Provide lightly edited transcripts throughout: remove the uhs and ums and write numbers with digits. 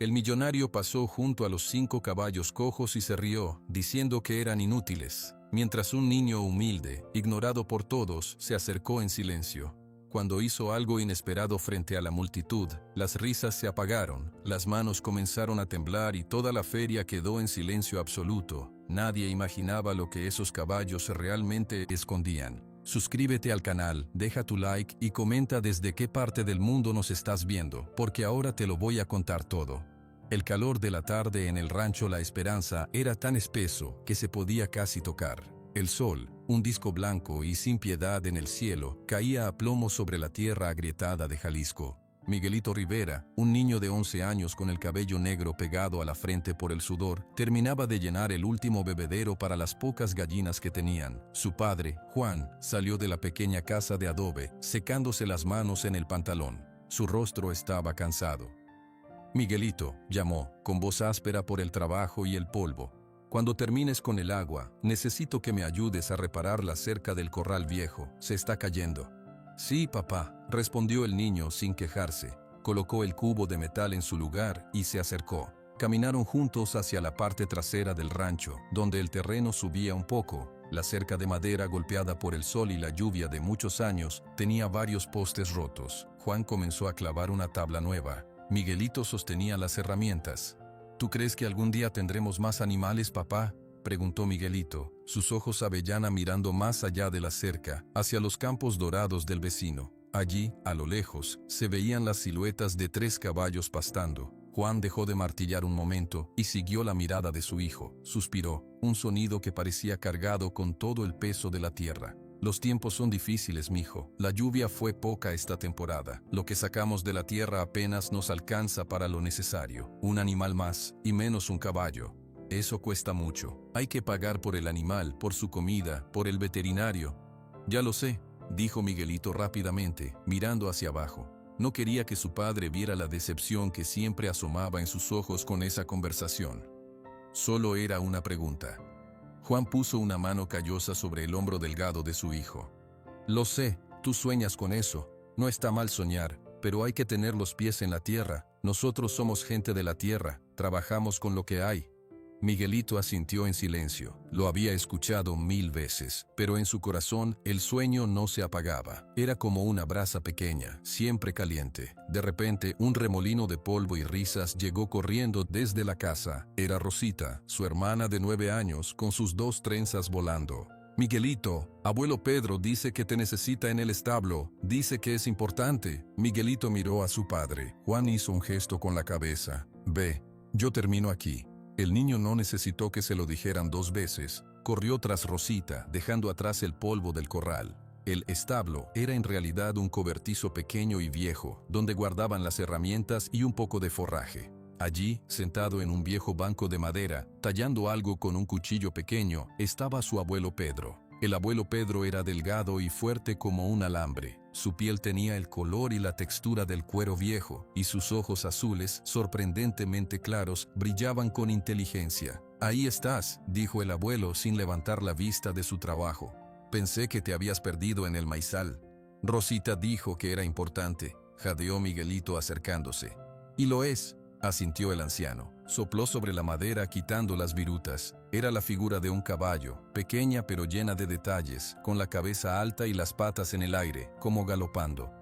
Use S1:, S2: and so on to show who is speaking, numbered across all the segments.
S1: El millonario pasó junto a los 5 caballos cojos y se rió, diciendo que eran inútiles, mientras un niño humilde, ignorado por todos, se acercó en silencio. Cuando hizo algo inesperado frente a la multitud, las risas se apagaron, las manos comenzaron a temblar y toda la feria quedó en silencio absoluto. Nadie imaginaba lo que esos caballos realmente escondían. Suscríbete al canal, deja tu like y comenta desde qué parte del mundo nos estás viendo, porque ahora te lo voy a contar todo. El calor de la tarde en el rancho La Esperanza era tan espeso que se podía casi tocar. El sol, un disco blanco y sin piedad en el cielo, caía a plomo sobre la tierra agrietada de Jalisco. Miguelito Rivera, un niño de 11 años con el cabello negro pegado a la frente por el sudor, terminaba de llenar el último bebedero para las pocas gallinas que tenían. Su padre, Juan, salió de la pequeña casa de adobe, secándose las manos en el pantalón. Su rostro estaba cansado. «Miguelito», llamó, con voz áspera por el trabajo y el polvo. «Cuando termines con el agua, necesito que me ayudes a reparar la cerca del corral viejo, se está cayendo». «Sí, papá», respondió el niño sin quejarse. Colocó el cubo de metal en su lugar y se acercó. Caminaron juntos hacia la parte trasera del rancho, donde el terreno subía un poco. La cerca de madera golpeada por el sol y la lluvia de muchos años tenía varios postes rotos. Juan comenzó a clavar una tabla nueva. Miguelito sostenía las herramientas. «¿Tú crees que algún día tendremos más animales, papá?», preguntó Miguelito, sus ojos avellana mirando más allá de la cerca, hacia los campos dorados del vecino. Allí, a lo lejos, se veían las siluetas de 3 caballos pastando. Juan dejó de martillar un momento y siguió la mirada de su hijo. Suspiró, un sonido que parecía cargado con todo el peso de la tierra. «Los tiempos son difíciles, mijo. La lluvia fue poca esta temporada. Lo que sacamos de la tierra apenas nos alcanza para lo necesario. Un animal más, y menos un caballo. Eso cuesta mucho. Hay que pagar por el animal, por su comida, por el veterinario». «Ya lo sé», dijo Miguelito rápidamente, mirando hacia abajo. No quería que su padre viera la decepción que siempre asomaba en sus ojos con esa conversación. Solo era una pregunta. Juan puso una mano callosa sobre el hombro delgado de su hijo. «Lo sé, tú sueñas con eso. No está mal soñar, pero hay que tener los pies en la tierra. Nosotros somos gente de la tierra, trabajamos con lo que hay». Miguelito asintió en silencio. Lo había escuchado 1000 veces, pero en su corazón el sueño no se apagaba. Era como una brasa pequeña, siempre caliente. De repente, un remolino de polvo y risas llegó corriendo desde la casa. Era Rosita, su hermana de 9 años, con sus 2 trenzas volando. «Miguelito, abuelo Pedro dice que te necesita en el establo. Dice que es importante». Miguelito miró a su padre. Juan hizo un gesto con la cabeza. «Ve, yo termino aquí». El niño no necesitó que se lo dijeran 2 veces. Corrió tras Rosita, dejando atrás el polvo del corral. El establo era en realidad un cobertizo pequeño y viejo, donde guardaban las herramientas y un poco de forraje. Allí, sentado en un viejo banco de madera, tallando algo con un cuchillo pequeño, estaba su abuelo Pedro. El abuelo Pedro era delgado y fuerte como un alambre. Su piel tenía el color y la textura del cuero viejo, y sus ojos azules, sorprendentemente claros, brillaban con inteligencia. «Ahí estás», dijo el abuelo sin levantar la vista de su trabajo. «Pensé que te habías perdido en el maizal». Rosita dijo que era importante, jadeó Miguelito acercándose. «Y lo es», asintió el anciano. Sopló sobre la madera quitando las virutas. Era la figura de un caballo, pequeña pero llena de detalles, con la cabeza alta y las patas en el aire, como galopando.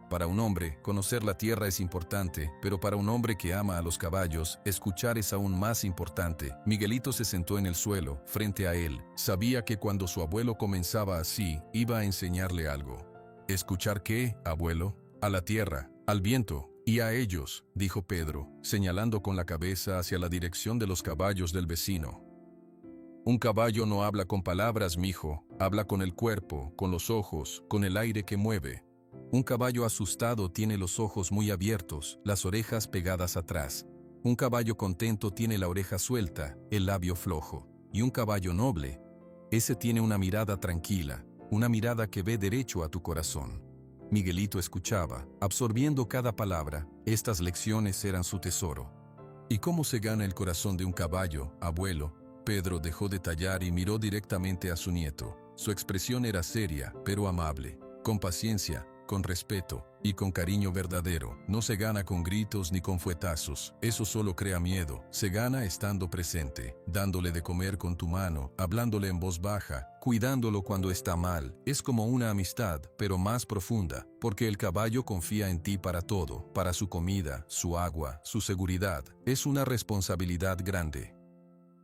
S1: Para un hombre, conocer la tierra es importante, pero para un hombre que ama a los caballos, escuchar es aún más importante. Miguelito se sentó en el suelo, frente a él. Sabía que cuando su abuelo comenzaba así, iba a enseñarle algo. «¿Escuchar qué, abuelo?» «A la tierra, al viento. Y a ellos», dijo Pedro, señalando con la cabeza hacia la dirección de los caballos del vecino. «Un caballo no habla con palabras, mijo, habla con el cuerpo, con los ojos, con el aire que mueve. Un caballo asustado tiene los ojos muy abiertos, las orejas pegadas atrás. Un caballo contento tiene la oreja suelta, el labio flojo. Y un caballo noble, ese tiene una mirada tranquila, una mirada que ve derecho a tu corazón». Miguelito escuchaba, absorbiendo cada palabra. Estas lecciones eran su tesoro. «¿Y cómo se gana el corazón de un caballo, abuelo?» Pedro dejó de tallar y miró directamente a su nieto. Su expresión era seria, pero amable. «Con paciencia, con respeto, y con cariño verdadero. No se gana con gritos ni con fuetazos, eso solo crea miedo. Se gana estando presente, dándole de comer con tu mano, hablándole en voz baja, cuidándolo cuando está mal. Es como una amistad, pero más profunda, porque el caballo confía en ti para todo, para su comida, su agua, su seguridad. Es una responsabilidad grande.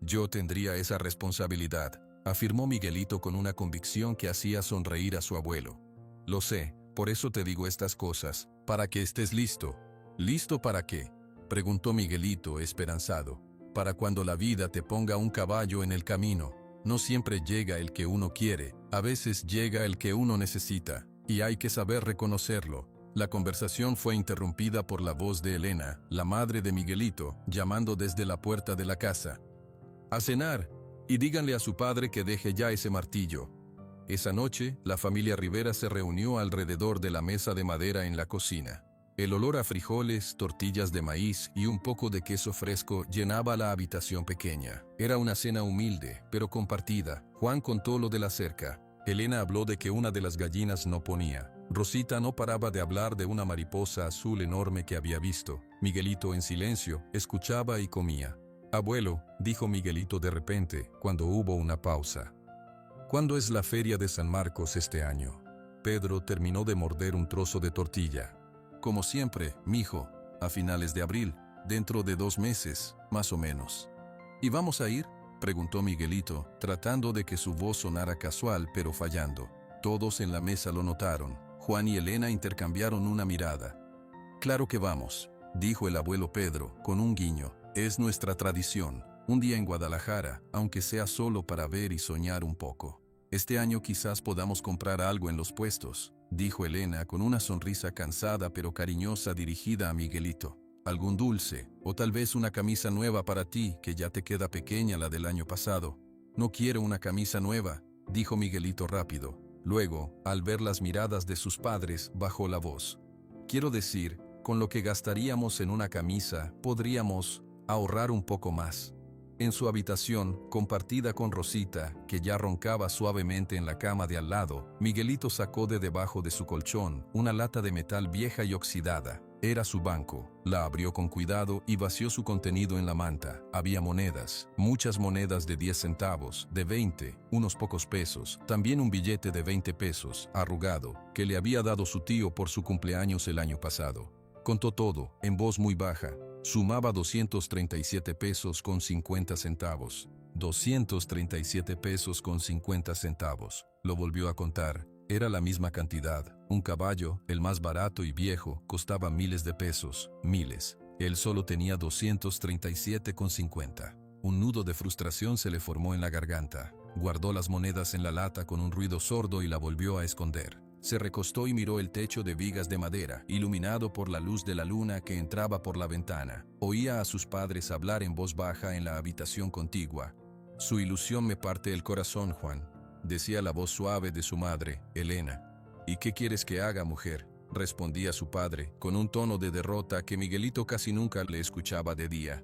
S1: Yo tendría esa responsabilidad, afirmó Miguelito con una convicción que hacía sonreír a su abuelo. Lo sé. Por eso te digo estas cosas, para que estés listo. ¿Listo para qué?, preguntó Miguelito esperanzado. Para cuando la vida te ponga un caballo en el camino. No siempre llega el que uno quiere, a veces llega el que uno necesita, y hay que saber reconocerlo. La conversación fue interrumpida por la voz de Elena, la madre de Miguelito, llamando desde la puerta de la casa. «A cenar, y díganle a su padre que deje ya ese martillo». Esa noche, la familia Rivera se reunió alrededor de la mesa de madera en la cocina. El olor a frijoles, tortillas de maíz y un poco de queso fresco llenaba la habitación pequeña. Era una cena humilde, pero compartida. Juan contó lo de la cerca. Elena habló de que una de las gallinas no ponía. Rosita no paraba de hablar de una mariposa azul enorme que había visto. Miguelito, en silencio, escuchaba y comía. «Abuelo», dijo Miguelito de repente, cuando hubo una pausa. «¿Cuándo es la feria de San Marcos este año?». Pedro terminó de morder un trozo de tortilla. «Como siempre, mijo, a finales de abril, dentro de 2 meses, más o menos». «¿Y vamos a ir?», preguntó Miguelito, tratando de que su voz sonara casual pero fallando. Todos en la mesa lo notaron. Juan y Elena intercambiaron una mirada. «Claro que vamos», dijo el abuelo Pedro, con un guiño. «Es nuestra tradición. Un día en Guadalajara, aunque sea solo para ver y soñar un poco. Este año quizás podamos comprar algo en los puestos», dijo Elena con una sonrisa cansada pero cariñosa dirigida a Miguelito. «Algún dulce, o tal vez una camisa nueva para ti, que ya te queda pequeña la del año pasado». «No quiero una camisa nueva», dijo Miguelito rápido. Luego, al ver las miradas de sus padres, bajó la voz. «Quiero decir, con lo que gastaríamos en una camisa, podríamos ahorrar un poco más». En su habitación, compartida con Rosita, que ya roncaba suavemente en la cama de al lado, Miguelito sacó de debajo de su colchón una lata de metal vieja y oxidada. Era su banco. La abrió con cuidado y vació su contenido en la manta. Había monedas, muchas monedas de 10 centavos, de 20, unos pocos pesos, también un billete de 20 pesos, arrugado, que le había dado su tío por su cumpleaños el año pasado. Contó todo, en voz muy baja. Sumaba 237 pesos con 50 centavos. 237 pesos con 50 centavos. Lo volvió a contar. Era la misma cantidad. Un caballo, el más barato y viejo, costaba miles de pesos. Miles. Él solo tenía 237 con 50. Un nudo de frustración se le formó en la garganta. Guardó las monedas en la lata con un ruido sordo y la volvió a esconder. Se recostó y miró el techo de vigas de madera, iluminado por la luz de la luna que entraba por la ventana. Oía a sus padres hablar en voz baja en la habitación contigua. «Su ilusión me parte el corazón, Juan», decía la voz suave de su madre, Elena. «¿Y qué quieres que haga, mujer?», respondía su padre, con un tono de derrota que Miguelito casi nunca le escuchaba de día.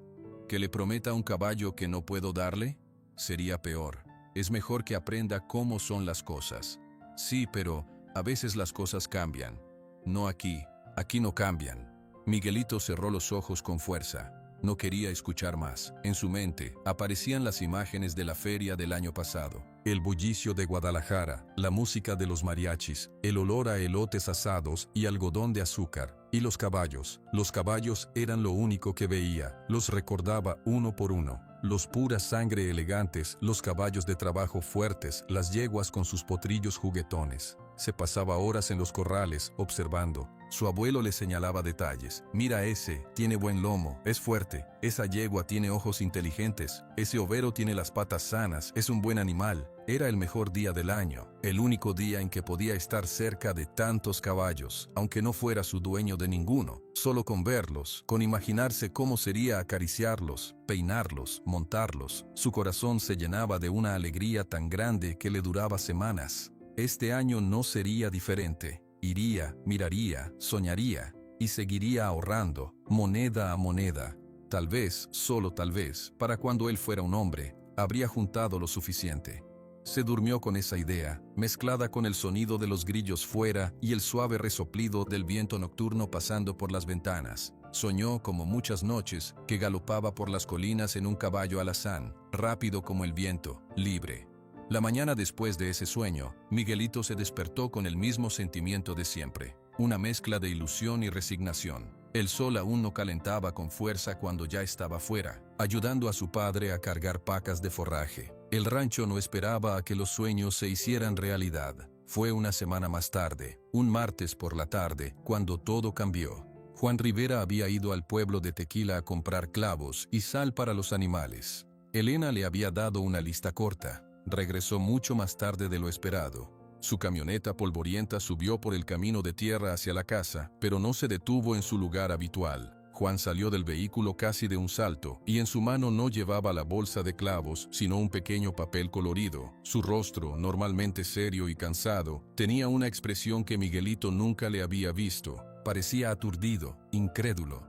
S1: «¿Que le prometa un caballo que no puedo darle? Sería peor. Es mejor que aprenda cómo son las cosas». «Sí, pero a veces las cosas cambian». «No aquí. Aquí no cambian». Miguelito cerró los ojos con fuerza. No quería escuchar más. En su mente aparecían las imágenes de la feria del año pasado. El bullicio de Guadalajara, la música de los mariachis, el olor a elotes asados y algodón de azúcar. Y los caballos. Los caballos eran lo único que veía. Los recordaba uno por uno. Los pura sangre elegantes, los caballos de trabajo fuertes, las yeguas con sus potrillos juguetones. Se pasaba horas en los corrales, observando. Su abuelo le señalaba detalles. «Mira ese, tiene buen lomo, es fuerte. Esa yegua tiene ojos inteligentes. Ese overo tiene las patas sanas, es un buen animal». Era el mejor día del año, el único día en que podía estar cerca de tantos caballos, aunque no fuera su dueño de ninguno. Solo con verlos, con imaginarse cómo sería acariciarlos, peinarlos, montarlos, su corazón se llenaba de una alegría tan grande que le duraba semanas. Este año no sería diferente. Iría, miraría, soñaría y seguiría ahorrando, moneda a moneda. Tal vez, solo tal vez, para cuando él fuera un hombre, habría juntado lo suficiente. Se durmió con esa idea, mezclada con el sonido de los grillos fuera y el suave resoplido del viento nocturno pasando por las ventanas. Soñó, como muchas noches, que galopaba por las colinas en un caballo alazán, rápido como el viento, libre. La mañana después de ese sueño, Miguelito se despertó con el mismo sentimiento de siempre, una mezcla de ilusión y resignación. El sol aún no calentaba con fuerza cuando ya estaba fuera, ayudando a su padre a cargar pacas de forraje. El rancho no esperaba a que los sueños se hicieran realidad. Fue una semana más tarde, un martes por la tarde, cuando todo cambió. Juan Rivera había ido al pueblo de Tequila a comprar clavos y sal para los animales. Elena le había dado una lista corta. Regresó mucho más tarde de lo esperado. Su camioneta polvorienta subió por el camino de tierra hacia la casa, pero no se detuvo en su lugar habitual. Juan salió del vehículo casi de un salto, y en su mano no llevaba la bolsa de clavos, sino un pequeño papel colorido. Su rostro, normalmente serio y cansado, tenía una expresión que Miguelito nunca le había visto. Parecía aturdido, incrédulo.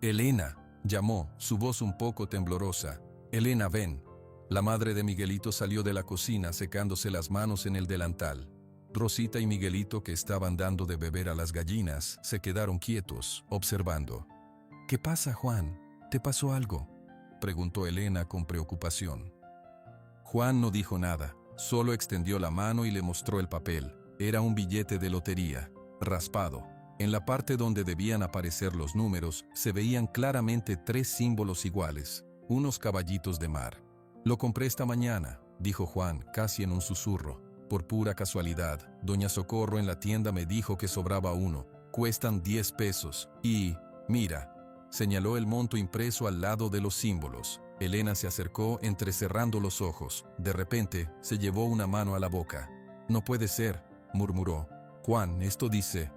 S1: «Elena», llamó, su voz un poco temblorosa. «Elena, ven». La madre de Miguelito salió de la cocina secándose las manos en el delantal. Rosita y Miguelito, que estaban dando de beber a las gallinas, se quedaron quietos, observando. «¿Qué pasa, Juan? ¿Te pasó algo?», preguntó Elena con preocupación. Juan no dijo nada, solo extendió la mano y le mostró el papel. Era un billete de lotería, raspado. En la parte donde debían aparecer los números, se veían claramente 3 símbolos iguales, unos caballitos de mar. «Lo compré esta mañana», dijo Juan, casi en un susurro. «Por pura casualidad, doña Socorro en la tienda me dijo que sobraba uno. Cuestan 10 pesos. Y, mira», señaló el monto impreso al lado de los símbolos. Elena se acercó entrecerrando los ojos. De repente, se llevó una mano a la boca. «No puede ser», murmuró. «Juan, esto dice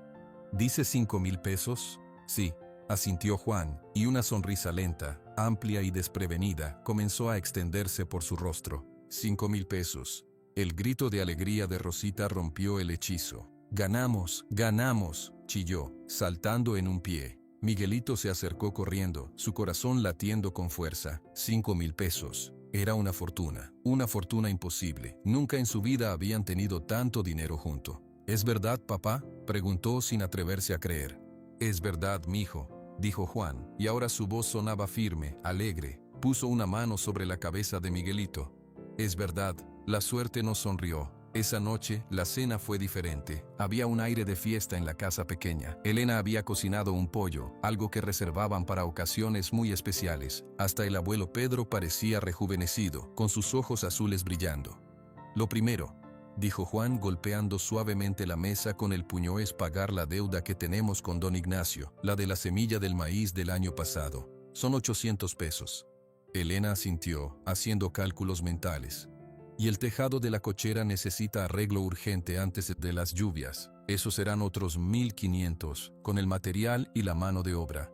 S1: $5,000 pesos?» «Sí», asintió Juan, y una sonrisa lenta, amplia y desprevenida, comenzó a extenderse por su rostro. $5,000 pesos. El grito de alegría de Rosita rompió el hechizo. «¡Ganamos! ¡Ganamos!», chilló, saltando en un pie. Miguelito se acercó corriendo, su corazón latiendo con fuerza. $5,000 pesos. Era una fortuna imposible. Nunca en su vida habían tenido tanto dinero junto. «¿Es verdad, papá?», preguntó sin atreverse a creer. «Es verdad, mijo», dijo Juan, y ahora su voz sonaba firme, alegre. Puso una mano sobre la cabeza de Miguelito. «Es verdad». La suerte nos sonrió. Esa noche, la cena fue diferente. Había un aire de fiesta en la casa pequeña. Elena había cocinado un pollo, algo que reservaban para ocasiones muy especiales. Hasta el abuelo Pedro parecía rejuvenecido, con sus ojos azules brillando. «Lo primero», dijo Juan golpeando suavemente la mesa con el puño, «es pagar la deuda que tenemos con don Ignacio, la de la semilla del maíz del año pasado. Son 800 pesos. Elena asintió, haciendo cálculos mentales. «Y el tejado de la cochera necesita arreglo urgente antes de las lluvias. Esos serán otros 1,500, con el material y la mano de obra».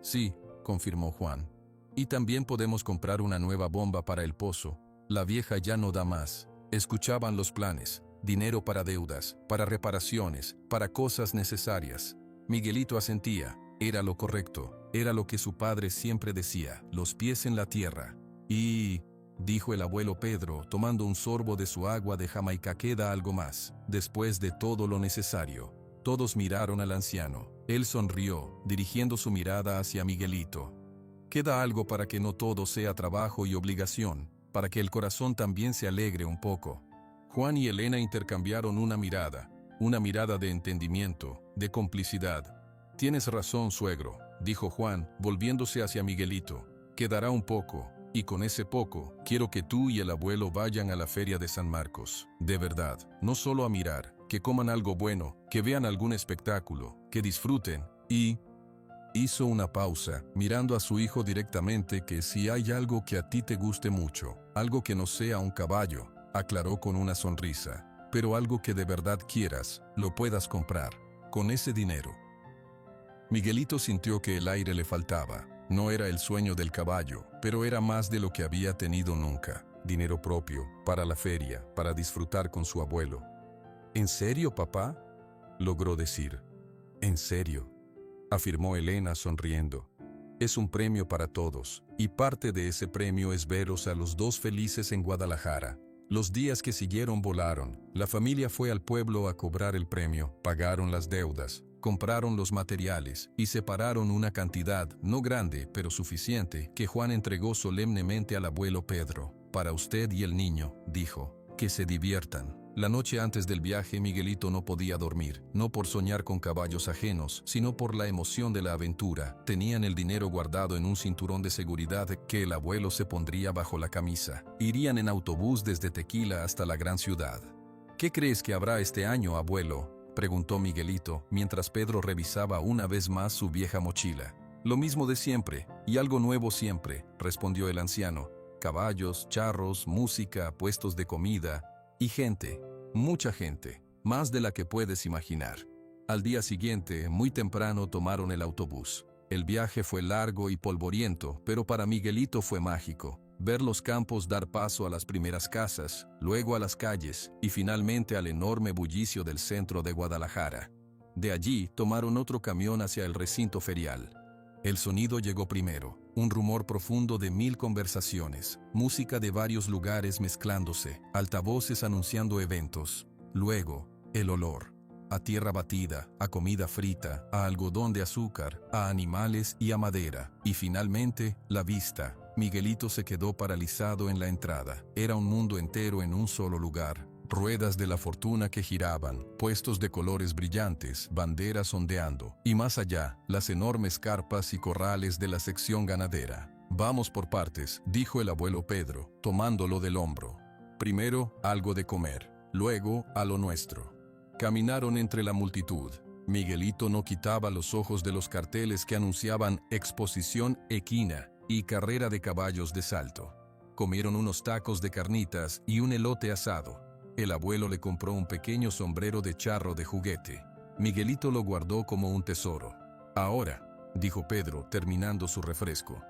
S1: «Sí», confirmó Juan. «Y también podemos comprar una nueva bomba para el pozo. La vieja ya no da más». Escuchaban los planes: dinero para deudas, para reparaciones, para cosas necesarias. Miguelito asentía. Era lo correcto, era lo que su padre siempre decía: los pies en la tierra. «Y», dijo el abuelo Pedro, tomando un sorbo de su agua de Jamaica, «queda algo más. Después de todo lo necesario». Todos miraron al anciano. Él sonrió, dirigiendo su mirada hacia Miguelito. «Queda algo para que no todo sea trabajo y obligación, para que el corazón también se alegre un poco». Juan y Elena intercambiaron una mirada de entendimiento, de complicidad. «Tienes razón, suegro», dijo Juan, volviéndose hacia Miguelito. «Quedará un poco, y con ese poco, quiero que tú y el abuelo vayan a la feria de San Marcos. De verdad, no solo a mirar, que coman algo bueno, que vean algún espectáculo, que disfruten, y...» Hizo una pausa, mirando a su hijo directamente. «Que si hay algo que a ti te guste mucho, algo que no sea un caballo», aclaró con una sonrisa, «pero algo que de verdad quieras, lo puedas comprar, con ese dinero». Miguelito sintió que el aire le faltaba. No era el sueño del caballo, pero era más de lo que había tenido nunca. Dinero propio, para la feria, para disfrutar con su abuelo. «¿En serio, papá?», logró decir. «En serio», afirmó Elena sonriendo. «Es un premio para todos, y parte de ese premio es veros a los dos felices en Guadalajara. Los días que siguieron volaron. La familia fue al pueblo a cobrar el premio, pagaron las deudas, compraron los materiales y separaron una cantidad, no grande, pero suficiente, que Juan entregó solemnemente al abuelo Pedro. Para usted y el niño, dijo, que se diviertan. La noche antes del viaje Miguelito no podía dormir, no por soñar con caballos ajenos, sino por la emoción de la aventura. Tenían el dinero guardado en un cinturón de seguridad que el abuelo se pondría bajo la camisa. Irían en autobús desde Tequila hasta la gran ciudad. ¿Qué crees que habrá este año, abuelo?, preguntó Miguelito, mientras Pedro revisaba una vez más su vieja mochila. Lo mismo de siempre, y algo nuevo siempre, respondió el anciano. Caballos, charros, música, puestos de comida y gente, mucha gente, más de la que puedes imaginar. Al día siguiente, muy temprano, tomaron el autobús. El viaje fue largo y polvoriento, pero para Miguelito fue mágico. Ver los campos dar paso a las primeras casas, luego a las calles y finalmente al enorme bullicio del centro de Guadalajara. De allí tomaron otro camión hacia el recinto ferial. El sonido llegó primero, un rumor profundo de 1000 conversaciones, música de varios lugares mezclándose, altavoces anunciando eventos. Luego, el olor, a tierra batida, a comida frita, a algodón de azúcar, a animales y a madera. Y finalmente, la vista. Miguelito se quedó paralizado en la entrada. Era un mundo entero en un solo lugar. Ruedas de la fortuna que giraban, puestos de colores brillantes, banderas ondeando, y más allá, las enormes carpas y corrales de la sección ganadera. Vamos por partes, dijo el abuelo Pedro, tomándolo del hombro. Primero, algo de comer, luego, a lo nuestro. Caminaron entre la multitud. Miguelito no quitaba los ojos de los carteles que anunciaban exposición equina y carrera de caballos de salto. Comieron unos tacos de carnitas y un elote asado. El abuelo le compró un pequeño sombrero de charro de juguete. Miguelito lo guardó como un tesoro. Ahora, dijo Pedro, terminando su refresco,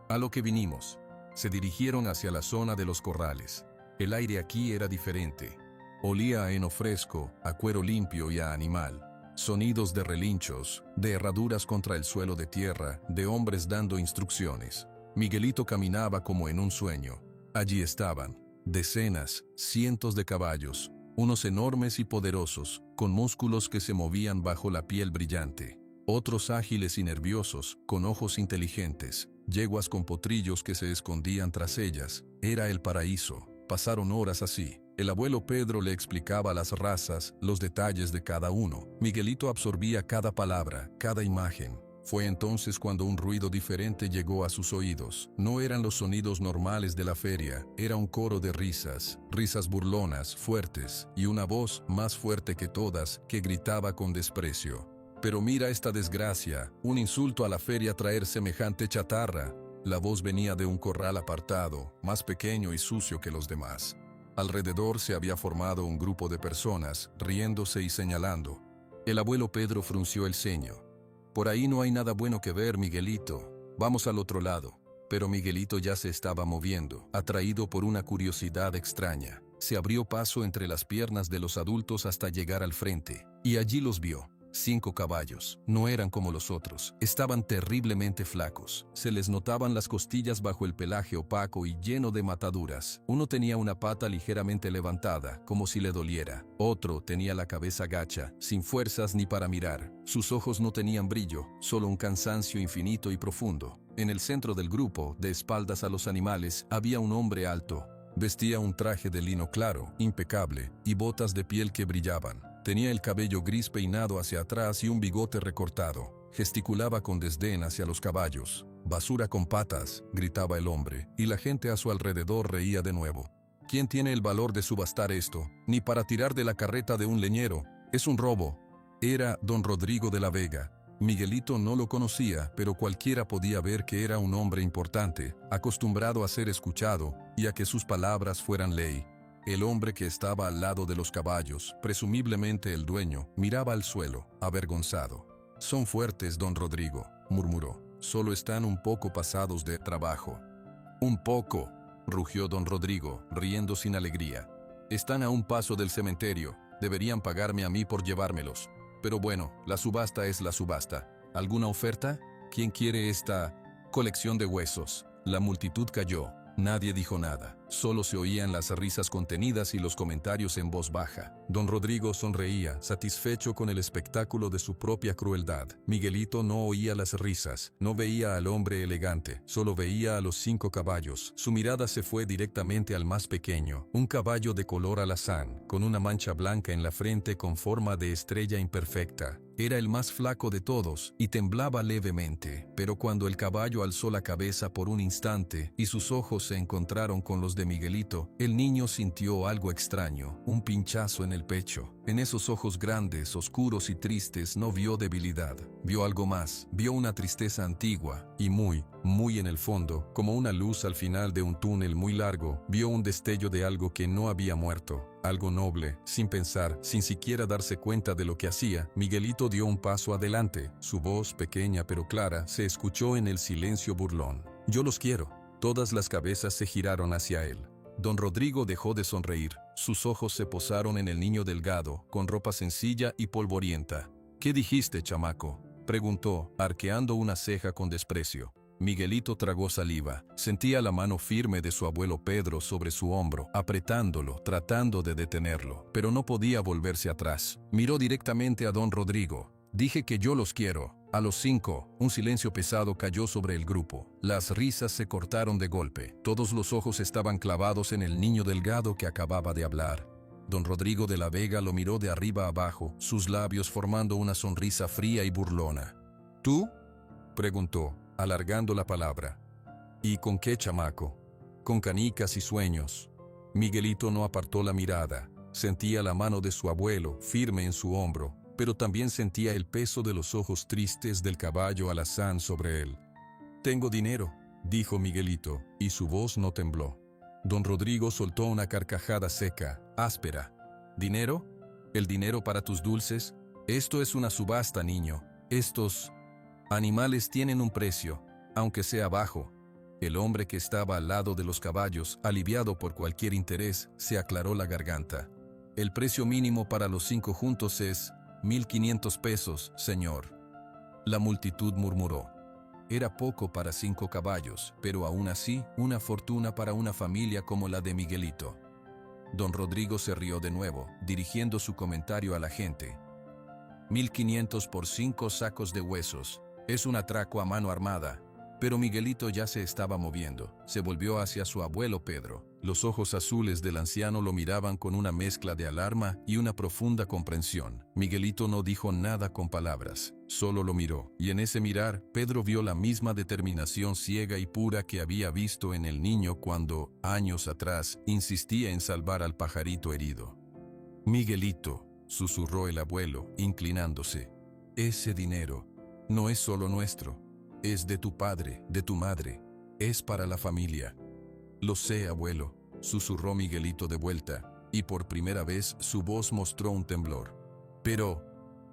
S1: a lo que vinimos. Se dirigieron hacia la zona de los corrales. El aire aquí era diferente. Olía a heno fresco, a cuero limpio y a animal. Sonidos de relinchos, de herraduras contra el suelo de tierra, de hombres dando instrucciones. Miguelito caminaba como en un sueño. Allí estaban, decenas, cientos de caballos, unos enormes y poderosos, con músculos que se movían bajo la piel brillante. Otros ágiles y nerviosos, con ojos inteligentes, yeguas con potrillos que se escondían tras ellas. Era el paraíso. Pasaron horas así. El abuelo Pedro le explicaba las razas, los detalles de cada uno. Miguelito absorbía cada palabra, cada imagen. Fue entonces cuando un ruido diferente llegó a sus oídos. No eran los sonidos normales de la feria, era un coro de risas, risas burlonas, fuertes, y una voz más fuerte que todas que gritaba con desprecio. Pero mira esta desgracia, un insulto a la feria traer semejante chatarra. La voz venía de un corral apartado, más pequeño y sucio que los demás. Alrededor se había formado un grupo de personas, riéndose y señalando. El abuelo Pedro frunció el ceño. Por ahí no hay nada bueno que ver, Miguelito. Vamos al otro lado. Pero Miguelito ya se estaba moviendo, atraído por una curiosidad extraña. Se abrió paso entre las piernas de los adultos hasta llegar al frente, y allí los vio. 5 caballos. No eran como los otros. Estaban terriblemente flacos. Se les notaban las costillas bajo el pelaje opaco y lleno de mataduras. Uno tenía una pata ligeramente levantada, como si le doliera. Otro tenía la cabeza gacha, sin fuerzas ni para mirar. Sus ojos no tenían brillo, solo un cansancio infinito y profundo. En el centro del grupo, de espaldas a los animales, había un hombre alto. Vestía un traje de lino claro, impecable, y botas de piel que brillaban. Tenía el cabello gris peinado hacia atrás y un bigote recortado. Gesticulaba con desdén hacia los caballos. «Basura con patas», gritaba el hombre, y la gente a su alrededor reía de nuevo. «¿Quién tiene el valor de subastar esto? Ni para tirar de la carreta de un leñero. Es un robo». Era don Rodrigo de la Vega. Miguelito no lo conocía, pero cualquiera podía ver que era un hombre importante, acostumbrado a ser escuchado y a que sus palabras fueran ley. El hombre que estaba al lado de los caballos, presumiblemente el dueño, miraba al suelo, avergonzado. «Son fuertes, don Rodrigo», murmuró. «Solo están un poco pasados de trabajo». «Un poco», rugió don Rodrigo, riendo sin alegría. «Están a un paso del cementerio. Deberían pagarme a mí por llevármelos. Pero bueno, la subasta es la subasta. ¿Alguna oferta? ¿Quién quiere esta colección de huesos?» La multitud calló. Nadie dijo nada. Solo se oían las risas contenidas y los comentarios en voz baja. Don Rodrigo sonreía, satisfecho con el espectáculo de su propia crueldad. Miguelito no oía las risas, no veía al hombre elegante, solo veía a los 5 caballos. Su mirada se fue directamente al más pequeño, un caballo de color alazán, con una mancha blanca en la frente con forma de estrella imperfecta. Era el más flaco de todos y temblaba levemente, pero cuando el caballo alzó la cabeza por un instante y sus ojos se encontraron con los de Miguelito, el niño sintió algo extraño, un pinchazo en el pecho. En esos ojos grandes, oscuros y tristes no vio debilidad, vio algo más, vio una tristeza antigua y muy en el fondo, como una luz al final de un túnel muy largo, vio un destello de algo que no había muerto. Algo noble. Sin pensar, sin siquiera darse cuenta de lo que hacía, Miguelito dio un paso adelante. Su voz, pequeña pero clara, se escuchó en el silencio burlón. «Yo los quiero». Todas las cabezas se giraron hacia él. Don Rodrigo dejó de sonreír. Sus ojos se posaron en el niño delgado, con ropa sencilla y polvorienta. «¿Qué dijiste, chamaco?», preguntó, arqueando una ceja con desprecio. Miguelito tragó saliva. Sentía la mano firme de su abuelo Pedro sobre su hombro, apretándolo, tratando de detenerlo, pero no podía volverse atrás. Miró directamente a don Rodrigo. «Dije que yo los quiero». A los 5, un silencio pesado cayó sobre el grupo. Las risas se cortaron de golpe. Todos los ojos estaban clavados en el niño delgado que acababa de hablar. Don Rodrigo de la Vega lo miró de arriba abajo, sus labios formando una sonrisa fría y burlona. «¿Tú?», preguntó, alargando la palabra. «¿Y con qué, chamaco?». «Con canicas y sueños». Miguelito no apartó la mirada. Sentía la mano de su abuelo, firme en su hombro, pero también sentía el peso de los ojos tristes del caballo alazán sobre él. «Tengo dinero», dijo Miguelito, y su voz no tembló. Don Rodrigo soltó una carcajada seca, áspera. «¿Dinero? ¿El dinero para tus dulces? Esto es una subasta, niño. Estos animales tienen un precio, aunque sea bajo». El hombre que estaba al lado de los caballos, aliviado por cualquier interés, se aclaró la garganta. «El precio mínimo para los 5 juntos es 1,500 pesos, señor». La multitud murmuró. Era poco para 5 caballos, pero aún así, una fortuna para una familia como la de Miguelito. Don Rodrigo se rió de nuevo, dirigiendo su comentario a la gente. 1,500 por 5 sacos de huesos. Es un atraco a mano armada. Pero Miguelito ya se estaba moviendo. Se volvió hacia su abuelo Pedro. Los ojos azules del anciano lo miraban con una mezcla de alarma y una profunda comprensión. Miguelito no dijo nada con palabras, solo lo miró. Y en ese mirar, Pedro vio la misma determinación ciega y pura que había visto en el niño cuando, años atrás, insistía en salvar al pajarito herido. «Miguelito», susurró el abuelo, inclinándose, «ese dinero no es solo nuestro. Es de tu padre, de tu madre. Es para la familia». «Lo sé, abuelo», susurró Miguelito de vuelta, y por primera vez su voz mostró un temblor. «Pero,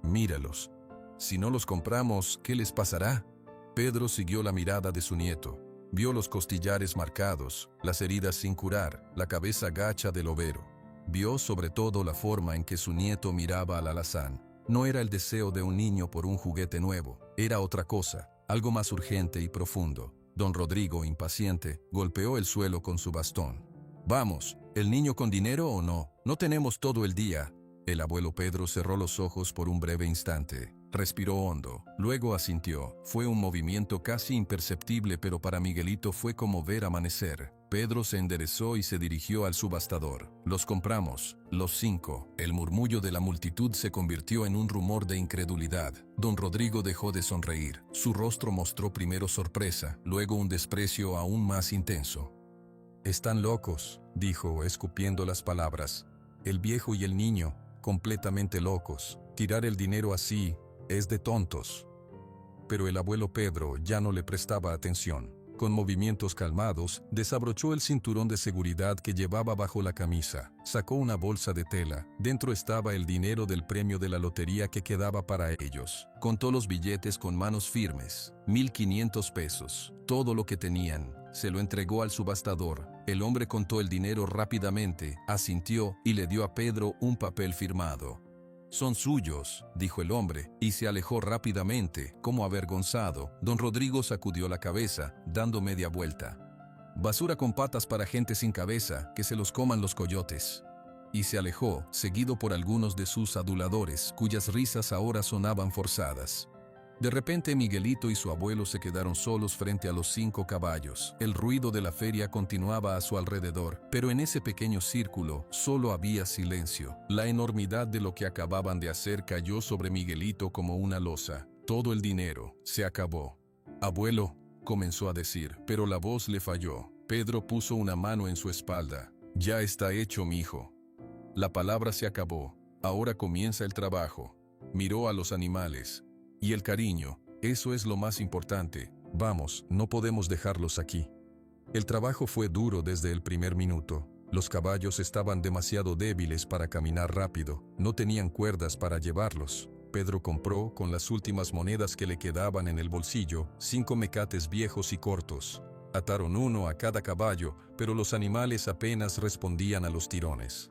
S1: míralos. Si no los compramos, ¿qué les pasará?». Pedro siguió la mirada de su nieto. Vio los costillares marcados, las heridas sin curar, la cabeza gacha del overo. Vio sobre todo la forma en que su nieto miraba al alazán. No era el deseo de un niño por un juguete nuevo, era otra cosa. Algo más urgente y profundo. Don Rodrigo, impaciente, golpeó el suelo con su bastón. «Vamos, ¿el niño con dinero o no? No tenemos todo el día». El abuelo Pedro cerró los ojos por un breve instante. Respiró hondo, luego asintió. Fue un movimiento casi imperceptible, pero para Miguelito fue como ver amanecer. Pedro se enderezó y se dirigió al subastador. «Los compramos, los 5». El murmullo de la multitud se convirtió en un rumor de incredulidad. Don Rodrigo dejó de sonreír. Su rostro mostró primero sorpresa, luego un desprecio aún más intenso. «Están locos», dijo, escupiendo las palabras. «El viejo y el niño, completamente locos. Tirar el dinero así es de tontos». Pero el abuelo Pedro ya no le prestaba atención. Con movimientos calmados, desabrochó el cinturón de seguridad que llevaba bajo la camisa. Sacó una bolsa de tela. Dentro estaba el dinero del premio de la lotería que quedaba para ellos. Contó los billetes con manos firmes. 1,500 pesos. Todo lo que tenían. Se lo entregó al subastador. El hombre contó el dinero rápidamente, asintió y le dio a Pedro un papel firmado. «Son suyos», dijo el hombre, y se alejó rápidamente, como avergonzado. Don Rodrigo sacudió la cabeza, dando media vuelta. Basura con patas para gente sin cabeza, que se los coman los coyotes. Y se alejó, seguido por algunos de sus aduladores, cuyas risas ahora sonaban forzadas. De repente Miguelito y su abuelo se quedaron solos frente a los 5 caballos. El ruido de la feria continuaba a su alrededor, pero en ese pequeño círculo solo había silencio. La enormidad de lo que acababan de hacer cayó sobre Miguelito como una losa. Todo el dinero se acabó. «Abuelo», comenzó a decir, pero la voz le falló. Pedro puso una mano en su espalda. «Ya está hecho, mijo». La palabra se acabó. Ahora comienza el trabajo. Miró a los animales. Y el cariño, eso es lo más importante. Vamos, no podemos dejarlos aquí. El trabajo fue duro desde el primer minuto. Los caballos estaban demasiado débiles para caminar rápido. No tenían cuerdas para llevarlos. Pedro compró, con las últimas monedas que le quedaban en el bolsillo, 5 mecates viejos y cortos. Ataron uno a cada caballo, pero los animales apenas respondían a los tirones.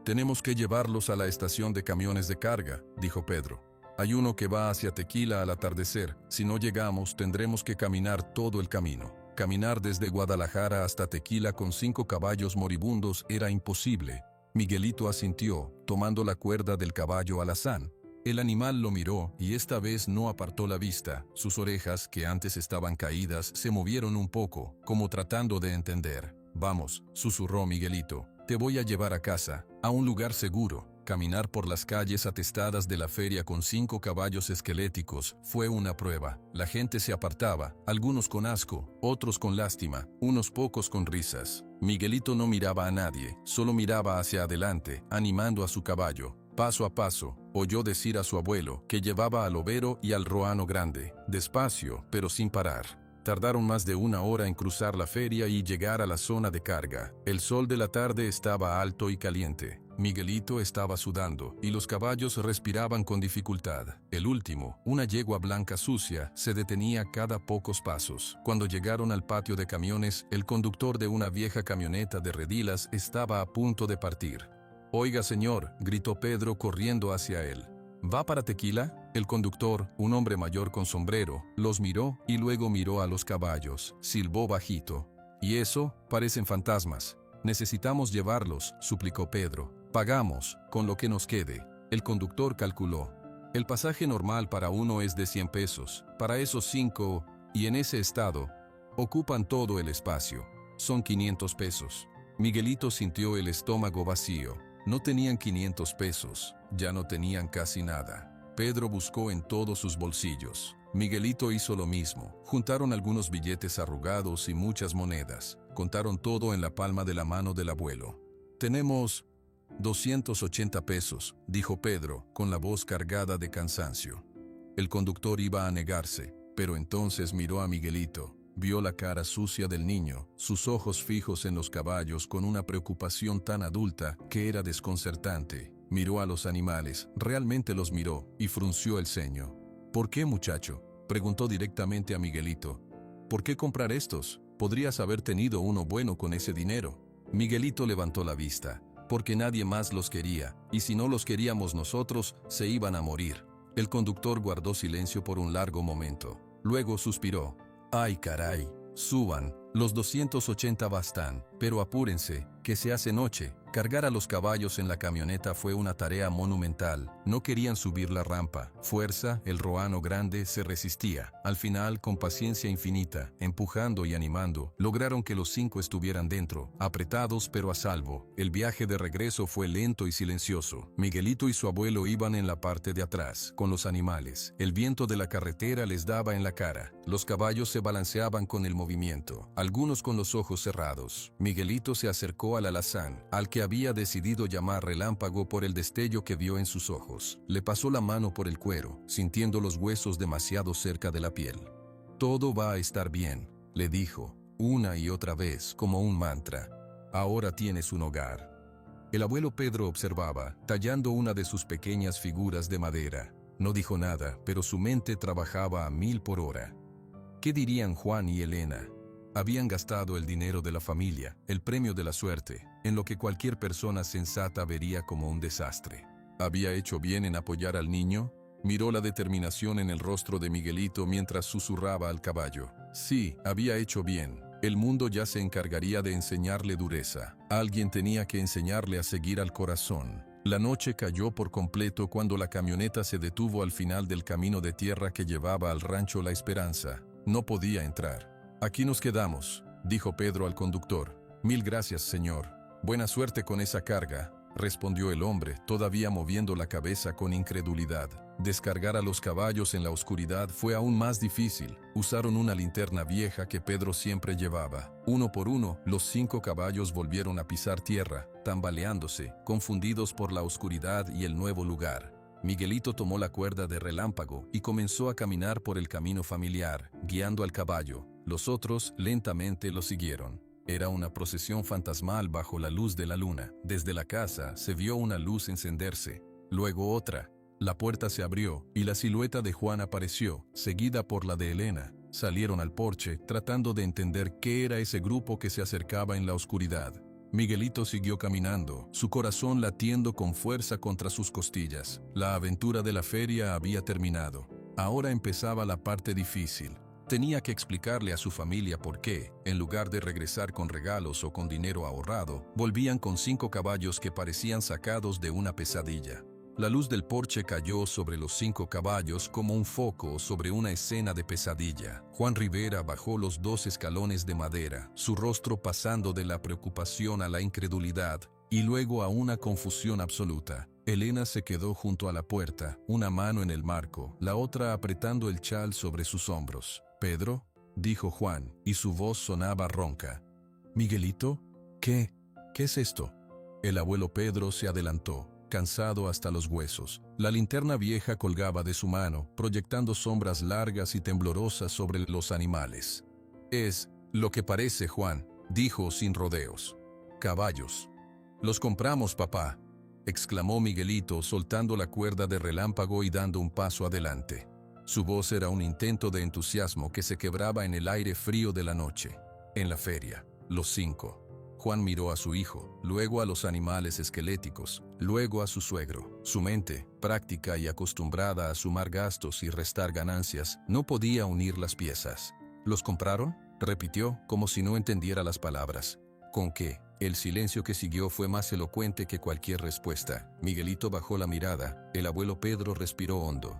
S1: «Tenemos que llevarlos a la estación de camiones de carga», dijo Pedro. «Hay uno que va hacia Tequila al atardecer. Si no llegamos, tendremos que caminar todo el camino». Caminar desde Guadalajara hasta Tequila con 5 caballos moribundos era imposible. Miguelito asintió, tomando la cuerda del caballo alazán. El animal lo miró y esta vez no apartó la vista. Sus orejas, que antes estaban caídas, se movieron un poco, como tratando de entender. «Vamos», susurró Miguelito. «Te voy a llevar a casa, a un lugar seguro». Caminar por las calles atestadas de la feria con 5 caballos esqueléticos fue una prueba. La gente se apartaba, algunos con asco, otros con lástima, unos pocos con risas. Miguelito no miraba a nadie, solo miraba hacia adelante, animando a su caballo. Paso a paso, oyó decir a su abuelo, que llevaba al overo y al roano grande, despacio, pero sin parar. Tardaron más de 1 hora en cruzar la feria y llegar a la zona de carga. El sol de la tarde estaba alto y caliente. Miguelito estaba sudando, y los caballos respiraban con dificultad. El último, una yegua blanca sucia, se detenía cada pocos pasos. Cuando llegaron al patio de camiones, el conductor de una vieja camioneta de redilas estaba a punto de partir. «Oiga, señor», gritó Pedro corriendo hacia él. «¿Va para Tequila?» El conductor, un hombre mayor con sombrero, los miró y luego miró a los caballos. Silbó bajito. «¿Y eso? Parecen fantasmas. Necesitamos llevarlos», suplicó Pedro. «Pagamos, con lo que nos quede». El conductor calculó. «El pasaje normal para uno es de 100 pesos. Para esos 5, y en ese estado, ocupan todo el espacio. Son 500 pesos». Miguelito sintió el estómago vacío. No tenían 500 pesos, ya no tenían casi nada. Pedro buscó en todos sus bolsillos. Miguelito hizo lo mismo. Juntaron algunos billetes arrugados y muchas monedas. Contaron todo en la palma de la mano del abuelo. «Tenemos 280 pesos», dijo Pedro, con la voz cargada de cansancio. El conductor iba a negarse, pero entonces miró a Miguelito. Vio la cara sucia del niño, sus ojos fijos en los caballos con una preocupación tan adulta que era desconcertante. Miró a los animales, realmente los miró, y frunció el ceño. «¿Por qué, muchacho?», preguntó directamente a Miguelito. «¿Por qué comprar estos? Podrías haber tenido uno bueno con ese dinero». Miguelito levantó la vista. «Porque nadie más los quería, y si no los queríamos nosotros, se iban a morir». El conductor guardó silencio por un largo momento. Luego suspiró. «Ay, caray, suban, los 280 bastan, pero apúrense, que se hace noche». Cargar a los caballos en la camioneta fue una tarea monumental. No querían subir la rampa. Fuerza, el roano grande, se resistía. Al final, con paciencia infinita, empujando y animando, lograron que los 5 estuvieran dentro, apretados pero a salvo. El viaje de regreso fue lento y silencioso. Miguelito y su abuelo iban en la parte de atrás, con los animales. El viento de la carretera les daba en la cara. Los caballos se balanceaban con el movimiento, algunos con los ojos cerrados. Miguelito se acercó al alazán, al que había decidido llamar Relámpago por el destello que vio en sus ojos. Le pasó la mano por el cuero, sintiendo los huesos demasiado cerca de la piel. «Todo va a estar bien», le dijo, una y otra vez, como un mantra. «Ahora tienes un hogar». El abuelo Pedro observaba, tallando una de sus pequeñas figuras de madera. No dijo nada, pero su mente trabajaba a 1000 por hora. ¿Qué dirían Juan y Elena? Habían gastado el dinero de la familia, el premio de la suerte, en lo que cualquier persona sensata vería como un desastre. ¿Había hecho bien en apoyar al niño? Miró la determinación en el rostro de Miguelito mientras susurraba al caballo. Sí, había hecho bien. El mundo ya se encargaría de enseñarle dureza. Alguien tenía que enseñarle a seguir al corazón. La noche cayó por completo cuando la camioneta se detuvo al final del camino de tierra que llevaba al rancho La Esperanza. No podía entrar. «Aquí nos quedamos», dijo Pedro al conductor. «Mil gracias, señor. Buena suerte con esa carga», respondió el hombre, todavía moviendo la cabeza con incredulidad. Descargar a los caballos en la oscuridad fue aún más difícil. Usaron una linterna vieja que Pedro siempre llevaba. Uno por uno, los 5 caballos volvieron a pisar tierra, tambaleándose, confundidos por la oscuridad y el nuevo lugar. Miguelito tomó la cuerda de Relámpago y comenzó a caminar por el camino familiar, guiando al caballo. Los otros lentamente lo siguieron. Era una procesión fantasmal bajo la luz de la luna. Desde la casa se vio una luz encenderse, luego otra. La puerta se abrió y la silueta de Juan apareció, seguida por la de Elena. Salieron al porche, tratando de entender qué era ese grupo que se acercaba en la oscuridad. Miguelito siguió caminando, su corazón latiendo con fuerza contra sus costillas. La aventura de la feria había terminado. Ahora empezaba la parte difícil. Tenía que explicarle a su familia por qué, en lugar de regresar con regalos o con dinero ahorrado, volvían con 5 caballos que parecían sacados de una pesadilla. La luz del porche cayó sobre los 5 caballos como un foco sobre una escena de pesadilla. Juan Rivera bajó los 2 escalones de madera, su rostro pasando de la preocupación a la incredulidad y luego a una confusión absoluta. Elena se quedó junto a la puerta, una mano en el marco, la otra apretando el chal sobre sus hombros. «Pedro», dijo Juan, y su voz sonaba ronca. «¿Miguelito? ¿Qué es esto?» El abuelo Pedro se adelantó, cansado hasta los huesos. La linterna vieja colgaba de su mano, proyectando sombras largas y temblorosas sobre los animales. «Es lo que parece, Juan», dijo sin rodeos. «Caballos». «Los compramos, papá», exclamó Miguelito, soltando la cuerda de Relámpago y dando un paso adelante. Su voz era un intento de entusiasmo que se quebraba en el aire frío de la noche. En la feria, los 5. Juan miró a su hijo, luego a los animales esqueléticos, luego a su suegro. Su mente, práctica y acostumbrada a sumar gastos y restar ganancias, no podía unir las piezas. «¿Los compraron?», repitió, como si no entendiera las palabras. ¿Con qué? El silencio que siguió fue más elocuente que cualquier respuesta. Miguelito bajó la mirada. El abuelo Pedro respiró hondo.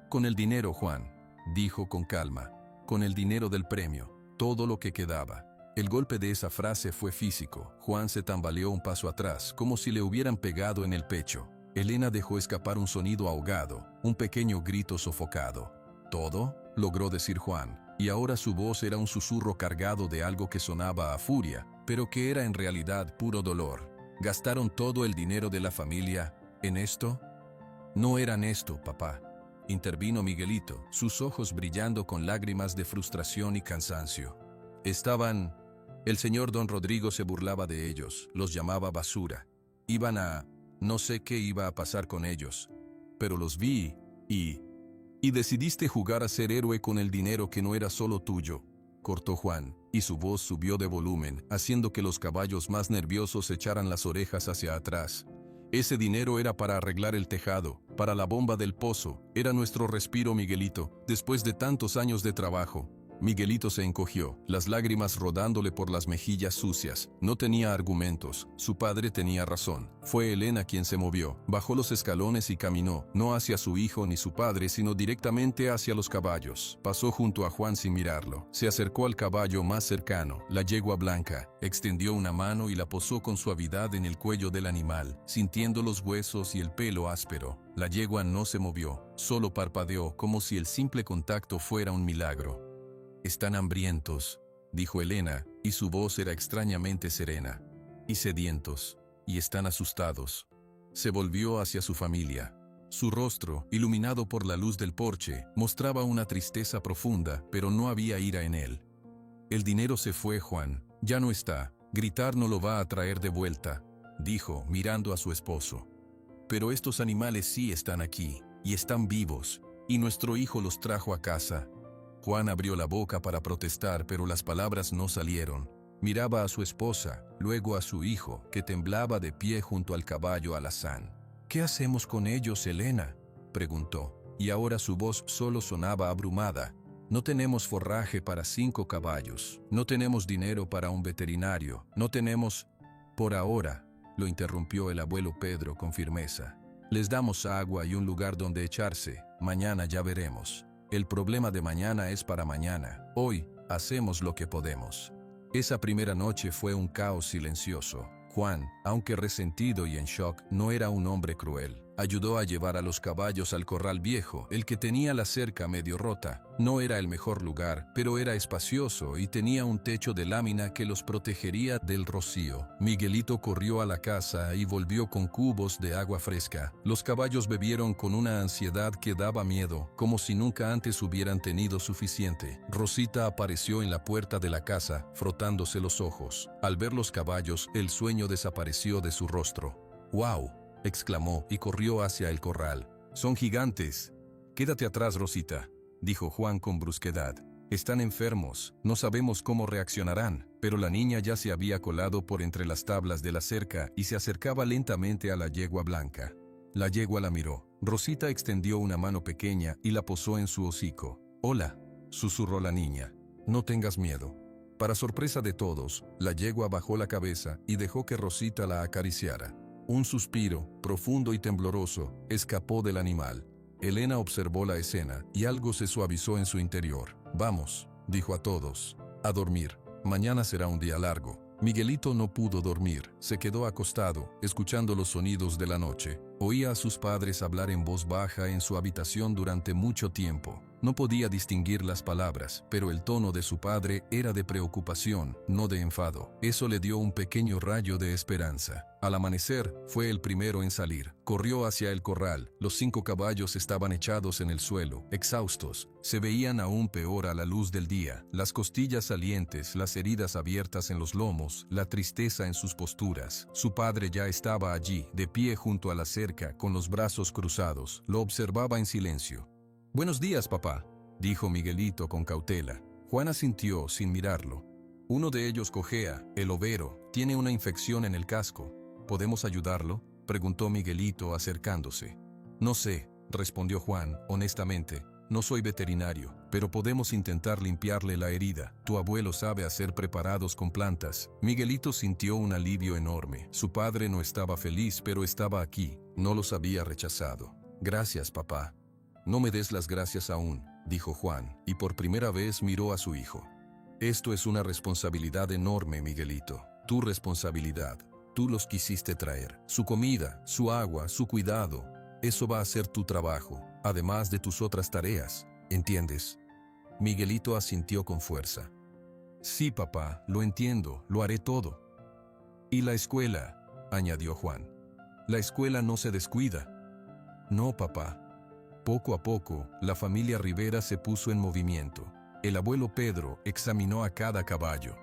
S1: «Con el dinero, Juan», dijo con calma. «Con el dinero del premio. Todo lo que quedaba». El golpe de esa frase fue físico. Juan se tambaleó un paso atrás, como si le hubieran pegado en el pecho. Elena dejó escapar un sonido ahogado, un pequeño grito sofocado. «¿Todo?», logró decir Juan, y ahora su voz era un susurro cargado de algo que sonaba a furia, pero que era en realidad puro dolor. «¿Gastaron todo el dinero de la familia en esto?» «No eran esto, papá», intervino Miguelito, sus ojos brillando con lágrimas de frustración y cansancio. «Estaban... El señor don Rodrigo se burlaba de ellos, los llamaba basura. Iban a... No sé qué iba a pasar con ellos, pero los vi y decidiste jugar a ser héroe con el dinero que no era solo tuyo», cortó Juan, y su voz subió de volumen, haciendo que los caballos más nerviosos echaran las orejas hacia atrás. «Ese dinero era para arreglar el tejado, para la bomba del pozo, era nuestro respiro, Miguelito, después de tantos años de trabajo». Miguelito se encogió, las lágrimas rodándole por las mejillas sucias. No tenía argumentos, su padre tenía razón. Fue Elena quien se movió, bajó los escalones y caminó, no hacia su hijo ni su padre, sino directamente hacia los caballos. Pasó junto a Juan sin mirarlo. Se acercó al caballo más cercano, la yegua blanca, extendió una mano y la posó con suavidad en el cuello del animal, sintiendo los huesos y el pelo áspero. La yegua no se movió, solo parpadeó como si el simple contacto fuera un milagro. «Están hambrientos», dijo Elena, y su voz era extrañamente serena. «Y sedientos, y están asustados». Se volvió hacia su familia. Su rostro, iluminado por la luz del porche, mostraba una tristeza profunda, pero no había ira en él. «El dinero se fue, Juan, ya no está. Gritar no lo va a traer de vuelta», dijo, mirando a su esposo. «Pero estos animales sí están aquí, y están vivos, y nuestro hijo los trajo a casa». Juan abrió la boca para protestar, pero las palabras no salieron. Miraba a su esposa, luego a su hijo, que temblaba de pie junto al caballo alazán. «¿Qué hacemos con ellos, Elena?», preguntó, y ahora su voz solo sonaba abrumada. No tenemos forraje para 5 caballos. No tenemos dinero para un veterinario. No tenemos... Por ahora, lo interrumpió el abuelo Pedro con firmeza. Les damos agua y un lugar donde echarse. Mañana ya veremos. El problema de mañana es para mañana. Hoy, hacemos lo que podemos. Esa primera noche fue un caos silencioso. Juan, aunque resentido y en shock, no era un hombre cruel. Ayudó a llevar a los caballos al corral viejo, el que tenía la cerca medio rota. No era el mejor lugar, pero era espacioso y tenía un techo de lámina que los protegería del rocío. Miguelito corrió a la casa y volvió con cubos de agua fresca. Los caballos bebieron con una ansiedad que daba miedo, como si nunca antes hubieran tenido suficiente. Rosita apareció en la puerta de la casa, frotándose los ojos. Al ver los caballos, el sueño desapareció de su rostro. ¡Guau! Exclamó y corrió hacia el corral. «Son gigantes». «Quédate atrás, Rosita», dijo Juan con brusquedad. «Están enfermos, no sabemos cómo reaccionarán». Pero la niña ya se había colado por entre las tablas de la cerca y se acercaba lentamente a la yegua blanca. La yegua la miró. Rosita extendió una mano pequeña y la posó en su hocico. «Hola», susurró la niña. «No tengas miedo». Para sorpresa de todos, la yegua bajó la cabeza y dejó que Rosita la acariciara. Un suspiro, profundo y tembloroso, escapó del animal. Elena observó la escena y algo se suavizó en su interior. «Vamos», dijo a todos, «a dormir. Mañana será un día largo». Miguelito no pudo dormir. Se quedó acostado, escuchando los sonidos de la noche. Oía a sus padres hablar en voz baja en su habitación durante mucho tiempo. No podía distinguir las palabras, pero el tono de su padre era de preocupación, no de enfado. Eso le dio un pequeño rayo de esperanza. Al amanecer, fue el primero en salir. Corrió hacia el corral. Los 5 caballos estaban echados en el suelo, exhaustos. Se veían aún peor a la luz del día. Las costillas salientes, las heridas abiertas en los lomos, la tristeza en sus posturas. Su padre ya estaba allí, de pie junto a la cerca, con los brazos cruzados. Lo observaba en silencio. «Buenos días, papá», dijo Miguelito con cautela. Juan asintió sin mirarlo. «Uno de ellos cojea, el overo, tiene una infección en el casco. ¿Podemos ayudarlo?», preguntó Miguelito acercándose. «No sé», respondió Juan, honestamente. «No soy veterinario, pero podemos intentar limpiarle la herida. Tu abuelo sabe hacer preparados con plantas». Miguelito sintió un alivio enorme. Su padre no estaba feliz, pero estaba aquí. No los había rechazado. «Gracias, papá». «No me des las gracias aún», dijo Juan, y por primera vez miró a su hijo. «Esto es una responsabilidad enorme, Miguelito. Tu responsabilidad. Tú los quisiste traer. Su comida, su agua, su cuidado. Eso va a ser tu trabajo, además de tus otras tareas. ¿Entiendes?». Miguelito asintió con fuerza. «Sí, papá, lo entiendo, lo haré todo». «Y la escuela», añadió Juan. «La escuela no se descuida». «No, papá». Poco a poco, la familia Rivera se puso en movimiento. El abuelo Pedro examinó a cada caballo.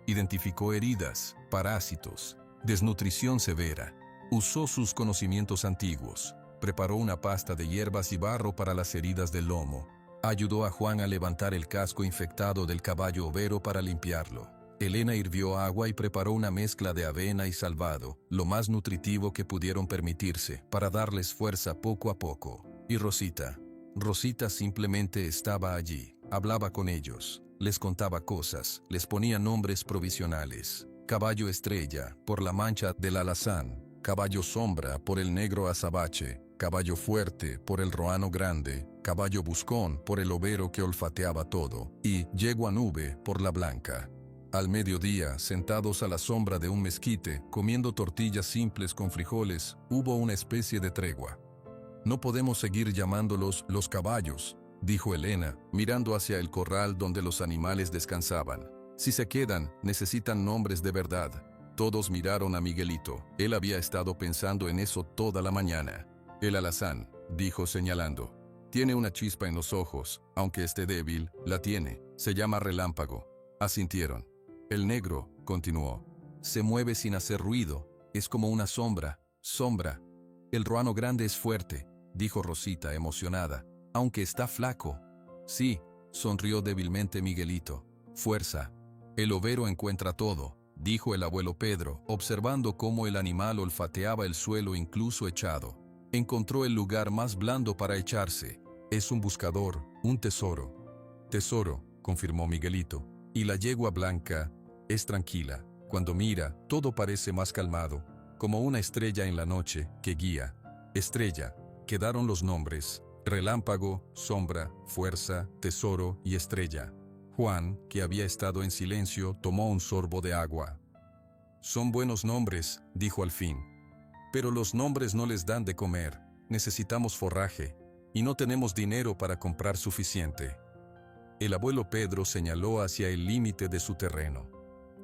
S1: Identificó heridas, parásitos, desnutrición severa. Usó sus conocimientos antiguos. Preparó una pasta de hierbas y barro para las heridas del lomo. Ayudó a Juan a levantar el casco infectado del caballo overo para limpiarlo. Elena hirvió agua y preparó una mezcla de avena y salvado, lo más nutritivo que pudieron permitirse, para darles fuerza poco a poco. Y Rosita simplemente estaba allí, hablaba con ellos, les contaba cosas, les ponía nombres provisionales. Caballo estrella, por la mancha del alazán. Caballo sombra, por el negro azabache. Caballo fuerte, por el roano grande. Caballo buscón, por el overo que olfateaba todo. Y yegua nube, por la blanca. Al mediodía, sentados a la sombra de un mezquite, comiendo tortillas simples con frijoles, hubo una especie de tregua. «No podemos seguir llamándolos los caballos», dijo Elena, mirando hacia el corral donde los animales descansaban. «Si se quedan, necesitan nombres de verdad». Todos miraron a Miguelito. Él había estado pensando en eso toda la mañana. «El alazán», dijo señalando. «Tiene una chispa en los ojos, aunque esté débil, la tiene. Se llama relámpago». Asintieron. «El negro», continuó, «se mueve sin hacer ruido. Es como una sombra. Sombra. El ruano grande es fuerte», dijo Rosita emocionada, «aunque está flaco». «Sí», sonrió débilmente Miguelito. «Fuerza». «El overo encuentra todo», dijo el abuelo Pedro, observando cómo el animal olfateaba el suelo incluso echado. «Encontró el lugar más blando para echarse. Es un buscador, un tesoro». Tesoro, confirmó Miguelito. Y la yegua blanca es tranquila. Cuando mira, todo parece más calmado, como una estrella en la noche que guía. Estrella, quedaron los nombres: Relámpago, Sombra, Fuerza, Tesoro y Estrella. Juan, que había estado en silencio, tomó un sorbo de agua. Son buenos nombres, dijo al fin. Pero los nombres no les dan de comer. Necesitamos forraje, y no tenemos dinero para comprar suficiente. El abuelo Pedro señaló hacia el límite de su terreno.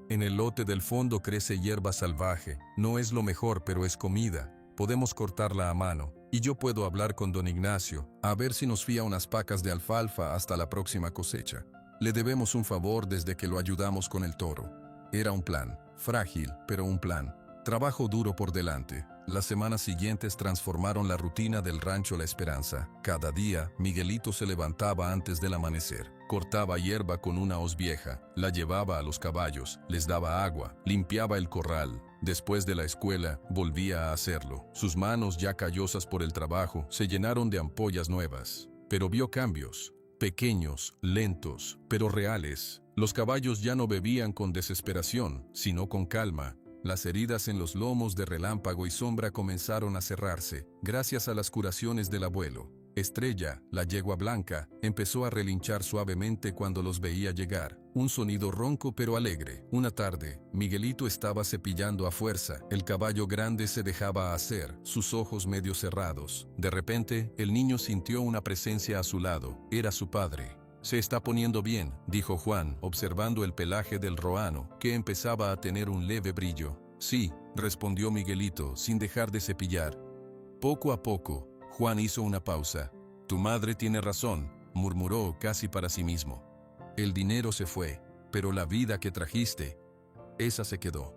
S1: En el lote del fondo crece hierba salvaje. No es lo mejor, pero es comida. Podemos cortarla a mano, y yo puedo hablar con don Ignacio, a ver si nos fía unas pacas de alfalfa hasta la próxima cosecha. Le debemos un favor desde que lo ayudamos con el toro. Era un plan, frágil, pero un plan. Trabajo duro por delante. Las semanas siguientes transformaron la rutina del rancho La Esperanza. Cada día, Miguelito se levantaba antes del amanecer. Cortaba hierba con una hoz vieja, la llevaba a los caballos, les daba agua, limpiaba el corral. Después de la escuela, volvía a hacerlo. Sus manos, ya callosas por el trabajo, se llenaron de ampollas nuevas. Pero vio cambios. Pequeños, lentos, pero reales. Los caballos ya no bebían con desesperación, sino con calma. Las heridas en los lomos de Relámpago y Sombra comenzaron a cerrarse, gracias a las curaciones del abuelo. Estrella, la yegua blanca, empezó a relinchar suavemente cuando los veía llegar. Un sonido ronco pero alegre. Una tarde, Miguelito estaba cepillando a fuerza. El caballo grande se dejaba hacer, sus ojos medio cerrados. De repente, el niño sintió una presencia a su lado. Era su padre. Se está poniendo bien, dijo Juan, observando el pelaje del roano, que empezaba a tener un leve brillo. Sí, respondió Miguelito, sin dejar de cepillar. Poco a poco, Juan hizo una pausa. Tu madre tiene razón, murmuró casi para sí mismo. El dinero se fue, pero la vida que trajiste, esa se quedó.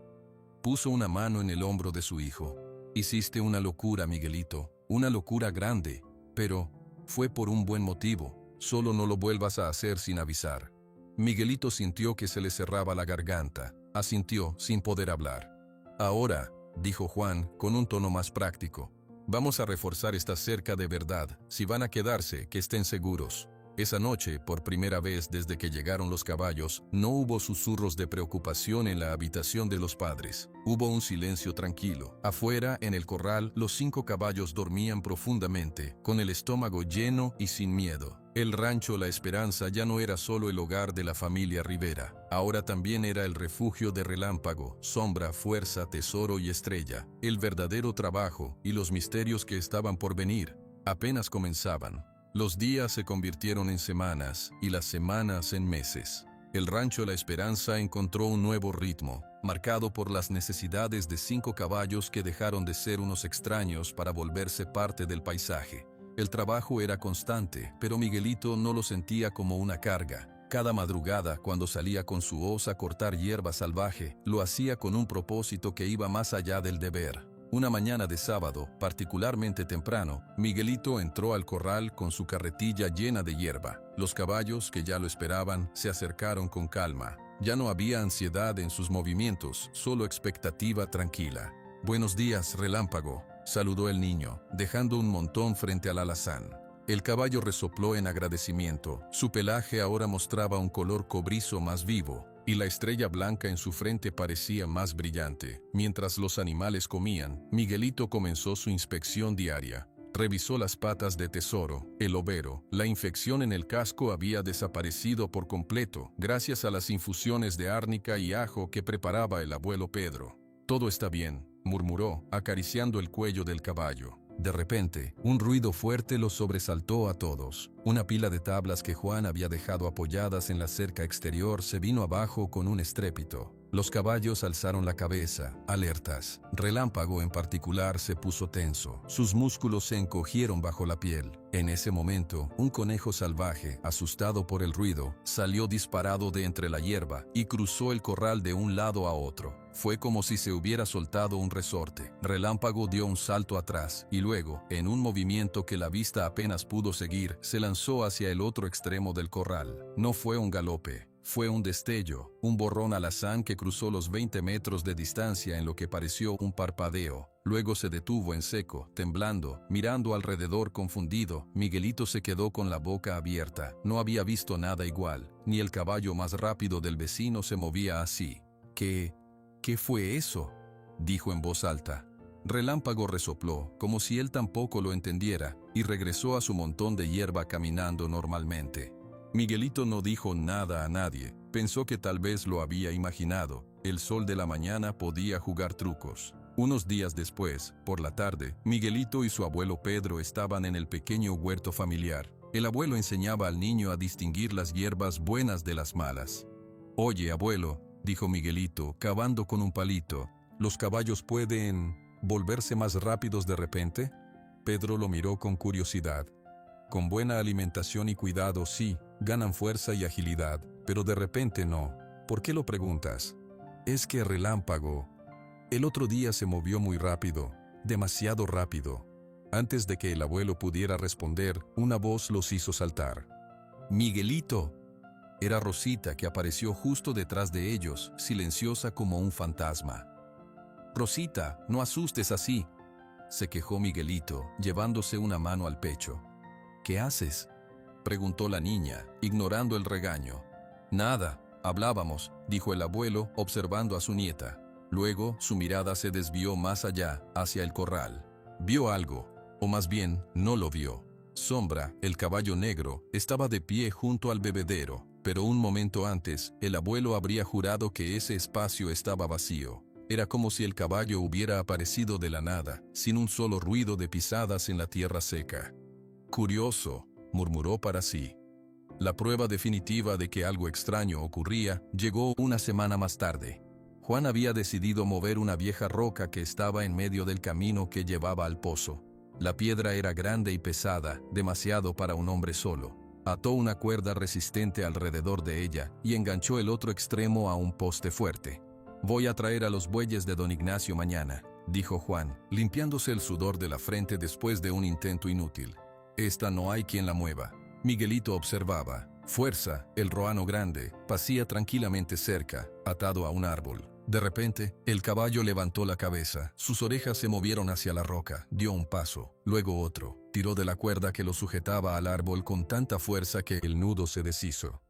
S1: Puso una mano en el hombro de su hijo. Hiciste una locura, Miguelito, una locura grande, pero fue por un buen motivo. Solo no lo vuelvas a hacer sin avisar. Miguelito sintió que se le cerraba la garganta. Asintió sin poder hablar. Ahora, dijo Juan, con un tono más práctico, vamos a reforzar esta cerca de verdad. Si van a quedarse, que estén seguros. Esa noche, por primera vez desde que llegaron los caballos, no hubo susurros de preocupación en la habitación de los padres. Hubo un silencio tranquilo. Afuera, en el corral, los 5 caballos dormían profundamente, con el estómago lleno y sin miedo. El rancho La Esperanza ya no era solo el hogar de la familia Rivera. Ahora también era el refugio de Relámpago, Sombra, Fuerza, Tesoro y Estrella. El verdadero trabajo y los misterios que estaban por venir apenas comenzaban. Los días se convirtieron en semanas y las semanas en meses. El rancho La Esperanza encontró un nuevo ritmo, marcado por las necesidades de 5 caballos que dejaron de ser unos extraños para volverse parte del paisaje. El trabajo era constante, pero Miguelito no lo sentía como una carga. Cada madrugada, cuando salía con su hoz a cortar hierba salvaje, lo hacía con un propósito que iba más allá del deber. Una mañana de sábado, particularmente temprano, Miguelito entró al corral con su carretilla llena de hierba. Los caballos, que ya lo esperaban, se acercaron con calma. Ya no había ansiedad en sus movimientos, solo expectativa tranquila. «Buenos días, Relámpago», saludó el niño, dejando un montón frente al alazán. El caballo resopló en agradecimiento. Su pelaje ahora mostraba un color cobrizo más vivo, y la estrella blanca en su frente parecía más brillante. Mientras los animales comían, Miguelito comenzó su inspección diaria. Revisó las patas de Tesoro, el overo. La infección en el casco había desaparecido por completo, gracias a las infusiones de árnica y ajo que preparaba el abuelo Pedro. «Todo está bien», murmuró, acariciando el cuello del caballo. De repente, un ruido fuerte los sobresaltó a todos. Una pila de tablas que Juan había dejado apoyadas en la cerca exterior se vino abajo con un estrépito. Los caballos alzaron la cabeza, alertas. Relámpago en particular se puso tenso. Sus músculos se encogieron bajo la piel. En ese momento, un conejo salvaje, asustado por el ruido, salió disparado de entre la hierba y cruzó el corral de un lado a otro. Fue como si se hubiera soltado un resorte. Relámpago dio un salto atrás y luego, en un movimiento que la vista apenas pudo seguir, se lanzó hacia el otro extremo del corral. No fue un galope, Fue un destello, un borrón alazán que cruzó los 20 metros de distancia en lo que pareció un parpadeo. Luego se detuvo en seco, temblando, mirando alrededor confundido. Miguelito se quedó con la boca abierta. No había visto nada igual, ni el caballo más rápido del vecino se movía así. ¿Qué fue eso?, dijo en voz alta. Relámpago resopló, como si él tampoco lo entendiera, y regresó a su montón de hierba caminando normalmente. Miguelito no dijo nada a nadie. Pensó que tal vez lo había imaginado. El sol de la mañana podía jugar trucos. Unos días después, por la tarde, Miguelito y su abuelo Pedro estaban en el pequeño huerto familiar. El abuelo enseñaba al niño a distinguir las hierbas buenas de las malas. «Oye, abuelo», dijo Miguelito, cavando con un palito, «¿los caballos pueden volverse más rápidos de repente?» Pedro lo miró con curiosidad. «Con buena alimentación y cuidado, sí, ganan fuerza y agilidad, pero de repente no. ¿Por qué lo preguntas?» «Es que Relámpago el otro día se movió muy rápido, demasiado rápido». Antes de que el abuelo pudiera responder, una voz los hizo saltar. «¡Miguelito!». Era Rosita, que apareció justo detrás de ellos, silenciosa como un fantasma. «Rosita, no asustes así», se quejó Miguelito, llevándose una mano al pecho. «¿Qué haces?», preguntó la niña, ignorando el regaño. «Nada, hablábamos», dijo el abuelo, observando a su nieta. Luego, su mirada se desvió más allá, hacia el corral. Vio algo, o más bien, no lo vio. Sombra, el caballo negro, estaba de pie junto al bebedero, pero un momento antes, el abuelo habría jurado que ese espacio estaba vacío. Era como si el caballo hubiera aparecido de la nada, sin un solo ruido de pisadas en la tierra seca. «Curioso», murmuró para sí. La prueba definitiva de que algo extraño ocurría llegó una semana más tarde. Juan había decidido mover una vieja roca que estaba en medio del camino que llevaba al pozo. La piedra era grande y pesada, demasiado para un hombre solo. Ató una cuerda resistente alrededor de ella y enganchó el otro extremo a un poste fuerte. «Voy a traer a los bueyes de don Ignacio mañana», dijo Juan, limpiándose el sudor de la frente después de un intento inútil. «Esta no hay quien la mueva». Miguelito observaba. Fuerza, el roano grande, pasía tranquilamente cerca, atado a un árbol. De repente, el caballo levantó la cabeza, sus orejas se movieron hacia la roca, dio un paso, luego otro, tiró de la cuerda que lo sujetaba al árbol con tanta fuerza que el nudo se deshizo.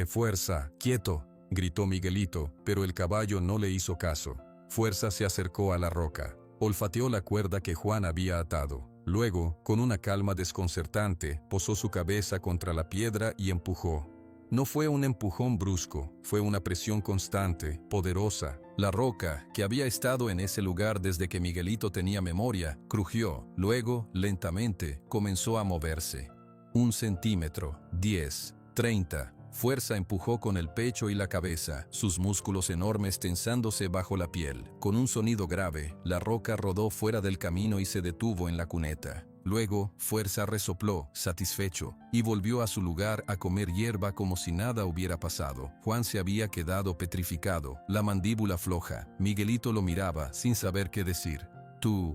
S1: Fuerza, quieto», gritó Miguelito, pero el caballo no le hizo caso. Fuerza se acercó a la roca, olfateó la cuerda que Juan había atado. Luego, con una calma desconcertante, posó su cabeza contra la piedra y empujó. No fue un empujón brusco, fue una presión constante, poderosa. La roca, que había estado en ese lugar desde que Miguelito tenía memoria, crujió. Luego, lentamente, comenzó a moverse. 1 centímetro, 10, 30. Fuerza empujó con el pecho y la cabeza, sus músculos enormes tensándose bajo la piel. Con un sonido grave, la roca rodó fuera del camino y se detuvo en la cuneta. Luego, Fuerza resopló, satisfecho, y volvió a su lugar a comer hierba como si nada hubiera pasado. Juan se había quedado petrificado, la mandíbula floja. Miguelito lo miraba, sin saber qué decir. ¿Tú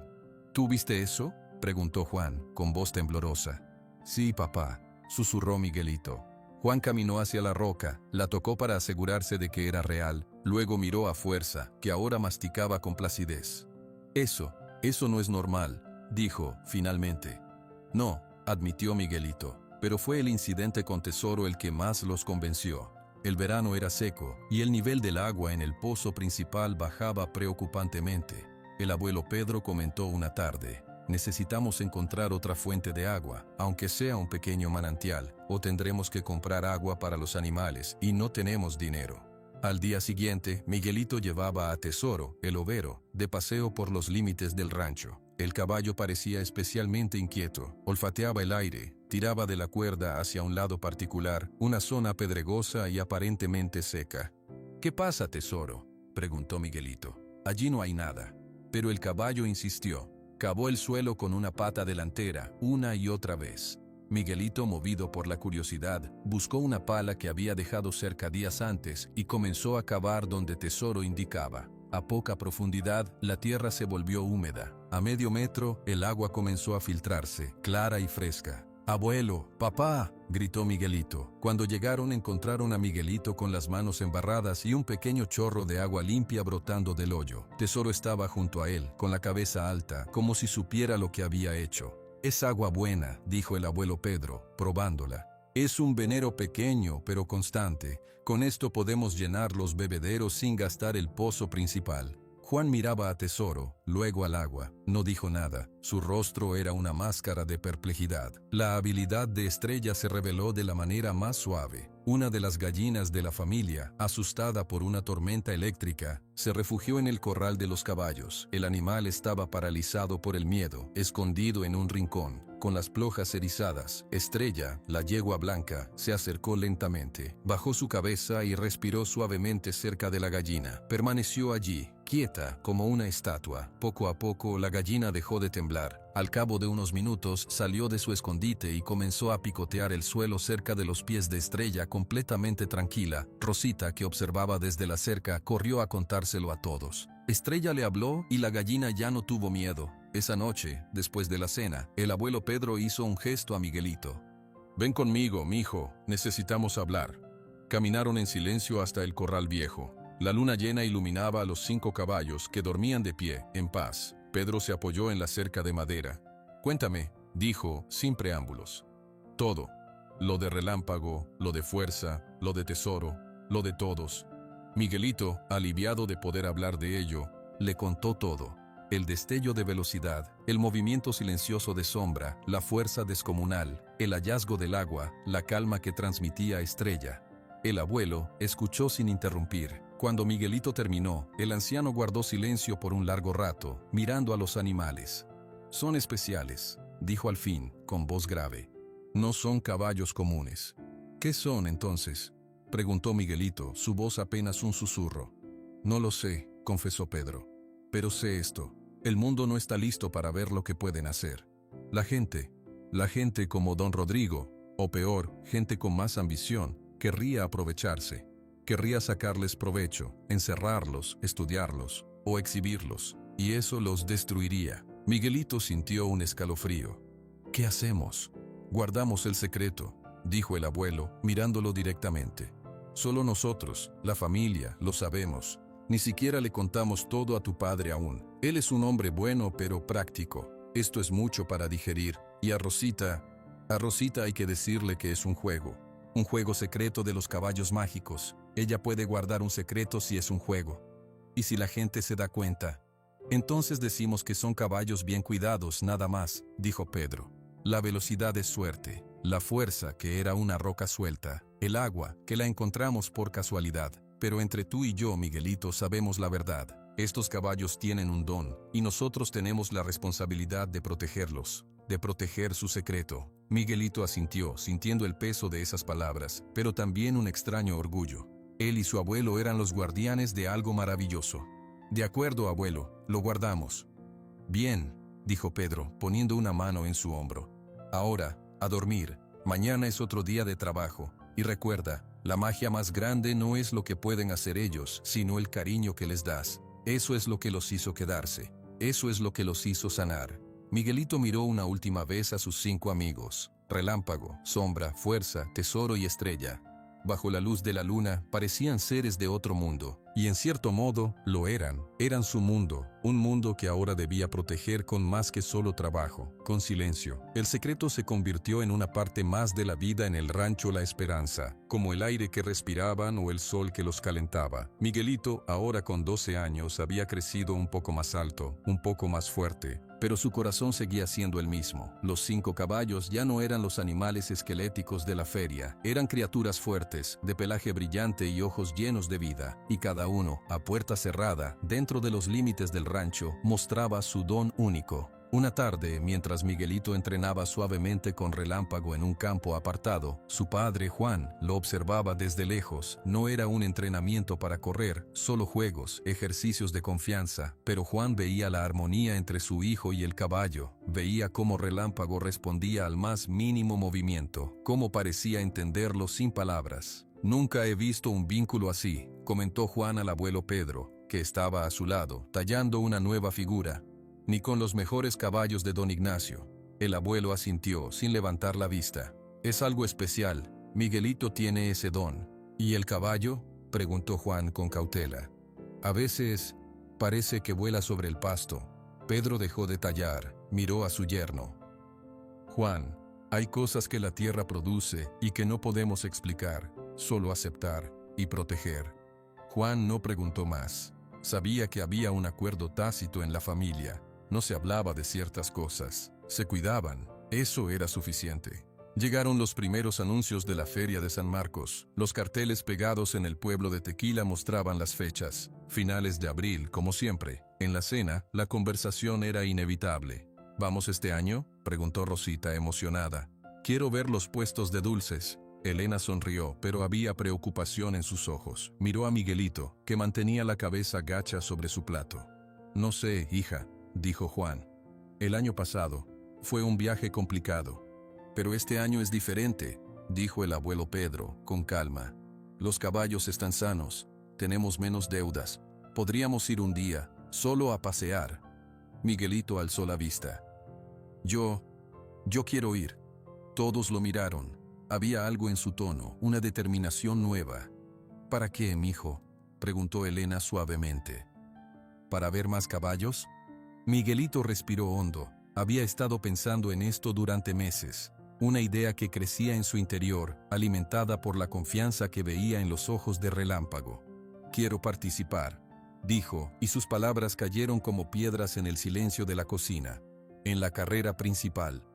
S1: viste eso?», preguntó Juan, con voz temblorosa. «Sí, papá», susurró Miguelito. Juan caminó hacia la roca, la tocó para asegurarse de que era real, luego miró a Fuerza, que ahora masticaba con placidez. Eso no es normal», dijo, finalmente. «No», admitió Miguelito, pero fue el incidente con Tesoro el que más los convenció. El verano era seco, y el nivel del agua en el pozo principal bajaba preocupantemente. El abuelo Pedro comentó una tarde: «Necesitamos encontrar otra fuente de agua, aunque sea un pequeño manantial, o tendremos que comprar agua para los animales, y no tenemos dinero». Al día siguiente, Miguelito llevaba a Tesoro, el overo, de paseo por los límites del rancho. El caballo parecía especialmente inquieto, olfateaba el aire, tiraba de la cuerda hacia un lado particular, una zona pedregosa y aparentemente seca. «¿Qué pasa, Tesoro?», preguntó Miguelito. «Allí no hay nada». Pero el caballo insistió. Cavó el suelo con una pata delantera, una y otra vez. Miguelito, movido por la curiosidad, buscó una pala que había dejado cerca días antes y comenzó a cavar donde Tesoro indicaba. A poca profundidad, la tierra se volvió húmeda. A medio metro, el agua comenzó a filtrarse, clara y fresca. «Abuelo, papá», gritó Miguelito. Cuando llegaron encontraron a Miguelito con las manos embarradas y un pequeño chorro de agua limpia brotando del hoyo. Tesoro estaba junto a él, con la cabeza alta, como si supiera lo que había hecho. «Es agua buena», dijo el abuelo Pedro, probándola. «Es un venero pequeño, pero constante. Con esto podemos llenar los bebederos sin gastar el pozo principal». Juan miraba a Tesoro, luego al agua. No dijo nada. Su rostro era una máscara de perplejidad. La habilidad de Estrella se reveló de la manera más suave. Una de las gallinas de la familia, asustada por una tormenta eléctrica, se refugió en el corral de los caballos. El animal estaba paralizado por el miedo, escondido en un rincón, con las plojas erizadas. Estrella, la yegua blanca, se acercó lentamente. Bajó su cabeza y respiró suavemente cerca de la gallina. Permaneció allí, quieta como una estatua. Poco a poco la gallina dejó de temblar. Al cabo de unos minutos salió de su escondite y comenzó a picotear el suelo cerca de los pies de Estrella completamente tranquila. Rosita, que observaba desde la cerca, corrió a contárselo a todos. Estrella le habló y la gallina ya no tuvo miedo. Esa noche, después de la cena, el abuelo Pedro hizo un gesto a Miguelito. «Ven conmigo, mijo, necesitamos hablar». Caminaron en silencio hasta el corral viejo. La luna llena iluminaba a los 5 caballos que dormían de pie, en paz. Pedro se apoyó en la cerca de madera. «Cuéntame», dijo, sin preámbulos. «Todo. Lo de Relámpago, lo de Fuerza, lo de Tesoro, lo de todos». Miguelito, aliviado de poder hablar de ello, le contó todo. El destello de velocidad, el movimiento silencioso de sombra, la fuerza descomunal, el hallazgo del agua, la calma que transmitía Estrella. El abuelo escuchó sin interrumpir. Cuando Miguelito terminó, el anciano guardó silencio por un largo rato, mirando a los animales. «Son especiales», dijo al fin, con voz grave. «No son caballos comunes». «¿Qué son, entonces?», preguntó Miguelito, su voz apenas un susurro. «No lo sé», confesó Pedro. «Pero sé esto. El mundo no está listo para ver lo que pueden hacer. La gente como Don Rodrigo, o peor, gente con más ambición, querría aprovecharse. Querría sacarles provecho, encerrarlos, estudiarlos o exhibirlos, y eso los destruiría». Miguelito sintió un escalofrío. «¿Qué hacemos?». «Guardamos el secreto», dijo el abuelo, mirándolo directamente. «Solo nosotros, la familia, lo sabemos. Ni siquiera le contamos todo a tu padre aún. Él es un hombre bueno pero práctico. Esto es mucho para digerir. Y a Rosita hay que decirle que es un juego secreto de los caballos mágicos. Ella puede guardar un secreto si es un juego. Y si la gente se da cuenta, entonces decimos que son caballos bien cuidados, nada más», dijo Pedro. «La velocidad es suerte, la fuerza, que era una roca suelta, el agua, que la encontramos por casualidad. Pero entre tú y yo, Miguelito, sabemos la verdad. Estos caballos tienen un don, y nosotros tenemos la responsabilidad de protegerlos, de proteger su secreto». Miguelito asintió, sintiendo el peso de esas palabras, pero también un extraño orgullo. Él y su abuelo eran los guardianes de algo maravilloso. «De acuerdo, abuelo, lo guardamos». «Bien», dijo Pedro, poniendo una mano en su hombro. «Ahora, a dormir. Mañana es otro día de trabajo. Y recuerda, la magia más grande no es lo que pueden hacer ellos, sino el cariño que les das. Eso es lo que los hizo quedarse. Eso es lo que los hizo sanar». Miguelito miró una última vez a sus 5 amigos: Relámpago, Sombra, Fuerza, Tesoro y Estrella. Bajo la luz de la luna, parecían seres de otro mundo, y en cierto modo, lo eran. Eran su mundo, un mundo que ahora debía proteger con más que solo trabajo, con silencio. El secreto se convirtió en una parte más de la vida en el rancho La Esperanza, como el aire que respiraban o el sol que los calentaba. Miguelito, ahora con 12 años, había crecido un poco más alto, un poco más fuerte, pero su corazón seguía siendo el mismo. Los 5 caballos ya no eran los animales esqueléticos de la feria, eran criaturas fuertes, de pelaje brillante y ojos llenos de vida, y cada uno, a puerta cerrada, dentro de los límites del rancho, mostraba su don único. Una tarde, mientras Miguelito entrenaba suavemente con Relámpago en un campo apartado, su padre, Juan, lo observaba desde lejos. No era un entrenamiento para correr, solo juegos, ejercicios de confianza, pero Juan veía la armonía entre su hijo y el caballo, veía cómo Relámpago respondía al más mínimo movimiento, cómo parecía entenderlo sin palabras. «Nunca he visto un vínculo así», comentó Juan al abuelo Pedro, que estaba a su lado, tallando una nueva figura. «Ni con los mejores caballos de don Ignacio». El abuelo asintió sin levantar la vista. Es algo especial. Miguelito tiene ese don. ¿Y el caballo?, preguntó Juan con cautela. A veces parece que vuela sobre el pasto. Pedro dejó de tallar, miró a su yerno. Juan, hay cosas que la tierra produce y que no podemos explicar, solo aceptar y proteger. Juan no preguntó más. Sabía que había un acuerdo tácito en la familia. No se hablaba de ciertas cosas. Se cuidaban. Eso era suficiente. Llegaron los primeros anuncios de la Feria de San Marcos. Los carteles pegados en el pueblo de Tequila mostraban las fechas. Finales de abril, como siempre. En la cena, la conversación era inevitable. ¿Vamos este año?, preguntó Rosita emocionada. Quiero ver los puestos de dulces. Elena sonrió, pero había preocupación en sus ojos. Miró a Miguelito, que mantenía la cabeza gacha sobre su plato. No sé, hija, dijo Juan. El año pasado fue un viaje complicado. Pero este año es diferente, dijo el abuelo Pedro, con calma. Los caballos están sanos, tenemos menos deudas. Podríamos ir un día, solo a pasear. Miguelito alzó la vista. Yo quiero ir. Todos lo miraron. Había algo en su tono, una determinación nueva. ¿Para qué, mijo?, preguntó Elena suavemente. ¿Para ver más caballos? Miguelito respiró hondo. Había estado pensando en esto durante meses. Una idea que crecía en su interior, alimentada por la confianza que veía en los ojos de Relámpago. Quiero participar, dijo, y sus palabras cayeron como piedras en el silencio de la cocina. En la carrera principal.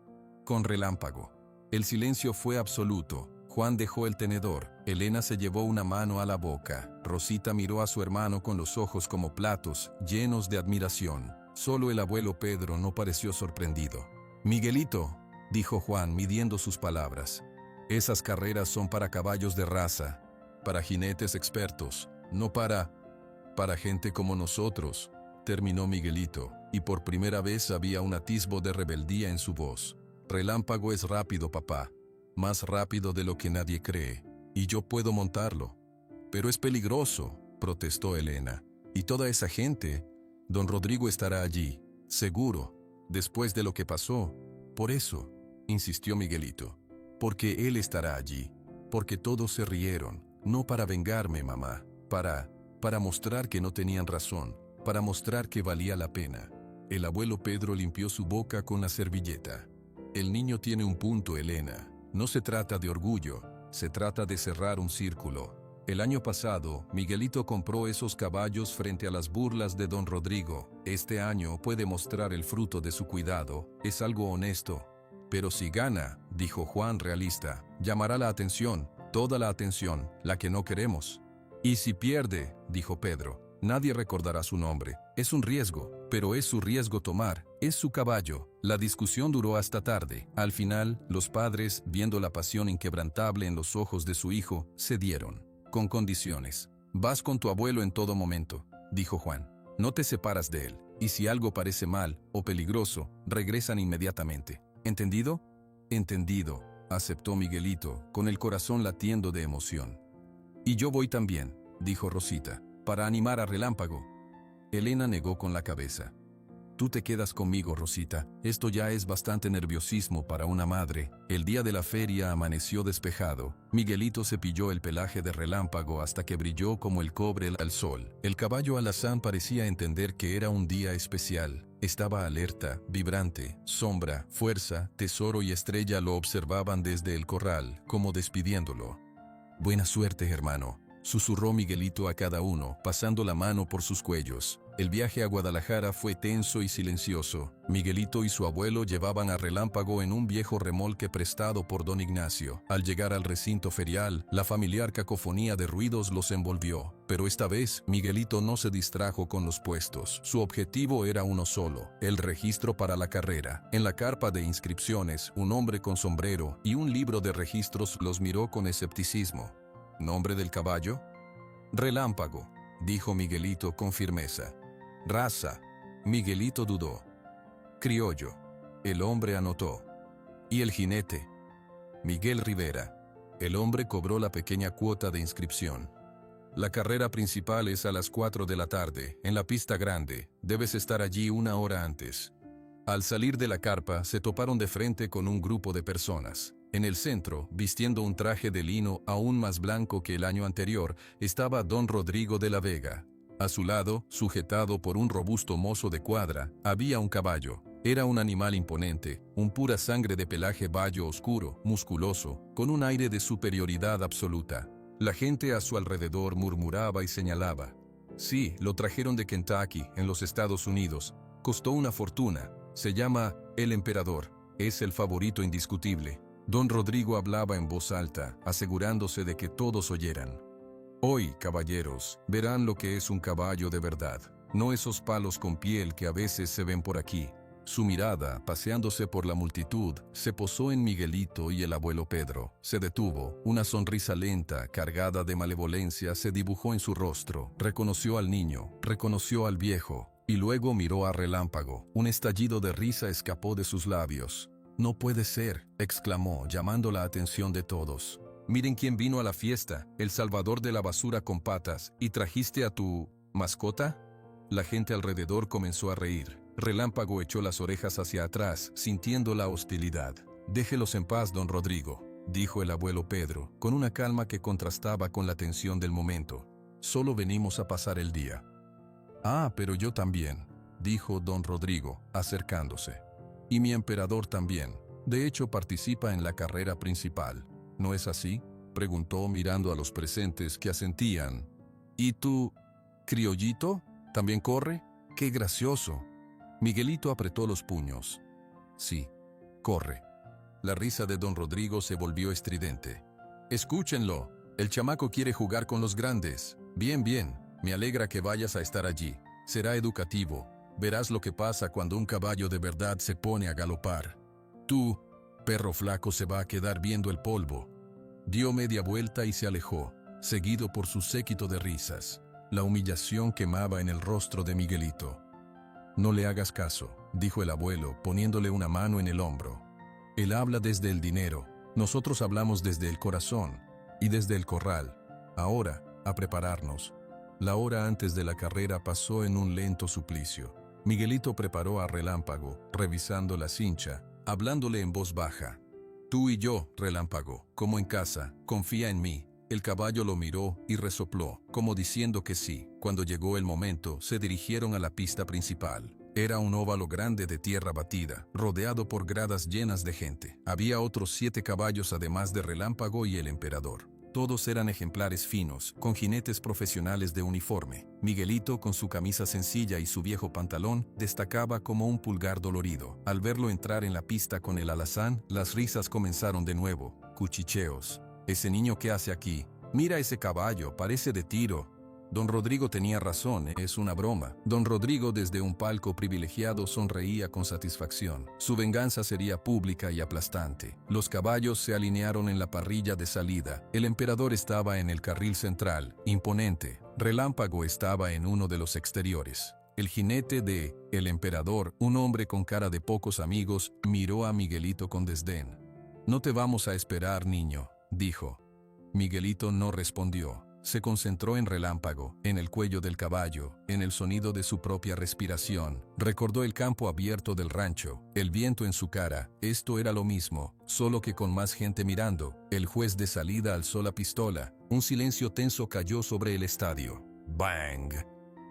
S1: Con Relámpago. El silencio fue absoluto. Juan dejó el tenedor. Elena se llevó una mano a la boca. Rosita miró a su hermano con los ojos como platos, llenos de admiración. Solo el abuelo Pedro no pareció sorprendido. Miguelito, dijo Juan midiendo sus palabras. Esas carreras son para caballos de raza, para jinetes expertos, no para gente como nosotros, terminó Miguelito, y por primera vez había un atisbo de rebeldía en su voz. Relámpago es rápido, papá, más rápido de lo que nadie cree, y yo puedo montarlo. Pero es peligroso, protestó Elena. Y toda esa gente, don Rodrigo estará allí, seguro, después de lo que pasó. Por eso, insistió Miguelito, porque él estará allí, porque todos se rieron, no para vengarme, mamá, para mostrar que no tenían razón, para mostrar que valía la pena. El abuelo Pedro limpió su boca con la servilleta. El niño tiene un punto, Elena. No se trata de orgullo, se trata de cerrar un círculo. El año pasado, Miguelito compró esos caballos frente a las burlas de don Rodrigo. Este año puede mostrar el fruto de su cuidado, es algo honesto. Pero si gana, dijo Juan realista, llamará la atención, toda la atención, la que no queremos. Y si pierde, dijo Pedro, nadie recordará su nombre. Es un riesgo, pero es su riesgo tomar, es su caballo. La discusión duró hasta tarde. Al final, los padres, viendo la pasión inquebrantable en los ojos de su hijo, cedieron. Con condiciones. Vas con tu abuelo en todo momento, dijo Juan. No te separas de él, y si algo parece mal o peligroso, regresan inmediatamente. ¿Entendido? Entendido, aceptó Miguelito, con el corazón latiendo de emoción. Y yo voy también, dijo Rosita, para animar a Relámpago. Elena negó con la cabeza. Tú te quedas conmigo, Rosita. Esto ya es bastante nerviosismo para una madre. El día de la feria amaneció despejado. Miguelito cepilló el pelaje de Relámpago hasta que brilló como el cobre al sol. El caballo alazán parecía entender que era un día especial. Estaba alerta, vibrante. Sombra, fuerza, tesoro y estrella lo observaban desde el corral, como despidiéndolo. Buena suerte, hermano, susurró Miguelito a cada uno, pasando la mano por sus cuellos. El viaje a Guadalajara fue tenso y silencioso. Miguelito y su abuelo llevaban a Relámpago en un viejo remolque prestado por don Ignacio. Al llegar al recinto ferial, la familiar cacofonía de ruidos los envolvió. Pero esta vez, Miguelito no se distrajo con los puestos. Su objetivo era uno solo, el registro para la carrera. En la carpa de inscripciones, un hombre con sombrero y un libro de registros los miró con escepticismo. ¿Nombre del caballo? Relámpago, dijo Miguelito con firmeza. Raza. Miguelito dudó. Criollo. El hombre anotó. ¿Y el jinete? Miguel Rivera. El hombre cobró la pequeña cuota de inscripción. La carrera principal es a las 4 de la tarde, en la pista grande. Debes estar allí 1 hora antes. Al salir de la carpa, se toparon de frente con un grupo de personas. En el centro, vistiendo un traje de lino aún más blanco que el año anterior, estaba don Rodrigo de la Vega. A su lado, sujetado por un robusto mozo de cuadra, había un caballo. Era un animal imponente, un pura sangre de pelaje bayo oscuro, musculoso, con un aire de superioridad absoluta. La gente a su alrededor murmuraba y señalaba. Sí, lo trajeron de Kentucky, en los Estados Unidos. Costó una fortuna. Se llama El Emperador. Es el favorito indiscutible. Don Rodrigo hablaba en voz alta, asegurándose de que todos oyeran. Hoy, caballeros, verán lo que es un caballo de verdad, no esos palos con piel que a veces se ven por aquí. Su mirada, paseándose por la multitud, se posó en Miguelito y el abuelo Pedro. Se detuvo, una sonrisa lenta, cargada de malevolencia, se dibujó en su rostro. Reconoció al niño, reconoció al viejo, y luego miró a Relámpago. Un estallido de risa escapó de sus labios. «No puede ser», exclamó, llamando la atención de todos. «Miren quién vino a la fiesta, el salvador de la basura con patas, ¿y trajiste a tu mascota?». La gente alrededor comenzó a reír. Relámpago echó las orejas hacia atrás, sintiendo la hostilidad. «Déjelos en paz, don Rodrigo», dijo el abuelo Pedro, con una calma que contrastaba con la tensión del momento. «Solo venimos a pasar el día». «Ah, pero yo también», dijo don Rodrigo, acercándose. «Y mi emperador también. De hecho, participa en la carrera principal. ¿No es así?», preguntó mirando a los presentes que asentían. «¿Y tú, criollito, también corre? ¡Qué gracioso!». Miguelito apretó los puños. «Sí, corre». La risa de don Rodrigo se volvió estridente. «Escúchenlo, el chamaco quiere jugar con los grandes. Bien, bien, me alegra que vayas a estar allí. Será educativo. Verás lo que pasa cuando un caballo de verdad se pone a galopar. Tú, perro flaco, se va a quedar viendo el polvo». Dio media vuelta y se alejó, seguido por su séquito de risas. La humillación quemaba en el rostro de Miguelito. «No le hagas caso», dijo el abuelo, poniéndole una mano en el hombro. «Él habla desde el dinero, nosotros hablamos desde el corazón y desde el corral. Ahora, a prepararnos». La hora antes de la carrera pasó en un lento suplicio. Miguelito preparó a Relámpago, revisando la cincha, hablándole en voz baja. «Tú y yo, Relámpago, como en casa, confía en mí». El caballo lo miró y resopló, como diciendo que sí. Cuando llegó el momento, se dirigieron a la pista principal. Era un óvalo grande de tierra batida, rodeado por gradas llenas de gente. Había otros 7 caballos además de Relámpago y el emperador. Todos eran ejemplares finos, con jinetes profesionales de uniforme. Miguelito, con su camisa sencilla y su viejo pantalón, destacaba como un pulgar dolorido. Al verlo entrar en la pista con el alazán, las risas comenzaron de nuevo. Cuchicheos. «¿Ese niño qué hace aquí? Mira ese caballo, parece de tiro». Don Rodrigo tenía razón, es una broma. Don Rodrigo desde un palco privilegiado sonreía con satisfacción. Su venganza sería pública y aplastante. Los caballos se alinearon en la parrilla de salida. El emperador estaba en el carril central, imponente. Relámpago estaba en uno de los exteriores. El jinete de el emperador, un hombre con cara de pocos amigos, miró a Miguelito con desdén. «No te vamos a esperar, niño», dijo. Miguelito no respondió. Se concentró en Relámpago, en el cuello del caballo, en el sonido de su propia respiración. Recordó el campo abierto del rancho, el viento en su cara. Esto era lo mismo, solo que con más gente mirando. El juez de salida alzó la pistola. Un silencio tenso cayó sobre el estadio. ¡Bang!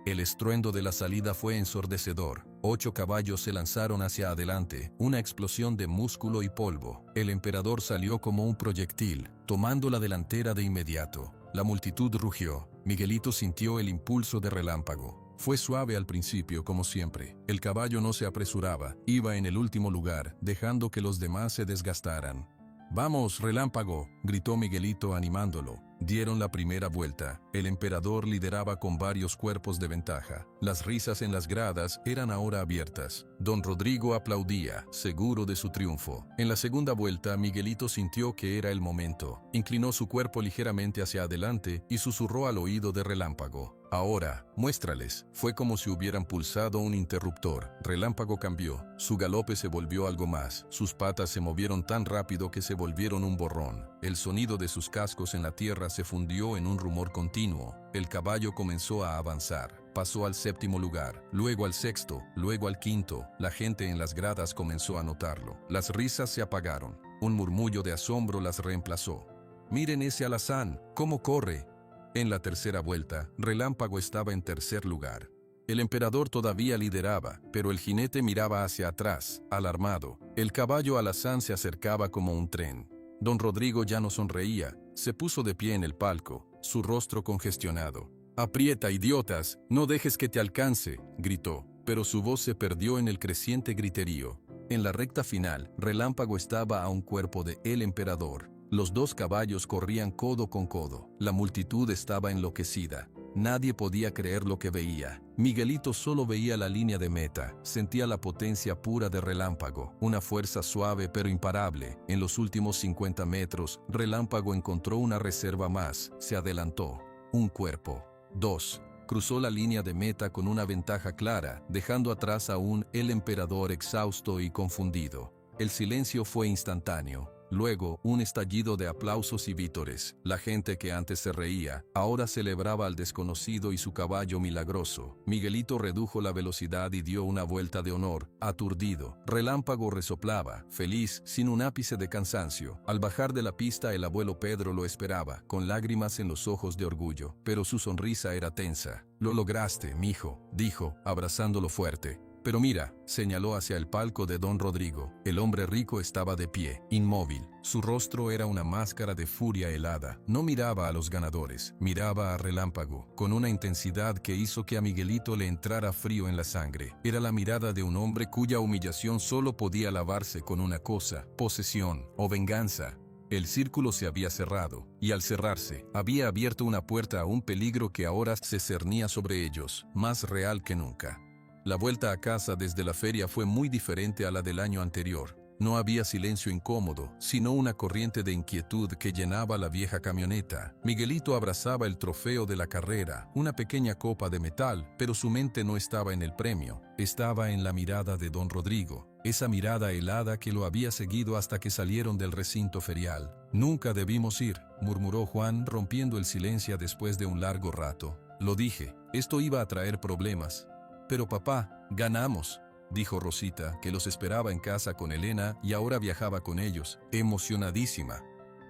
S1: El estruendo de la salida fue ensordecedor. 8 caballos se lanzaron hacia adelante, una explosión de músculo y polvo. El emperador salió como un proyectil, tomando la delantera de inmediato. La multitud rugió. Miguelito sintió el impulso de Relámpago. Fue suave al principio, como siempre. El caballo no se apresuraba, iba en el último lugar, dejando que los demás se desgastaran. «¡Vamos, Relámpago!», gritó Miguelito animándolo. Dieron la primera vuelta. El emperador lideraba con varios cuerpos de ventaja. Las risas en las gradas eran ahora abiertas. Don Rodrigo aplaudía, seguro de su triunfo. En la segunda vuelta, Miguelito sintió que era el momento. Inclinó su cuerpo ligeramente hacia adelante y susurró al oído de Relámpago. «Ahora, muéstrales». Fue como si hubieran pulsado un interruptor. Relámpago cambió. Su galope se volvió algo más. Sus patas se movieron tan rápido que se volvieron un borrón. El sonido de sus cascos en la tierra se fundió en un rumor continuo. El caballo comenzó a avanzar. Pasó al séptimo lugar, luego al sexto, luego al quinto. La gente en las gradas comenzó a notarlo. Las risas se apagaron. Un murmullo de asombro las reemplazó. «Miren ese alazán, cómo corre». En la tercera vuelta, Relámpago estaba en tercer lugar. El emperador todavía lideraba, pero el jinete miraba hacia atrás, alarmado. El caballo alazán se acercaba como un tren. Don Rodrigo ya no sonreía, se puso de pie en el palco, su rostro congestionado. «Aprieta, idiotas, no dejes que te alcance», gritó, pero su voz se perdió en el creciente griterío. En la recta final, Relámpago estaba a un cuerpo de el emperador. Los dos caballos corrían codo con codo. La multitud estaba enloquecida. Nadie podía creer lo que veía. Miguelito solo veía la línea de meta, sentía la potencia pura de Relámpago, una fuerza suave pero imparable. En los últimos 50 metros, Relámpago encontró una reserva más, se adelantó. Un cuerpo. 2. Cruzó la línea de meta con una ventaja clara, dejando atrás aún el emperador exhausto y confundido. El silencio fue instantáneo. Luego, un estallido de aplausos y vítores. La gente que antes se reía, ahora celebraba al desconocido y su caballo milagroso. Miguelito redujo la velocidad y dio una vuelta de honor, aturdido. Relámpago resoplaba, feliz, sin un ápice de cansancio. Al bajar de la pista, el abuelo Pedro lo esperaba, con lágrimas en los ojos de orgullo, pero su sonrisa era tensa. «Lo lograste, mijo», dijo, abrazándolo fuerte. «Pero mira», señaló hacia el palco de Don Rodrigo. El hombre rico estaba de pie, inmóvil. Su rostro era una máscara de furia helada. No miraba a los ganadores, miraba a Relámpago, con una intensidad que hizo que a Miguelito le entrara frío en la sangre. Era la mirada de un hombre cuya humillación solo podía lavarse con una cosa: posesión o venganza. El círculo se había cerrado, y al cerrarse, había abierto una puerta a un peligro que ahora se cernía sobre ellos, más real que nunca. La vuelta a casa desde la feria fue muy diferente a la del año anterior. No había silencio incómodo, sino una corriente de inquietud que llenaba la vieja camioneta. Miguelito abrazaba el trofeo de la carrera, una pequeña copa de metal, pero su mente no estaba en el premio, estaba en la mirada de Don Rodrigo, esa mirada helada que lo había seguido hasta que salieron del recinto ferial. «Nunca debimos ir», murmuró Juan, rompiendo el silencio después de un largo rato. «Lo dije, esto iba a traer problemas». «Pero papá, ganamos», dijo Rosita, que los esperaba en casa con Elena y ahora viajaba con ellos, emocionadísima.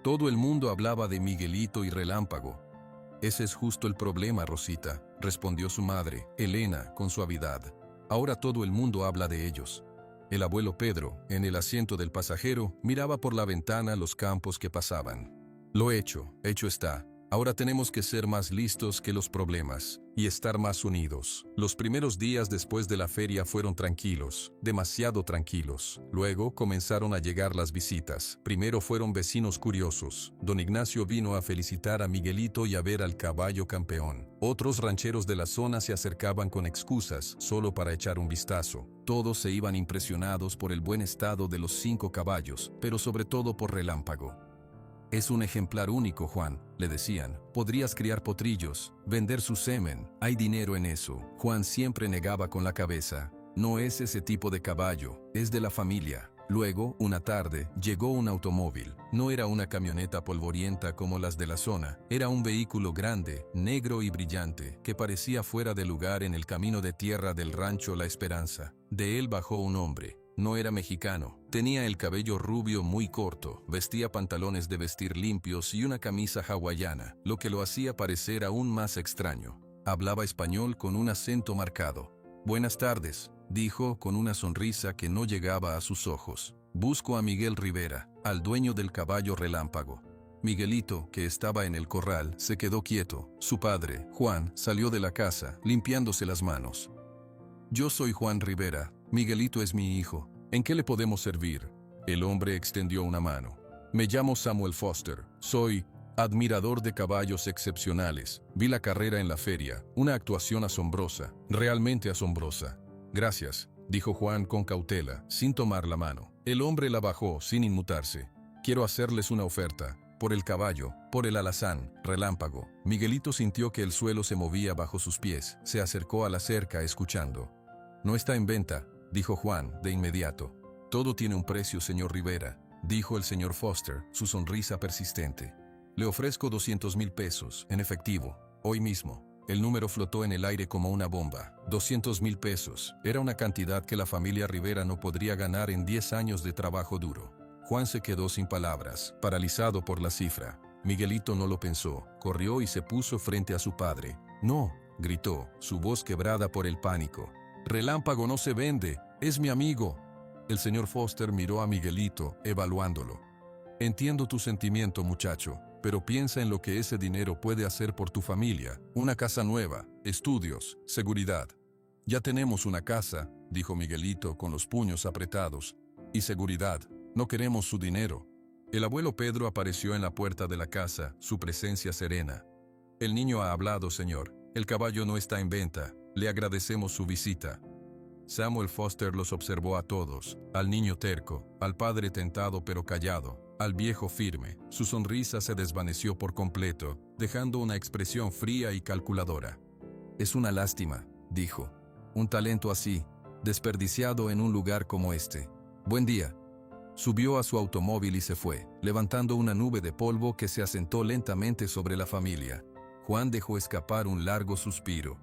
S1: Todo el mundo hablaba de Miguelito y Relámpago. «Ese es justo el problema, Rosita», respondió su madre, Elena, con suavidad. «Ahora todo el mundo habla de ellos». El abuelo Pedro, en el asiento del pasajero, miraba por la ventana los campos que pasaban. «Lo hecho está. Ahora tenemos que ser más listos que los problemas y estar más unidos». Los primeros días después de la feria fueron tranquilos, demasiado tranquilos. Luego comenzaron a llegar las visitas. Primero fueron vecinos curiosos. Don Ignacio vino a felicitar a Miguelito y a ver al caballo campeón. Otros rancheros de la zona se acercaban con excusas, solo para echar un vistazo. Todos se iban impresionados por el buen estado de los 5 caballos, pero sobre todo por Relámpago. «Es un ejemplar único, Juan», le decían. «Podrías criar potrillos, vender su semen, hay dinero en eso». Juan siempre negaba con la cabeza. «No es ese tipo de caballo, es de la familia». Luego, una tarde, llegó un automóvil. No era una camioneta polvorienta como las de la zona, era un vehículo grande, negro y brillante, que parecía fuera de lugar en el camino de tierra del rancho La Esperanza. De él bajó un hombre. No era mexicano, tenía el cabello rubio muy corto, vestía pantalones de vestir limpios y una camisa hawaiana, lo que lo hacía parecer aún más extraño. Hablaba español con un acento marcado. «Buenas tardes», dijo con una sonrisa que no llegaba a sus ojos. «Busco a Miguel Rivera, al dueño del caballo Relámpago». Miguelito, que estaba en el corral, se quedó quieto. Su padre, Juan, salió de la casa, limpiándose las manos. «Yo soy Juan Rivera. Miguelito es mi hijo. ¿En qué le podemos servir?». El hombre extendió una mano. «Me llamo Samuel Foster. Soy admirador de caballos excepcionales. Vi la carrera en la feria. Una actuación asombrosa. Realmente asombrosa». «Gracias», dijo Juan con cautela, sin tomar la mano. El hombre la bajó sin inmutarse. «Quiero hacerles una oferta. Por el caballo, por el alazán, Relámpago». Miguelito sintió que el suelo se movía bajo sus pies. Se acercó a la cerca escuchando. «No está en venta», dijo Juan, de inmediato. «Todo tiene un precio, señor Rivera», dijo el señor Foster, su sonrisa persistente. «Le ofrezco 200,000 pesos, en efectivo, hoy mismo». El número flotó en el aire como una bomba. 200,000 pesos. Era una cantidad que la familia Rivera no podría ganar en 10 años de trabajo duro. Juan se quedó sin palabras, paralizado por la cifra. Miguelito no lo pensó. Corrió y se puso frente a su padre. «No», gritó, su voz quebrada por el pánico. «Relámpago no se vende. Es mi amigo». El señor Foster miró a Miguelito, evaluándolo. «Entiendo tu sentimiento, muchacho, pero piensa en lo que ese dinero puede hacer por tu familia. Una casa nueva, estudios, seguridad». «Ya tenemos una casa», dijo Miguelito con los puños apretados. «Y seguridad. No queremos su dinero». El abuelo Pedro apareció en la puerta de la casa, su presencia serena. «El niño ha hablado, señor. El caballo no está en venta. Le agradecemos su visita». Samuel Foster los observó a todos, al niño terco, al padre tentado pero callado, al viejo firme. Su sonrisa se desvaneció por completo, dejando una expresión fría y calculadora. «Es una lástima», dijo. «Un talento así, desperdiciado en un lugar como este. Buen día». Subió a su automóvil y se fue, levantando una nube de polvo que se asentó lentamente sobre la familia. Juan dejó escapar un largo suspiro.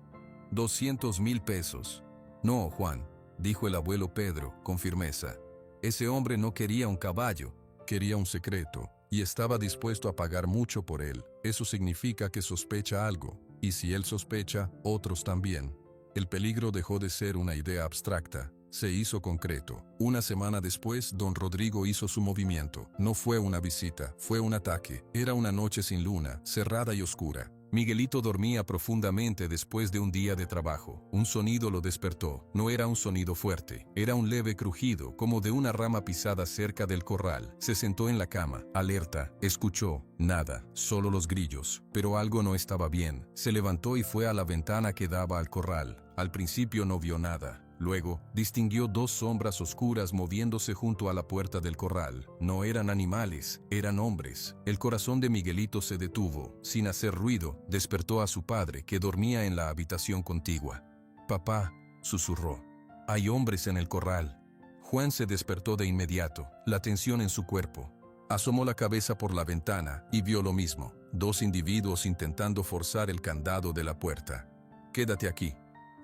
S1: 200,000 pesos. «No, Juan», dijo el abuelo Pedro, con firmeza. «Ese hombre no quería un caballo, quería un secreto, y estaba dispuesto a pagar mucho por él. Eso significa que sospecha algo, y si él sospecha, otros también». El peligro dejó de ser una idea abstracta. Se hizo concreto. Una semana después, don Rodrigo hizo su movimiento. No fue una visita, fue un ataque. Era una noche sin luna, cerrada y oscura. Miguelito dormía profundamente después de un día de trabajo. Un sonido lo despertó. No era un sonido fuerte, era un leve crujido, como de una rama pisada cerca del corral. Se sentó en la cama, alerta. Escuchó, nada, solo los grillos. Pero algo no estaba bien. Se levantó y fue a la ventana que daba al corral. Al principio no vio nada. Luego, distinguió dos sombras oscuras moviéndose junto a la puerta del corral. No eran animales, eran hombres. El corazón de Miguelito se detuvo. Sin hacer ruido, despertó a su padre, que dormía en la habitación contigua. «Papá», susurró, «hay hombres en el corral». Juan se despertó de inmediato, la tensión en su cuerpo. Asomó la cabeza por la ventana y vio lo mismo. Dos individuos intentando forzar el candado de la puerta. «Quédate aquí»,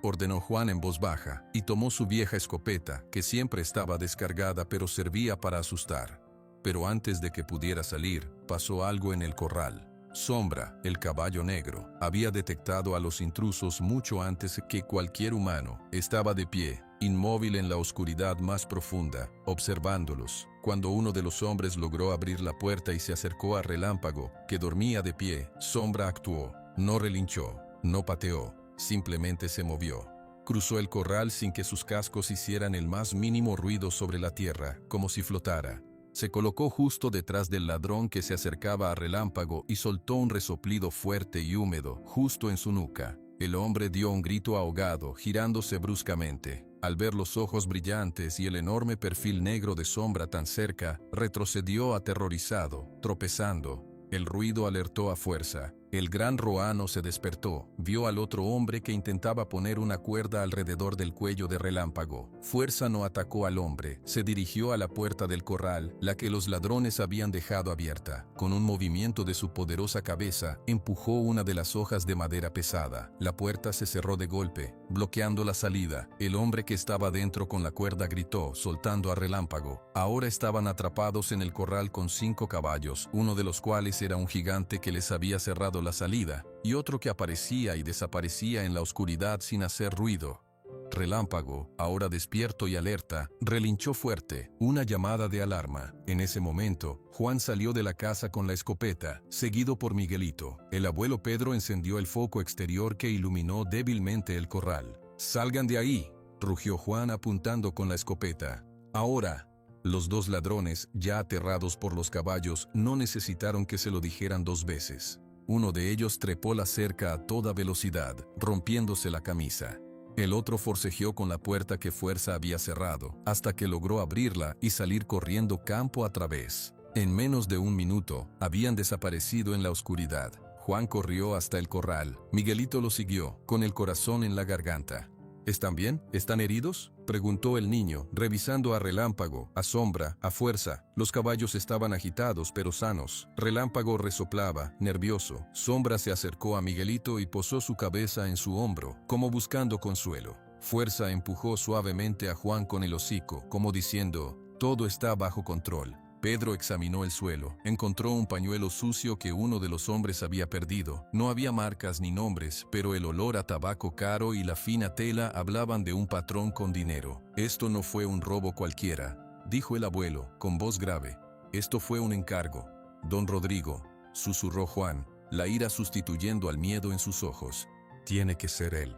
S1: ordenó Juan en voz baja, y tomó su vieja escopeta, que siempre estaba descargada pero servía para asustar. Pero antes de que pudiera salir, pasó algo en el corral. Sombra, el caballo negro, había detectado a los intrusos mucho antes que cualquier humano. Estaba de pie, inmóvil en la oscuridad más profunda, observándolos. Cuando uno de los hombres logró abrir la puerta y se acercó a Relámpago, que dormía de pie, Sombra actuó. No relinchó, no pateó. Simplemente se movió. Cruzó el corral sin que sus cascos hicieran el más mínimo ruido sobre la tierra, como si flotara. Se colocó justo detrás del ladrón que se acercaba a Relámpago y soltó un resoplido fuerte y húmedo, justo en su nuca. El hombre dio un grito ahogado, girándose bruscamente. Al ver los ojos brillantes y el enorme perfil negro de Sombra tan cerca, retrocedió aterrorizado, tropezando. El ruido alertó a fuerza. El gran Roano se despertó, vio al otro hombre que intentaba poner una cuerda alrededor del cuello de Relámpago. Fuerza no atacó al hombre, se dirigió a la puerta del corral, la que los ladrones habían dejado abierta. Con un movimiento de su poderosa cabeza, empujó una de las hojas de madera pesada. La puerta se cerró de golpe, bloqueando la salida. El hombre que estaba dentro con la cuerda gritó, soltando a Relámpago. Ahora estaban atrapados en el corral con 5 caballos, uno de los cuales era un gigante que les había cerrado la salida, y otro que aparecía y desaparecía en la oscuridad sin hacer ruido. Relámpago, ahora despierto y alerta, relinchó fuerte, una llamada de alarma. En ese momento, Juan salió de la casa con la escopeta, seguido por Miguelito. El abuelo Pedro encendió el foco exterior que iluminó débilmente el corral. «¡Salgan de ahí!», rugió Juan apuntando con la escopeta. «Ahora». Los dos ladrones, ya aterrados por los caballos, no necesitaron que se lo dijeran 2 veces. Uno de ellos trepó la cerca a toda velocidad, rompiéndose la camisa. El otro forcejeó con la puerta que Fuerza había cerrado, hasta que logró abrirla y salir corriendo campo a través. En menos de 1 minuto, habían desaparecido en la oscuridad. Juan corrió hasta el corral. Miguelito lo siguió, con el corazón en la garganta. ¿Están bien? ¿Están heridos?, preguntó el niño, revisando a Relámpago, a Sombra, a Fuerza. Los caballos estaban agitados pero sanos. Relámpago resoplaba, nervioso. Sombra se acercó a Miguelito y posó su cabeza en su hombro, como buscando consuelo. Fuerza empujó suavemente a Juan con el hocico, como diciendo, «Todo está bajo control». Pedro examinó el suelo. Encontró un pañuelo sucio que uno de los hombres había perdido. No había marcas ni nombres, pero el olor a tabaco caro y la fina tela hablaban de un patrón con dinero. «Esto no fue un robo cualquiera», dijo el abuelo, con voz grave. «Esto fue un encargo». «Don Rodrigo», susurró Juan, la ira sustituyendo al miedo en sus ojos. «Tiene que ser él».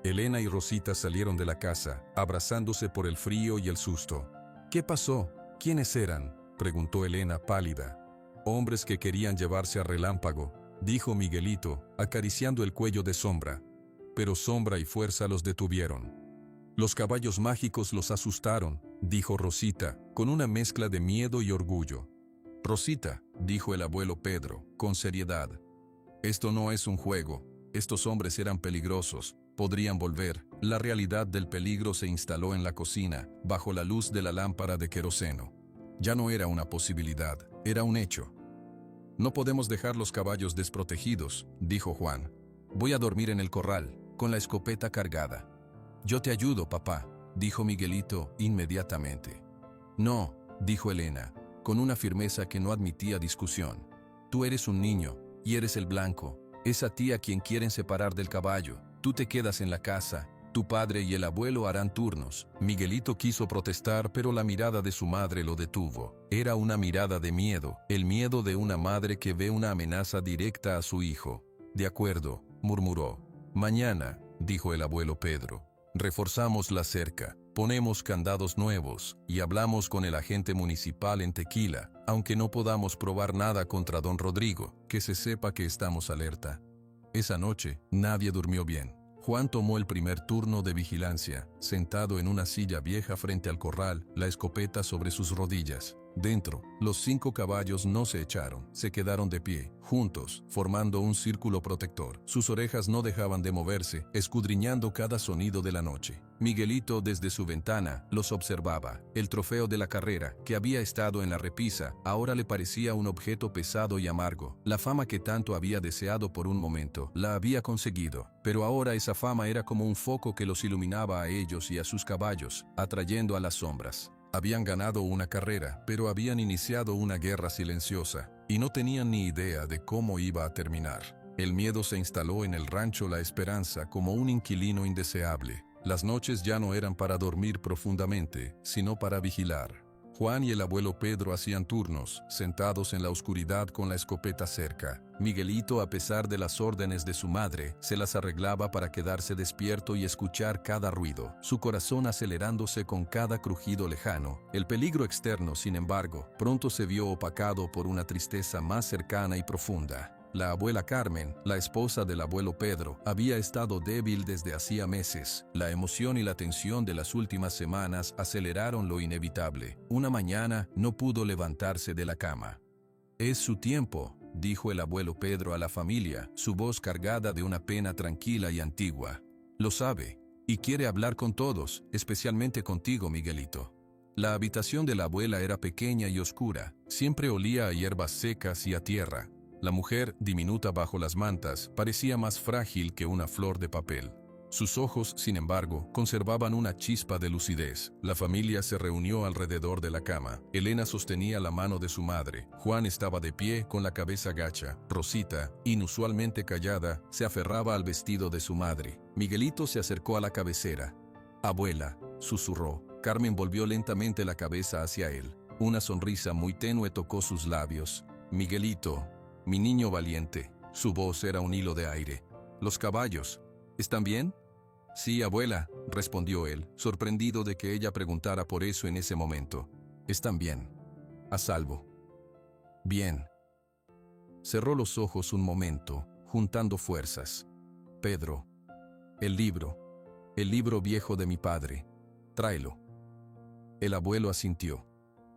S1: Elena y Rosita salieron de la casa, abrazándose por el frío y el susto. «¿Qué pasó? ¿Quiénes eran?», preguntó Elena pálida. «Hombres que querían llevarse a Relámpago», dijo Miguelito, acariciando el cuello de Sombra. Pero Sombra y Fuerza los detuvieron. «Los caballos mágicos los asustaron», dijo Rosita, con una mezcla de miedo y orgullo. «Rosita», dijo el abuelo Pedro, con seriedad, «esto no es un juego. Estos hombres eran peligrosos. Podrían volver». La realidad del peligro se instaló en la cocina, bajo la luz de la lámpara de queroseno. Ya no era una posibilidad, era un hecho. «No podemos dejar los caballos desprotegidos», dijo Juan. «Voy a dormir en el corral, con la escopeta cargada». «Yo te ayudo, papá», dijo Miguelito inmediatamente. «No», dijo Elena, con una firmeza que no admitía discusión. «Tú eres un niño, y eres el blanco. Es a ti a quien quieren separar del caballo. Tú te quedas en la casa. Tu padre y el abuelo harán turnos». Miguelito quiso protestar, pero la mirada de su madre lo detuvo. Era una mirada de miedo, el miedo de una madre que ve una amenaza directa a su hijo. «De acuerdo», murmuró. «Mañana», dijo el abuelo Pedro, «reforzamos la cerca, ponemos candados nuevos y hablamos con el agente municipal en Tequila, aunque no podamos probar nada contra don Rodrigo, que se sepa que estamos alerta». Esa noche, nadie durmió bien. Juan tomó el primer turno de vigilancia, sentado en una silla vieja frente al corral, la escopeta sobre sus rodillas. Dentro, los 5 caballos no se echaron, se quedaron de pie, juntos, formando un círculo protector. Sus orejas no dejaban de moverse, escudriñando cada sonido de la noche. Miguelito, desde su ventana, los observaba. El trofeo de la carrera, que había estado en la repisa, ahora le parecía un objeto pesado y amargo. La fama que tanto había deseado por un momento, la había conseguido. Pero ahora esa fama era como un foco que los iluminaba a ellos y a sus caballos, atrayendo a las sombras. Habían ganado una carrera, pero habían iniciado una guerra silenciosa, y no tenían ni idea de cómo iba a terminar. El miedo se instaló en el rancho La Esperanza como un inquilino indeseable. Las noches ya no eran para dormir profundamente, sino para vigilar. Juan y el abuelo Pedro hacían turnos, sentados en la oscuridad con la escopeta cerca. Miguelito, a pesar de las órdenes de su madre, se las arreglaba para quedarse despierto y escuchar cada ruido, su corazón acelerándose con cada crujido lejano. El peligro externo, sin embargo, pronto se vio opacado por una tristeza más cercana y profunda. La abuela Carmen, la esposa del abuelo Pedro, había estado débil desde hacía meses. La emoción y la tensión de las últimas semanas aceleraron lo inevitable. Una mañana no pudo levantarse de la cama. «Es su tiempo», dijo el abuelo Pedro a la familia, su voz cargada de una pena tranquila y antigua. «Lo sabe, y quiere hablar con todos, especialmente contigo, Miguelito». La habitación de la abuela era pequeña y oscura. Siempre olía a hierbas secas y a tierra. La mujer, diminuta bajo las mantas, parecía más frágil que una flor de papel. Sus ojos, sin embargo, conservaban una chispa de lucidez. La familia se reunió alrededor de la cama. Elena sostenía la mano de su madre. Juan estaba de pie con la cabeza gacha. Rosita, inusualmente callada, se aferraba al vestido de su madre. Miguelito se acercó a la cabecera. «Abuela», susurró. Carmen volvió lentamente la cabeza hacia él. Una sonrisa muy tenue tocó sus labios. «Miguelito, mi niño valiente». Su voz era un hilo de aire. «¿Los caballos están bien?» «Sí, abuela», respondió él, sorprendido de que ella preguntara por eso en ese momento. «Están bien. A salvo». «Bien». Cerró los ojos un momento, juntando fuerzas. «Pedro, el libro viejo de mi padre. Tráelo». El abuelo asintió.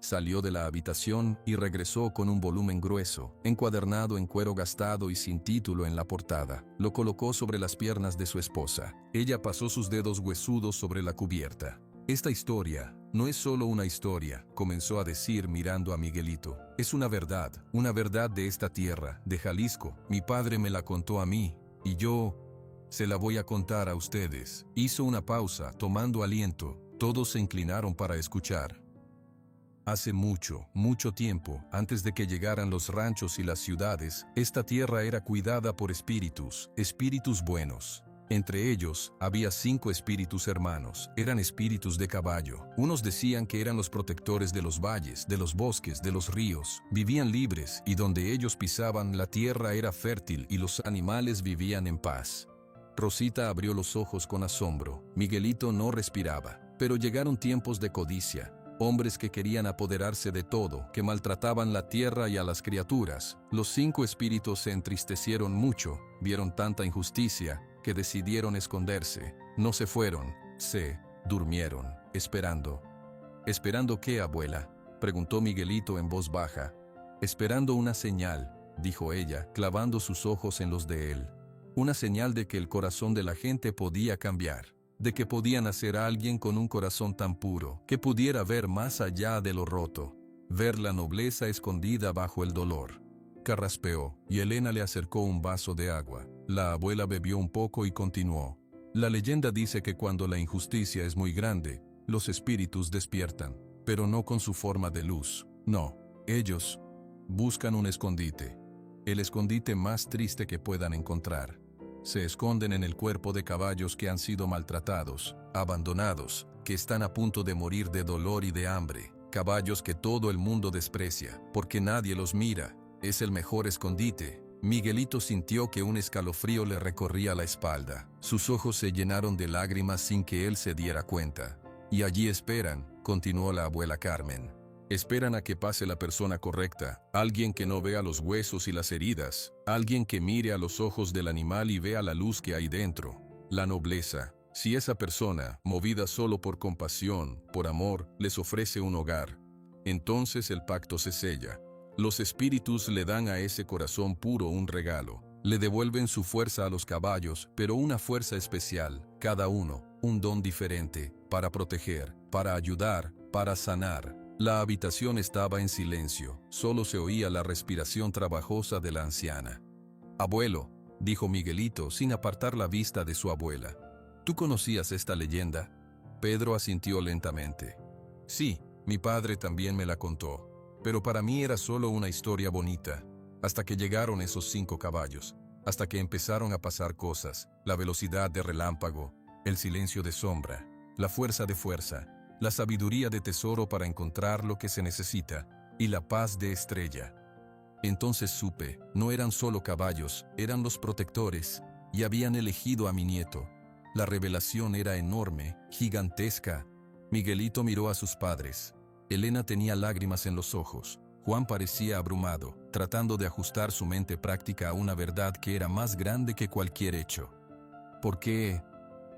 S1: Salió de la habitación y regresó con un volumen grueso, encuadernado en cuero gastado y sin título en la portada. Lo colocó sobre las piernas de su esposa. Ella pasó sus dedos huesudos sobre la cubierta. Esta historia no es solo una historia, comenzó a decir mirando a Miguelito. Es una verdad de esta tierra, de Jalisco. Mi padre me la contó a mí, y yo se la voy a contar a ustedes. Hizo una pausa, tomando aliento. Todos se inclinaron para escuchar. Hace mucho, mucho tiempo, antes de que llegaran los ranchos y las ciudades, esta tierra era cuidada por espíritus buenos. Entre ellos, había 5 espíritus hermanos. Eran espíritus de caballo. Unos decían que eran los protectores de los valles, de los bosques, de los ríos. Vivían libres, y donde ellos pisaban, la tierra era fértil y los animales vivían en paz. Rosita abrió los ojos con asombro. Miguelito no respiraba. Pero llegaron tiempos de codicia. Hombres que querían apoderarse de todo, que maltrataban la tierra y a las criaturas. Los 5 espíritus se entristecieron mucho, vieron tanta injusticia, que decidieron esconderse. No se fueron, se durmieron, esperando. ¿Esperando qué, abuela?, preguntó Miguelito en voz baja. Esperando una señal, dijo ella, clavando sus ojos en los de él. Una señal de que el corazón de la gente podía cambiar. De que podía nacer alguien con un corazón tan puro, que pudiera ver más allá de lo roto, ver la nobleza escondida bajo el dolor. Carraspeó, y Elena le acercó un vaso de agua. La abuela bebió un poco y continuó. La leyenda dice que cuando la injusticia es muy grande, los espíritus despiertan, pero no con su forma de luz. No, ellos buscan un escondite. El escondite más triste que puedan encontrar. Se esconden en el cuerpo de caballos que han sido maltratados, abandonados, que están a punto de morir de dolor y de hambre. Caballos que todo el mundo desprecia, porque nadie los mira. Es el mejor escondite. Miguelito sintió que un escalofrío le recorría la espalda. Sus ojos se llenaron de lágrimas sin que él se diera cuenta. Y allí esperan, continuó la abuela Carmen. Esperan a que pase la persona correcta, alguien que no vea los huesos y las heridas, alguien que mire a los ojos del animal y vea la luz que hay dentro, la nobleza. Si esa persona, movida solo por compasión, por amor, les ofrece un hogar, entonces el pacto se sella. Los espíritus le dan a ese corazón puro un regalo. Le devuelven su fuerza a los caballos, pero una fuerza especial, cada uno, un don diferente, para proteger, para ayudar, para sanar. La habitación estaba en silencio, solo se oía la respiración trabajosa de la anciana. «Abuelo», dijo Miguelito sin apartar la vista de su abuela. «¿Tú conocías esta leyenda?» Pedro asintió lentamente. «Sí, mi padre también me la contó, pero para mí era solo una historia bonita, hasta que llegaron esos 5 caballos, hasta que empezaron a pasar cosas, la velocidad de relámpago, el silencio de sombra, la fuerza de fuerza, la sabiduría de tesoro para encontrar lo que se necesita, y la paz de estrella. Entonces supe, no eran solo caballos, eran los protectores, y habían elegido a mi nieto. La revelación era enorme, gigantesca». Miguelito miró a sus padres. Elena tenía lágrimas en los ojos. Juan parecía abrumado, tratando de ajustar su mente práctica a una verdad que era más grande que cualquier hecho. «¿Por qué?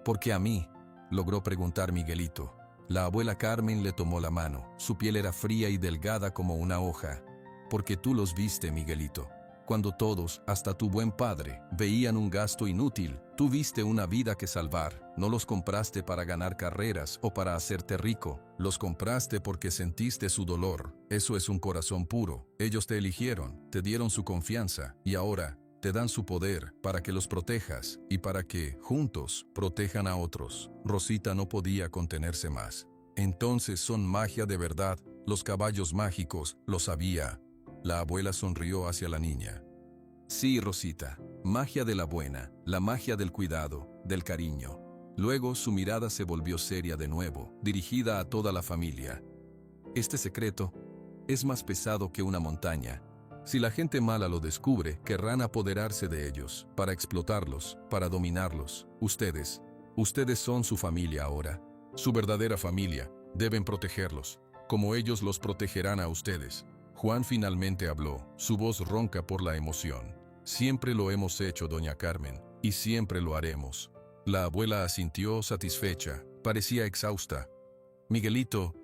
S1: ¿Por qué a mí?», logró preguntar Miguelito. La abuela Carmen le tomó la mano. Su piel era fría y delgada como una hoja. «Porque tú los viste, Miguelito. Cuando todos, hasta tu buen padre, veían un gasto inútil, tú viste una vida que salvar. No los compraste para ganar carreras o para hacerte rico. Los compraste porque sentiste su dolor. Eso es un corazón puro. Ellos te eligieron, te dieron su confianza, y ahora te dan su poder para que los protejas y para que, juntos, protejan a otros». Rosita no podía contenerse más. «Entonces son magia de verdad, los caballos mágicos, lo sabía». La abuela sonrió hacia la niña. «Sí, Rosita, magia de la buena, la magia del cuidado, del cariño». Luego su mirada se volvió seria de nuevo, dirigida a toda la familia. «Este secreto es más pesado que una montaña. Si la gente mala lo descubre, querrán apoderarse de ellos, para explotarlos, para dominarlos. Ustedes son su familia ahora, su verdadera familia. Deben protegerlos, como ellos los protegerán a ustedes». Juan finalmente habló, su voz ronca por la emoción. «Siempre lo hemos hecho, doña Carmen, y siempre lo haremos». La abuela asintió satisfecha, parecía exhausta. «Miguelito,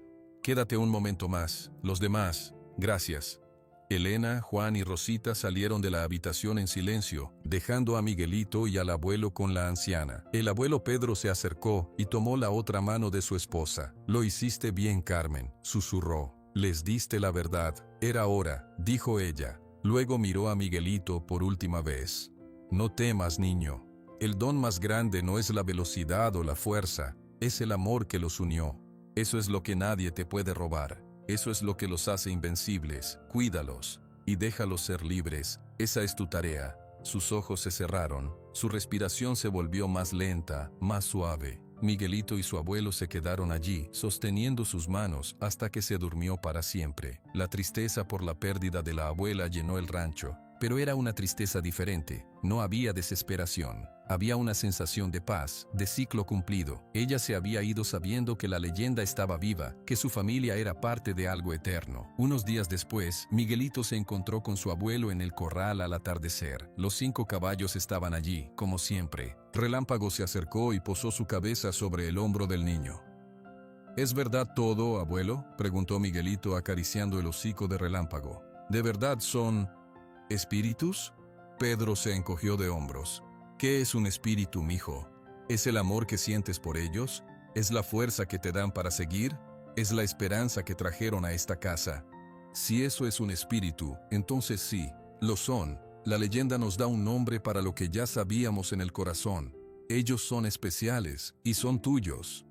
S1: Quédate un momento más. Los demás, gracias. Elena, Juan y Rosita salieron de la habitación en silencio, dejando a Miguelito y al abuelo con la anciana. El abuelo Pedro se acercó y tomó la otra mano de su esposa. Lo hiciste bien, Carmen, susurró. Les diste la verdad. Era hora, dijo ella. Luego miró a Miguelito por última vez. No temas, niño. El don más grande no es la velocidad o la fuerza, es el amor que los unió. Eso es lo que nadie te puede robar. Eso es lo que los hace invencibles. Cuídalos y déjalos ser libres. Esa es tu tarea. Sus ojos se cerraron. Su respiración se volvió más lenta, más suave. Miguelito y su abuelo se quedaron allí, sosteniendo sus manos hasta que se durmió para siempre. La tristeza por la pérdida de la abuela llenó el rancho. Pero era una tristeza diferente. No había desesperación. Había una sensación de paz, de ciclo cumplido. Ella se había ido sabiendo que la leyenda estaba viva, que su familia era parte de algo eterno. Unos días después, Miguelito se encontró con su abuelo en el corral al atardecer. Los 5 caballos estaban allí, como siempre. Relámpago se acercó y posó su cabeza sobre el hombro del niño. ¿Es verdad todo, abuelo?, preguntó Miguelito acariciando el hocico de Relámpago. ¿De verdad son espíritus? Pedro se encogió de hombros. ¿Qué es un espíritu, mijo? ¿Es el amor que sientes por ellos? ¿Es la fuerza que te dan para seguir? ¿Es la esperanza que trajeron a esta casa? Si eso es un espíritu, entonces sí, lo son. La leyenda nos da un nombre para lo que ya sabíamos en el corazón. Ellos son especiales y son tuyos.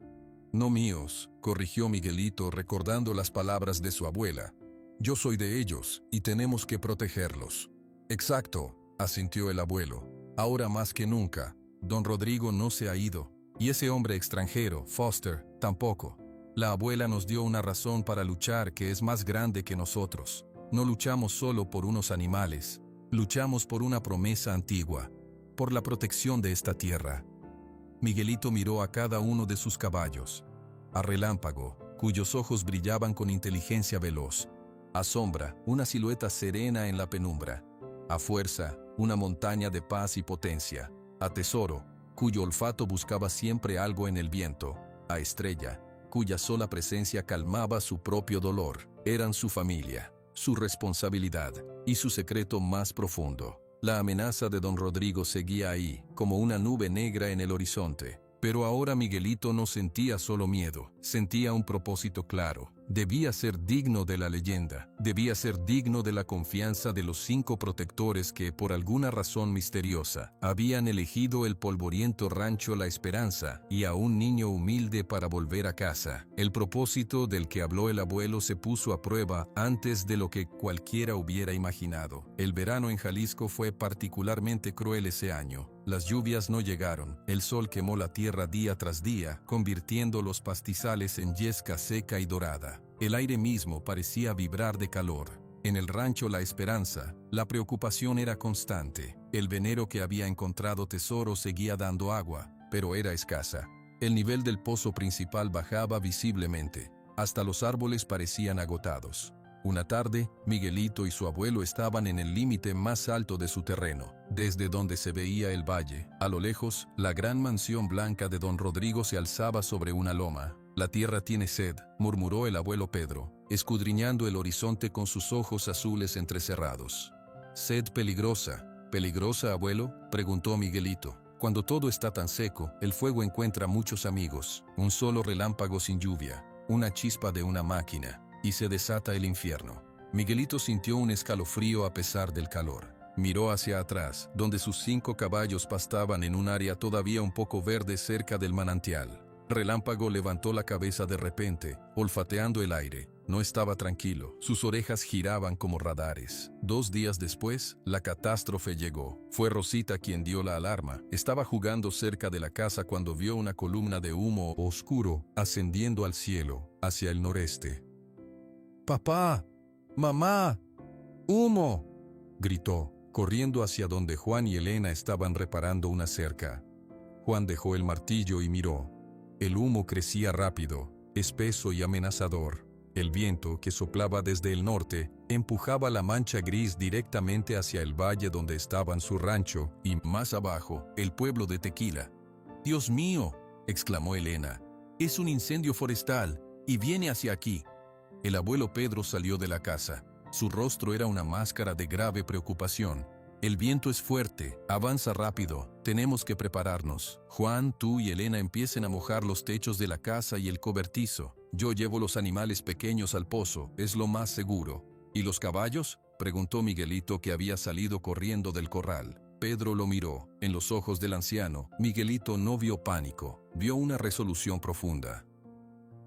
S1: No míos, corrigió Miguelito recordando las palabras de su abuela. Yo soy de ellos y tenemos que protegerlos. Exacto, asintió el abuelo. Ahora más que nunca, don Rodrigo no se ha ido, y ese hombre extranjero, Foster, tampoco. La abuela nos dio una razón para luchar que es más grande que nosotros. No luchamos solo por unos animales, luchamos por una promesa antigua, por la protección de esta tierra. Miguelito miró a cada uno de sus caballos, a Relámpago, cuyos ojos brillaban con inteligencia veloz, a Sombra, una silueta serena en la penumbra, a Fuerza, una montaña de paz y potencia, a Tesoro, cuyo olfato buscaba siempre algo en el viento, a Estrella, cuya sola presencia calmaba su propio dolor. Eran su familia, su responsabilidad y su secreto más profundo. La amenaza de don Rodrigo seguía ahí, como una nube negra en el horizonte. Pero ahora Miguelito no sentía solo miedo, sentía un propósito claro. Debía ser digno de la leyenda, debía ser digno de la confianza de los 5 protectores que, por alguna razón misteriosa, habían elegido el polvoriento rancho La Esperanza y a un niño humilde para volver a casa. El propósito del que habló el abuelo se puso a prueba antes de lo que cualquiera hubiera imaginado. El verano en Jalisco fue particularmente cruel ese año. Las lluvias no llegaron, el sol quemó la tierra día tras día, convirtiendo los pastizales en yesca seca y dorada. El aire mismo parecía vibrar de calor. En el rancho La Esperanza, la preocupación era constante. El venero que había encontrado Tesoro seguía dando agua, pero era escasa. El nivel del pozo principal bajaba visiblemente. Hasta los árboles parecían agotados. Una tarde, Miguelito y su abuelo estaban en el límite más alto de su terreno, desde donde se veía el valle. A lo lejos, la gran mansión blanca de don Rodrigo se alzaba sobre una loma. La tierra tiene sed, murmuró el abuelo Pedro, escudriñando el horizonte con sus ojos azules entrecerrados. Sed peligrosa. ¿Peligrosa, abuelo?, preguntó Miguelito. Cuando todo está tan seco, el fuego encuentra muchos amigos. Un solo relámpago sin lluvia, una chispa de una máquina, y se desata el infierno. Miguelito sintió un escalofrío a pesar del calor. Miró hacia atrás, donde sus 5 caballos pastaban en un área todavía un poco verde cerca del manantial. Relámpago levantó la cabeza de repente, olfateando el aire. No estaba tranquilo, sus orejas giraban como radares. 2 días después, la catástrofe llegó. Fue Rosita quien dio la alarma. Estaba jugando cerca de la casa cuando vio una columna de humo oscuro ascendiendo al cielo, hacia el noreste. ¡Papá! ¡Mamá! ¡Humo!, gritó, corriendo hacia donde Juan y Elena estaban reparando una cerca. Juan dejó el martillo y miró. El humo crecía rápido, espeso y amenazador. El viento, que soplaba desde el norte, empujaba la mancha gris directamente hacia el valle donde estaban su rancho y, más abajo, el pueblo de Tequila. «¡Dios mío!», exclamó Elena. «Es un incendio forestal y viene hacia aquí». El abuelo Pedro salió de la casa. Su rostro era una máscara de grave preocupación. El viento es fuerte, avanza rápido, tenemos que prepararnos. Juan, tú y Elena empiecen a mojar los techos de la casa y el cobertizo. Yo llevo los animales pequeños al pozo, es lo más seguro. ¿Y los caballos?, preguntó Miguelito, que había salido corriendo del corral. Pedro lo miró. En los ojos del anciano, Miguelito no vio pánico, vio una resolución profunda.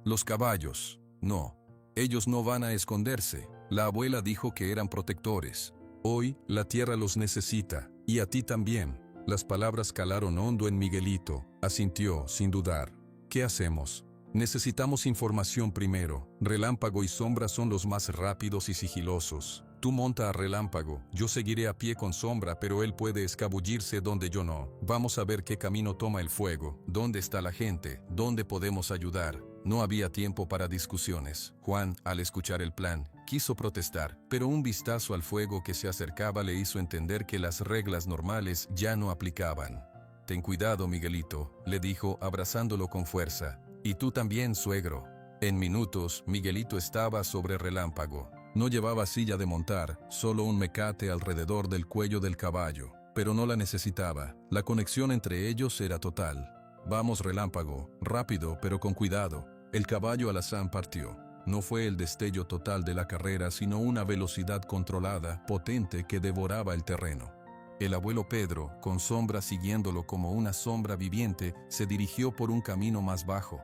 S1: Los caballos, no. Ellos no van a esconderse. La abuela dijo que eran protectores. Hoy, la tierra los necesita, y a ti también. Las palabras calaron hondo en Miguelito. Asintió, sin dudar. ¿Qué hacemos? Necesitamos información primero. Relámpago y Sombra son los más rápidos y sigilosos. Tú monta a Relámpago, yo seguiré a pie con Sombra, pero él puede escabullirse donde yo no. Vamos a ver qué camino toma el fuego, dónde está la gente, dónde podemos ayudar. No había tiempo para discusiones. Juan, al escuchar el plan, quiso protestar, pero un vistazo al fuego que se acercaba le hizo entender que las reglas normales ya no aplicaban. Ten cuidado, Miguelito, le dijo, abrazándolo con fuerza. Y tú también, suegro. En minutos, Miguelito estaba sobre Relámpago. No llevaba silla de montar, solo un mecate alrededor del cuello del caballo, pero no la necesitaba. La conexión entre ellos era total. Vamos, Relámpago, rápido, pero con cuidado. El caballo alazán partió. No fue el destello total de la carrera, sino una velocidad controlada, potente, que devoraba el terreno. El abuelo Pedro, con Sombra siguiéndolo como una sombra viviente, se dirigió por un camino más bajo.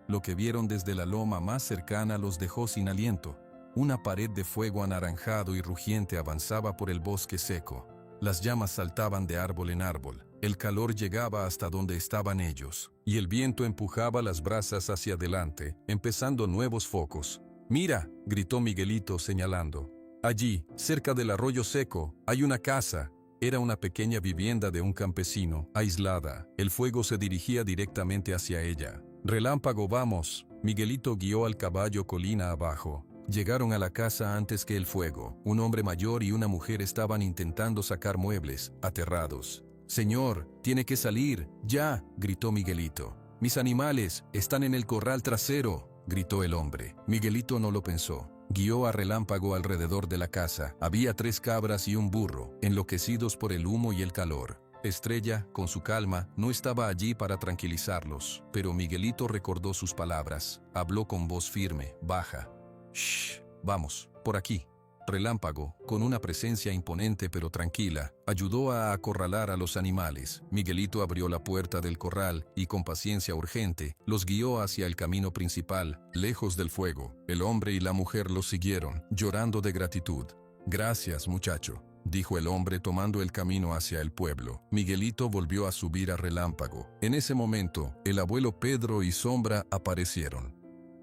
S1: Lo que vieron desde la loma más cercana los dejó sin aliento. Una pared de fuego anaranjado y rugiente avanzaba por el bosque seco. Las llamas saltaban de árbol en árbol. El calor llegaba hasta donde estaban ellos, y el viento empujaba las brasas hacia adelante, empezando nuevos focos. «¡Mira!», gritó Miguelito señalando. «Allí, cerca del arroyo seco, hay una casa». Era una pequeña vivienda de un campesino, aislada. El fuego se dirigía directamente hacia ella. «Relámpago, vamos». Miguelito guió al caballo colina abajo. Llegaron a la casa antes que el fuego. Un hombre mayor y una mujer estaban intentando sacar muebles, aterrados. «Señor, tiene que salir, ya», gritó Miguelito. «Mis animales están en el corral trasero», gritó el hombre. Miguelito no lo pensó. Guió a Relámpago alrededor de la casa. Había 3 cabras y un burro, enloquecidos por el humo y el calor. Estrella, con su calma, no estaba allí para tranquilizarlos, pero Miguelito recordó sus palabras. Habló con voz firme, baja. «Shh, vamos, por aquí». Relámpago, con una presencia imponente pero tranquila, ayudó a acorralar a los animales. Miguelito abrió la puerta del corral y, con paciencia urgente, los guió hacia el camino principal, lejos del fuego. El hombre y la mujer los siguieron, llorando de gratitud. «Gracias, muchacho», dijo el hombre tomando el camino hacia el pueblo. Miguelito volvió a subir a Relámpago. En ese momento, el abuelo Pedro y Sombra aparecieron.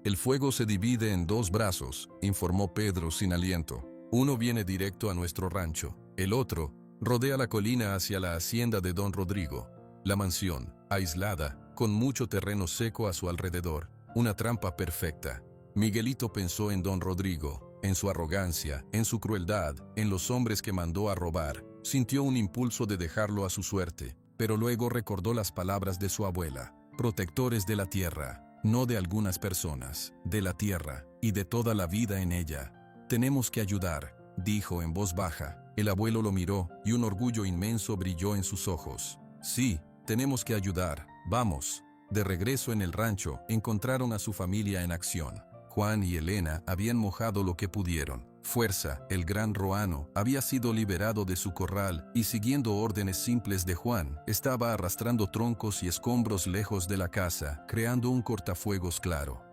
S1: «El fuego se divide en 2 brazos», informó Pedro sin aliento. «Uno viene directo a nuestro rancho. El otro rodea la colina hacia la hacienda de don Rodrigo. La mansión, aislada, con mucho terreno seco a su alrededor. Una trampa perfecta». Miguelito pensó en don Rodrigo, en su arrogancia, en su crueldad, en los hombres que mandó a robar. Sintió un impulso de dejarlo a su suerte, pero luego recordó las palabras de su abuela. «Protectores de la tierra». No de algunas personas, de la tierra y de toda la vida en ella. «Tenemos que ayudar», dijo en voz baja. El abuelo lo miró y un orgullo inmenso brilló en sus ojos. «Sí, tenemos que ayudar, vamos». De regreso en el rancho, encontraron a su familia en acción. Juan y Elena habían mojado lo que pudieron. Fuerza, el gran Roano, había sido liberado de su corral y, siguiendo órdenes simples de Juan, estaba arrastrando troncos y escombros lejos de la casa, creando un cortafuegos claro.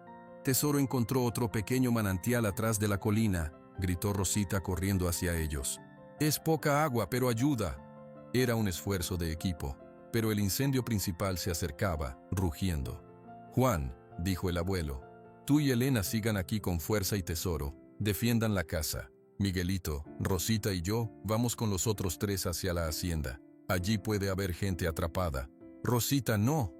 S1: «Tesoro encontró otro pequeño manantial atrás de la colina», gritó Rosita corriendo hacia ellos. «Es poca agua, pero ayuda». Era un esfuerzo de equipo, pero el incendio principal se acercaba, rugiendo. «Juan», dijo el abuelo, «tú y Elena sigan aquí con Fuerza y Tesoro. Defiendan la casa. Miguelito, Rosita y yo vamos con los otros 3 hacia la hacienda. Allí puede haber gente atrapada». «Rosita, no»,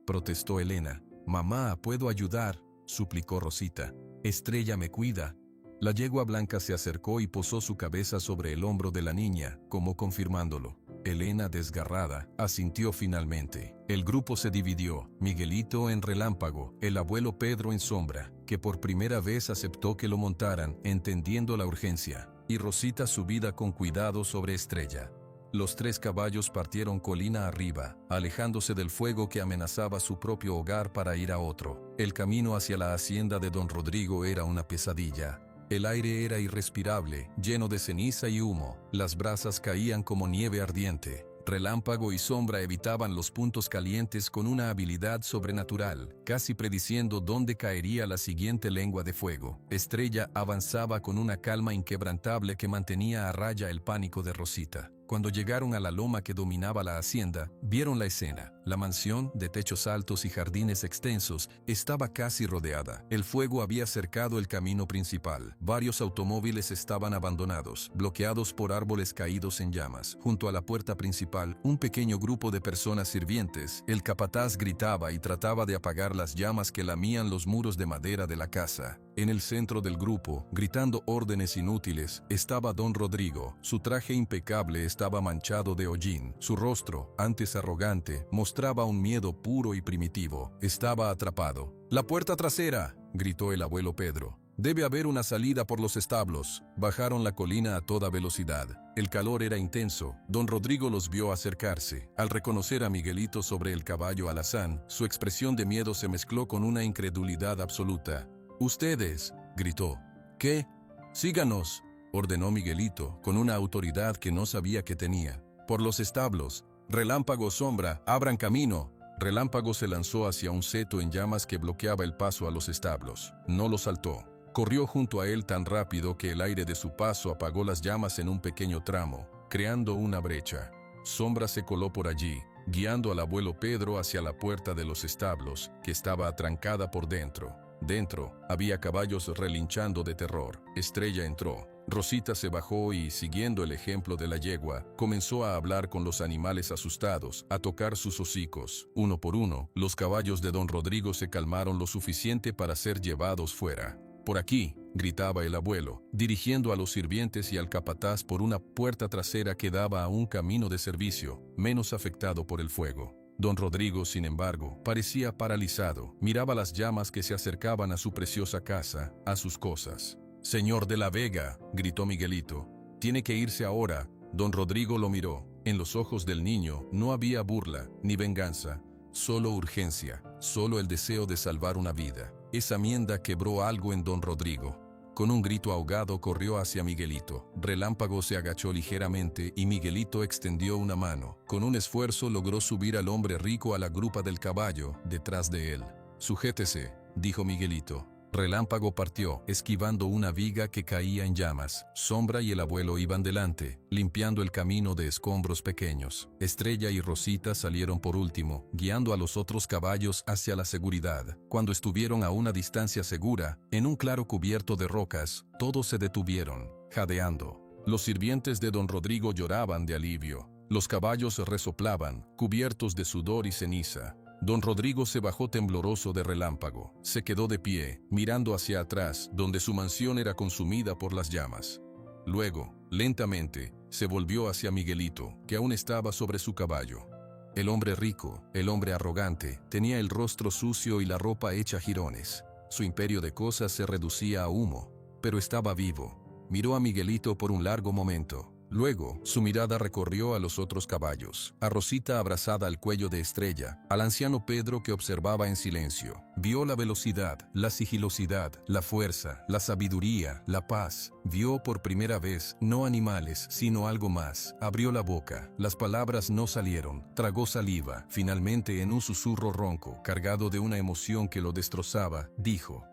S1: protestó Elena. «Mamá, puedo ayudar», suplicó Rosita. «Estrella me cuida». La yegua blanca se acercó y posó su cabeza sobre el hombro de la niña, como confirmándolo. Elena, desgarrada, asintió finalmente. El grupo se dividió, Miguelito en Relámpago, el abuelo Pedro en Sombra. que por primera vez aceptó que lo montaran, entendiendo la urgencia, y Rosita subida con cuidado sobre Estrella. Los 3 caballos partieron colina arriba, alejándose del fuego que amenazaba su propio hogar para ir a otro. El camino hacia la hacienda de don Rodrigo era una pesadilla. El aire era irrespirable, lleno de ceniza y humo. Las brasas caían como nieve ardiente. Relámpago y sombra evitaban los puntos calientes con una habilidad sobrenatural, casi prediciendo dónde caería la siguiente lengua de fuego. Estrella avanzaba con una calma inquebrantable que mantenía a raya el pánico de Rosita. Cuando llegaron a la loma que dominaba la hacienda, vieron la escena. La mansión, de techos altos y jardines extensos, estaba casi rodeada. El fuego había cercado el camino principal. Varios automóviles estaban abandonados, bloqueados por árboles caídos en llamas. Junto a la puerta principal, un pequeño grupo de personas sirvientes. El capataz gritaba y trataba de apagar las llamas que lamían los muros de madera de la casa. En el centro del grupo, gritando órdenes inútiles, estaba don Rodrigo. Su traje impecable estaba manchado de hollín. Su rostro, antes arrogante, mostraba un miedo puro y primitivo. Estaba atrapado. «¡La puerta trasera!», gritó el abuelo Pedro. «Debe haber una salida por los establos». Bajaron la colina a toda velocidad. El calor era intenso. Don Rodrigo los vio acercarse. Al reconocer a Miguelito sobre el caballo alazán, su expresión de miedo se mezcló con una incredulidad absoluta. «¡Ustedes!», gritó. «¿Qué? Síganos», ordenó Miguelito, con una autoridad que no sabía que tenía. «Por los establos. Relámpago, sombra, abran camino». Relámpago se lanzó hacia un seto en llamas que bloqueaba el paso a los establos. No lo saltó. Corrió junto a él tan rápido que el aire de su paso apagó las llamas en un pequeño tramo, creando una brecha. Sombra se coló por allí, guiando al abuelo Pedro hacia la puerta de los establos, que estaba atrancada por dentro. Dentro, había caballos relinchando de terror. Estrella entró. Rosita se bajó y, siguiendo el ejemplo de la yegua, comenzó a hablar con los animales asustados, a tocar sus hocicos. Uno por uno, los caballos de don Rodrigo se calmaron lo suficiente para ser llevados fuera. «Por aquí», gritaba el abuelo, dirigiendo a los sirvientes y al capataz por una puerta trasera que daba a un camino de servicio, menos afectado por el fuego. Don Rodrigo, sin embargo, parecía paralizado. Miraba las llamas que se acercaban a su preciosa casa, a sus cosas. «Señor de la Vega», gritó Miguelito, «tiene que irse ahora». Don Rodrigo lo miró. En los ojos del niño no había burla ni venganza, solo urgencia, solo el deseo de salvar una vida. Esa mienda quebró algo en don Rodrigo. Con un grito ahogado corrió hacia Miguelito. Relámpago se agachó ligeramente y Miguelito extendió una mano. Con un esfuerzo logró subir al hombre rico a la grupa del caballo, detrás de él. «Sujétese», dijo Miguelito. Relámpago partió, esquivando una viga que caía en llamas. Sombra y el abuelo iban delante, limpiando el camino de escombros pequeños. Estrella y Rosita salieron por último, guiando a los otros caballos hacia la seguridad. Cuando estuvieron a una distancia segura, en un claro cubierto de rocas, todos se detuvieron, jadeando. Los sirvientes de don Rodrigo lloraban de alivio. Los caballos resoplaban, cubiertos de sudor y ceniza. Don Rodrigo se bajó tembloroso de Relámpago. Se quedó de pie, mirando hacia atrás, donde su mansión era consumida por las llamas. Luego, lentamente, se volvió hacia Miguelito, que aún estaba sobre su caballo. El hombre rico, el hombre arrogante, tenía el rostro sucio y la ropa hecha jirones. Su imperio de cosas se reducía a humo, pero estaba vivo. Miró a Miguelito por un largo momento. Luego, su mirada recorrió a los otros caballos, a Rosita abrazada al cuello de Estrella, al anciano Pedro que observaba en silencio. Vio la velocidad, la sigilosidad, la fuerza, la sabiduría, la paz. Vio por primera vez, no animales, sino algo más. Abrió la boca, las palabras no salieron, tragó saliva. Finalmente, en un susurro ronco, cargado de una emoción que lo destrozaba, dijo: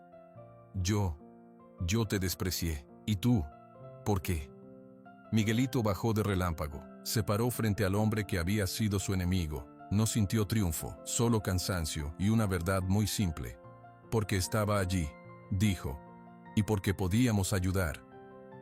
S1: Yo te desprecié. ¿Y tú? ¿Por qué? Miguelito bajó de Relámpago. Se paró frente al hombre que había sido su enemigo. No sintió triunfo, solo cansancio y una verdad muy simple. Porque estaba allí, dijo, y porque podíamos ayudar.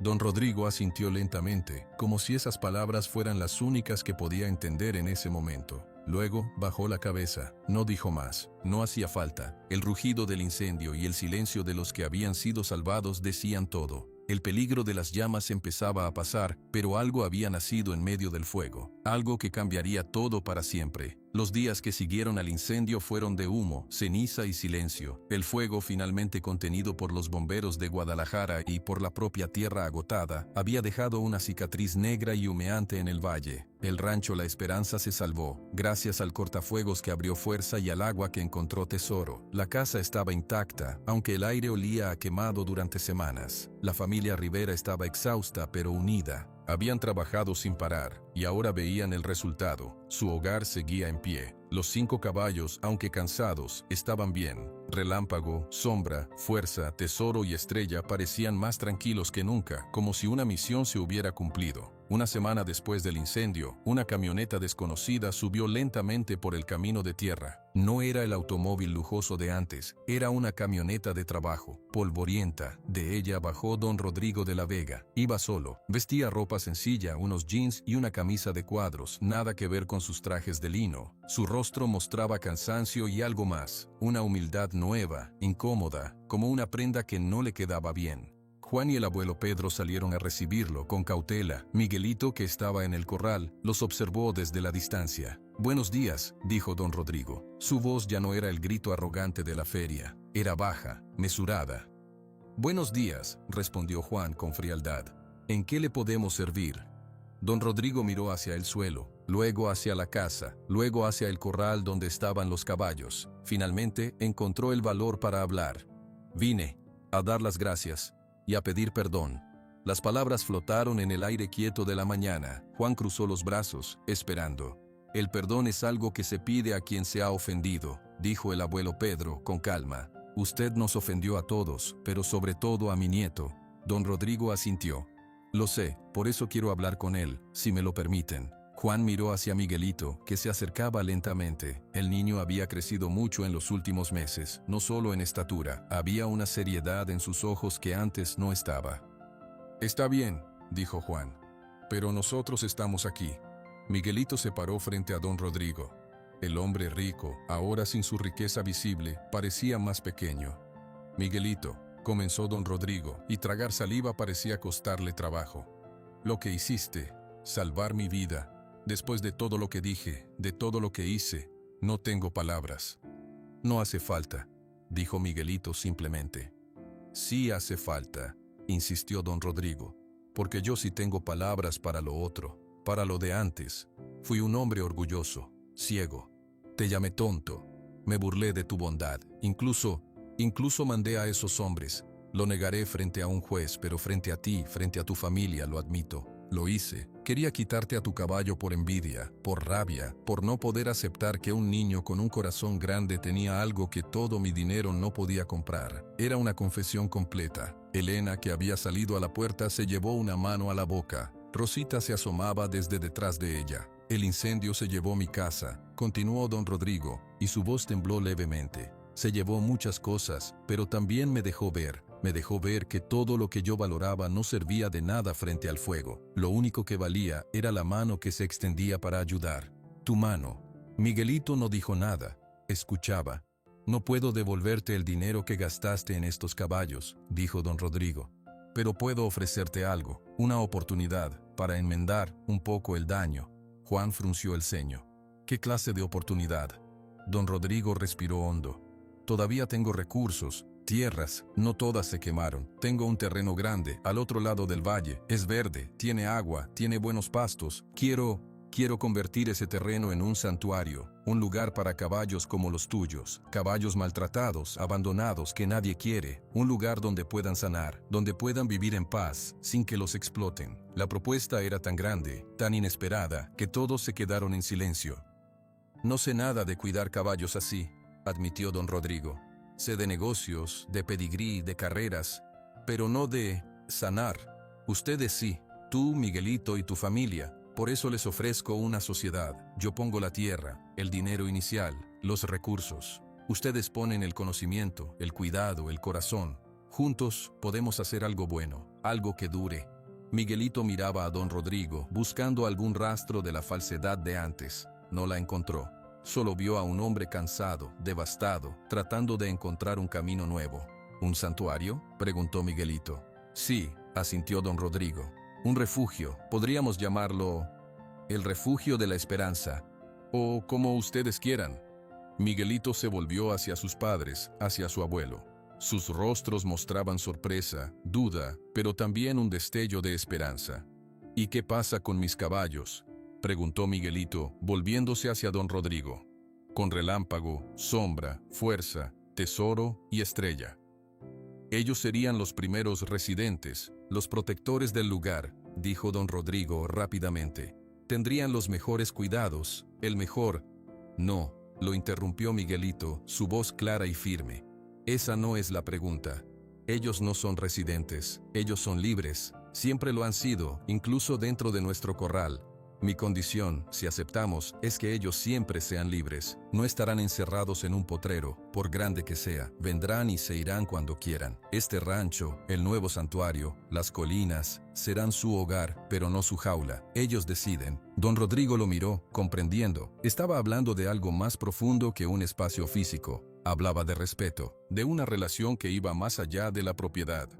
S1: Don Rodrigo asintió lentamente, como si esas palabras fueran las únicas que podía entender en ese momento. Luego bajó la cabeza, no dijo más, no hacía falta. El rugido del incendio y el silencio de los que habían sido salvados decían todo. El peligro de las llamas empezaba a pasar, pero algo había nacido en medio del fuego, algo que cambiaría todo para siempre. Los días que siguieron al incendio fueron de humo, ceniza y silencio. El fuego, finalmente contenido por los bomberos de Guadalajara y por la propia tierra agotada, había dejado una cicatriz negra y humeante en el valle. El rancho La Esperanza se salvó, gracias al cortafuegos que abrió fuerza y al agua que encontró tesoro. La casa estaba intacta, aunque el aire olía a quemado durante semanas. La familia Rivera estaba exhausta pero unida. Habían trabajado sin parar, y ahora veían el resultado. Su hogar seguía en pie. Los 5 caballos, aunque cansados, estaban bien. Relámpago, sombra, fuerza, tesoro y estrella parecían más tranquilos que nunca, como si una misión se hubiera cumplido. Una semana después del incendio, una camioneta desconocida subió lentamente por el camino de tierra. No era el automóvil lujoso de antes, era una camioneta de trabajo, polvorienta. De ella bajó don Rodrigo de la Vega. Iba solo, vestía ropa sencilla, unos jeans y una camisa de cuadros, nada que ver con sus trajes de lino. Su rostro mostraba cansancio y algo más, una humildad nueva, incómoda, como una prenda que no le quedaba bien. Juan y el abuelo Pedro salieron a recibirlo con cautela. Miguelito, que estaba en el corral, los observó desde la distancia. «Buenos días», dijo don Rodrigo. Su voz ya no era el grito arrogante de la feria, era baja, mesurada. «Buenos días», respondió Juan con frialdad. «¿En qué le podemos servir?» Don Rodrigo miró hacia el suelo, luego hacia la casa, luego hacia el corral donde estaban los caballos. Finalmente, encontró el valor para hablar. «Vine a dar las gracias y a pedir perdón». Las palabras flotaron en el aire quieto de la mañana. Juan cruzó los brazos, esperando. «El perdón es algo que se pide a quien se ha ofendido», dijo el abuelo Pedro con calma. «Usted nos ofendió a todos, pero sobre todo a mi nieto». Don Rodrigo asintió. «Lo sé, por eso quiero hablar con él, si me lo permiten». Juan miró hacia Miguelito, que se acercaba lentamente. El niño había crecido mucho en los últimos meses, no solo en estatura. Había una seriedad en sus ojos que antes no estaba. «Está bien», dijo Juan, «pero nosotros estamos aquí». Miguelito se paró frente a don Rodrigo. El hombre rico, ahora sin su riqueza visible, parecía más pequeño. «Miguelito», comenzó don Rodrigo, y tragar saliva parecía costarle trabajo. «Lo que hiciste, salvar mi vida. Después de todo lo que dije, de todo lo que hice, no tengo palabras». «No hace falta», dijo Miguelito simplemente. «Sí hace falta», insistió don Rodrigo, «porque yo sí tengo palabras para lo otro, para lo de antes. Fui un hombre orgulloso, ciego. Te llamé tonto, me burlé de tu bondad, incluso mandé a esos hombres. Lo negaré frente a un juez, pero frente a ti, frente a tu familia, lo admito. Lo hice. Quería quitarte a tu caballo por envidia, por rabia, por no poder aceptar que un niño con un corazón grande tenía algo que todo mi dinero no podía comprar. Era una confesión completa. Elena, que había salido a la puerta, se llevó una mano a la boca. Rosita se asomaba desde detrás de ella. «El incendio se llevó mi casa», continuó don Rodrigo, y su voz tembló levemente. «Se llevó muchas cosas, pero también me dejó ver que todo lo que yo valoraba no servía de nada frente al fuego. Lo único que valía era la mano que se extendía para ayudar. Tu mano». Miguelito no dijo nada, escuchaba. «No puedo devolverte el dinero que gastaste en estos caballos», dijo don Rodrigo. «Pero puedo ofrecerte algo, una oportunidad, para enmendar un poco el daño». Juan frunció el ceño. «¿Qué clase de oportunidad?» Don Rodrigo respiró hondo. «Todavía tengo recursos, tierras, no todas se quemaron. Tengo un terreno grande, al otro lado del valle, es verde, tiene agua, tiene buenos pastos. Quiero convertir ese terreno en un santuario, un lugar para caballos como los tuyos, caballos maltratados, abandonados, que nadie quiere, un lugar donde puedan sanar, donde puedan vivir en paz, sin que los exploten». La propuesta era tan grande, tan inesperada, que todos se quedaron en silencio. «No sé nada de cuidar caballos así», admitió don Rodrigo. «Sé de negocios, de pedigrí, de carreras, pero no de sanar. Ustedes sí, tú, Miguelito y tu familia. Por eso les ofrezco una sociedad. Yo pongo la tierra, el dinero inicial, los recursos. Ustedes ponen el conocimiento, el cuidado, el corazón. Juntos podemos hacer algo bueno, algo que dure». Miguelito miraba a don Rodrigo, buscando algún rastro de la falsedad de antes. No la encontró. Solo vio a un hombre cansado, devastado, tratando de encontrar un camino nuevo. «¿Un santuario?», preguntó Miguelito. «Sí», asintió don Rodrigo. «Un refugio, podríamos llamarlo el refugio de la esperanza. O como ustedes quieran. Miguelito se volvió hacia sus padres, hacia su abuelo. Sus rostros mostraban sorpresa, duda, pero también un destello de esperanza. ¿Y qué pasa con mis caballos?, preguntó Miguelito, volviéndose hacia don Rodrigo. Con relámpago, sombra, fuerza, tesoro y estrella. Ellos serían los primeros residentes, los protectores del lugar, dijo don Rodrigo rápidamente. Tendrían los mejores cuidados, el mejor. No, lo interrumpió Miguelito, su voz clara y firme. Esa no es la pregunta. Ellos no son residentes, ellos son libres, siempre lo han sido, incluso dentro de nuestro corral. Mi condición, si aceptamos, es que ellos siempre sean libres. No estarán encerrados en un potrero, por grande que sea. Vendrán y se irán cuando quieran. Este rancho, el nuevo santuario, las colinas, serán su hogar, pero no su jaula. Ellos deciden. Don Rodrigo lo miró, comprendiendo. Estaba hablando de algo más profundo que un espacio físico. Hablaba de respeto, de una relación que iba más allá de la propiedad.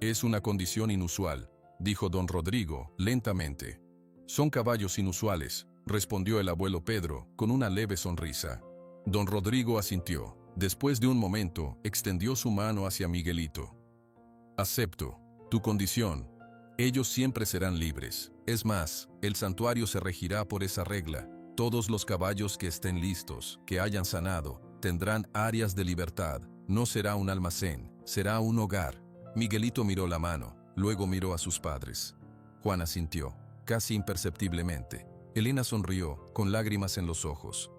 S1: Es una condición inusual, dijo don Rodrigo, lentamente. Son caballos inusuales, respondió el abuelo Pedro, con una leve sonrisa. Don Rodrigo asintió. Después de un momento, extendió su mano hacia Miguelito. Acepto tu condición. Ellos siempre serán libres. Es más, el santuario se regirá por esa regla. Todos los caballos que estén listos, que hayan sanado, tendrán áreas de libertad. No será un almacén, será un hogar. Miguelito miró la mano, luego miró a sus padres. Juan asintió, casi imperceptiblemente. Elena sonrió, con lágrimas en los ojos.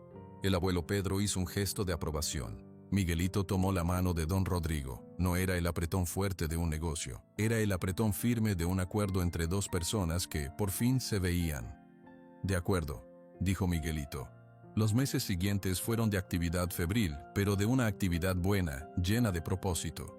S1: El abuelo Pedro hizo un gesto de aprobación. Miguelito tomó la mano de don Rodrigo. No era el apretón fuerte de un negocio, era el apretón firme de un acuerdo entre dos personas que, por fin, se veían. De acuerdo, dijo Miguelito. Los meses siguientes fueron de actividad febril, pero de una actividad buena, llena de propósito.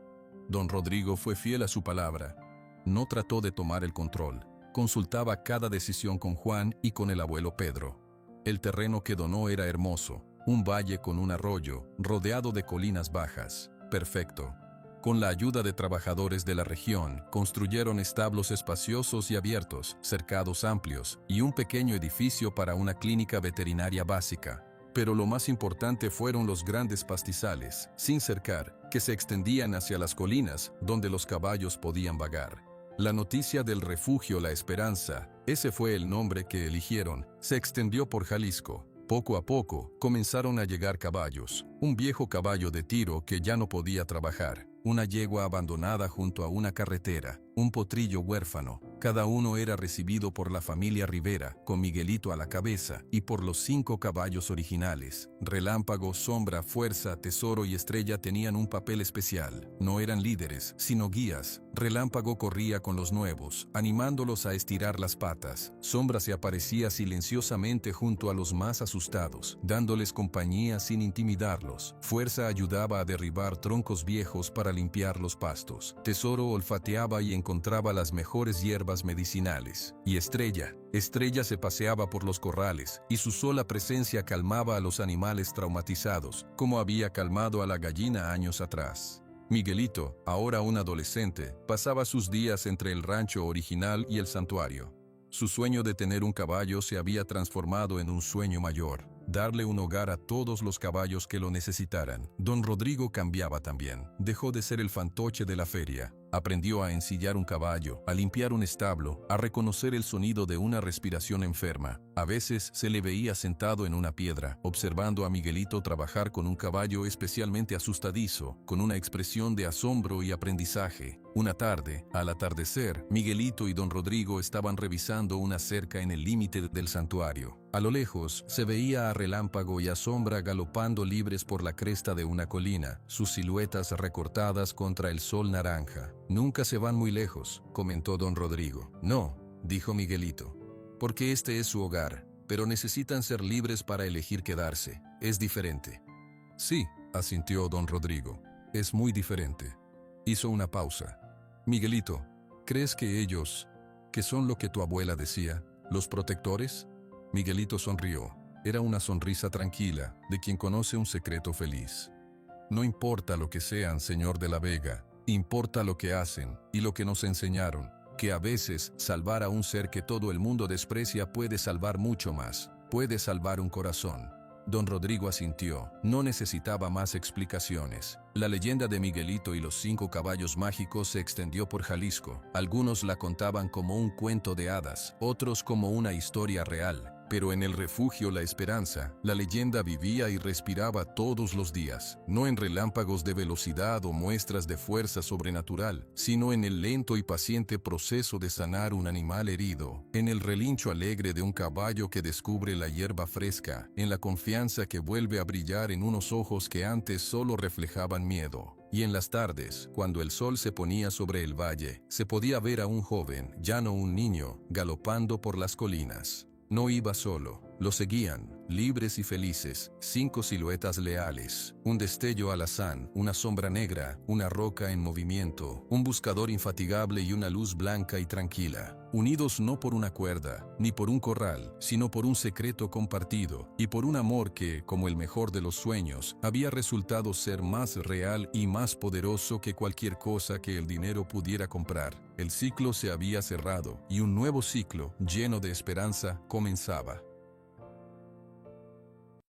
S1: Don Rodrigo fue fiel a su palabra. No trató de tomar el control. Consultaba cada decisión con Juan y con el abuelo Pedro. El terreno que donó era hermoso, un valle con un arroyo, rodeado de colinas bajas. Perfecto. Con la ayuda de trabajadores de la región, construyeron establos espaciosos y abiertos, cercados amplios, y un pequeño edificio para una clínica veterinaria básica. Pero lo más importante fueron los grandes pastizales, sin cercar, que se extendían hacia las colinas, donde los caballos podían vagar. La noticia del refugio La Esperanza, ese fue el nombre que eligieron, se extendió por Jalisco. Poco a poco, comenzaron a llegar caballos, un viejo caballo de tiro que ya no podía trabajar, una yegua abandonada junto a una carretera, un potrillo huérfano. Cada uno era recibido por la familia Rivera, con Miguelito a la cabeza, y por los 5 caballos originales. Relámpago, sombra, fuerza, tesoro y estrella tenían un papel especial. No eran líderes, sino guías. Relámpago corría con los nuevos, animándolos a estirar las patas. Sombra se aparecía silenciosamente junto a los más asustados, dándoles compañía sin intimidarlos. Fuerza ayudaba a derribar troncos viejos para limpiar los pastos. Tesoro olfateaba y encontraba las mejores hierbas medicinales. Y Estrella se paseaba por los corrales, y su sola presencia calmaba a los animales traumatizados, como había calmado a la gallina años atrás. Miguelito, ahora un adolescente, pasaba sus días entre el rancho original y el santuario. Su sueño de tener un caballo se había transformado en un sueño mayor, darle un hogar a todos los caballos que lo necesitaran. Don Rodrigo cambiaba también. Dejó de ser el fantoche de la feria. Aprendió a ensillar un caballo, a limpiar un establo, a reconocer el sonido de una respiración enferma. A veces se le veía sentado en una piedra, observando a Miguelito trabajar con un caballo especialmente asustadizo, con una expresión de asombro y aprendizaje. Una tarde, al atardecer, Miguelito y don Rodrigo estaban revisando una cerca en el límite del santuario. A lo lejos, se veía a Relámpago y a Sombra galopando libres por la cresta de una colina, sus siluetas recortadas contra el sol naranja. «Nunca se van muy lejos», comentó don Rodrigo. «No», dijo Miguelito, «porque este es su hogar, pero necesitan ser libres para elegir quedarse. Es diferente». «Sí», asintió don Rodrigo, «es muy diferente». Hizo una pausa. «Miguelito, ¿crees que ellos, que son lo que tu abuela decía, los protectores?» Miguelito sonrió. Era una sonrisa tranquila, de quien conoce un secreto feliz. «No importa lo que sean, señor de la Vega, importa lo que hacen y lo que nos enseñaron, que a veces salvar a un ser que todo el mundo desprecia puede salvar mucho más». puede salvar un corazón. Don Rodrigo asintió, no necesitaba más explicaciones. La leyenda de Miguelito y los 5 caballos mágicos se extendió por Jalisco. Algunos la contaban como un cuento de hadas, otros como una historia real. Pero en el refugio La Esperanza, la leyenda vivía y respiraba todos los días, no en relámpagos de velocidad o muestras de fuerza sobrenatural, sino en el lento y paciente proceso de sanar un animal herido, en el relincho alegre de un caballo que descubre la hierba fresca, en la confianza que vuelve a brillar en unos ojos que antes solo reflejaban miedo. Y en las tardes, cuando el sol se ponía sobre el valle, se podía ver a un joven, ya no un niño, galopando por las colinas. No iba solo, lo seguían, libres y felices, 5 siluetas leales, un destello alazán, una sombra negra, una roca en movimiento, un buscador infatigable y una luz blanca y tranquila, unidos no por una cuerda, ni por un corral, sino por un secreto compartido, y por un amor que, como el mejor de los sueños, había resultado ser más real y más poderoso que cualquier cosa que el dinero pudiera comprar. El ciclo se había cerrado, y un nuevo ciclo, lleno de esperanza, comenzaba.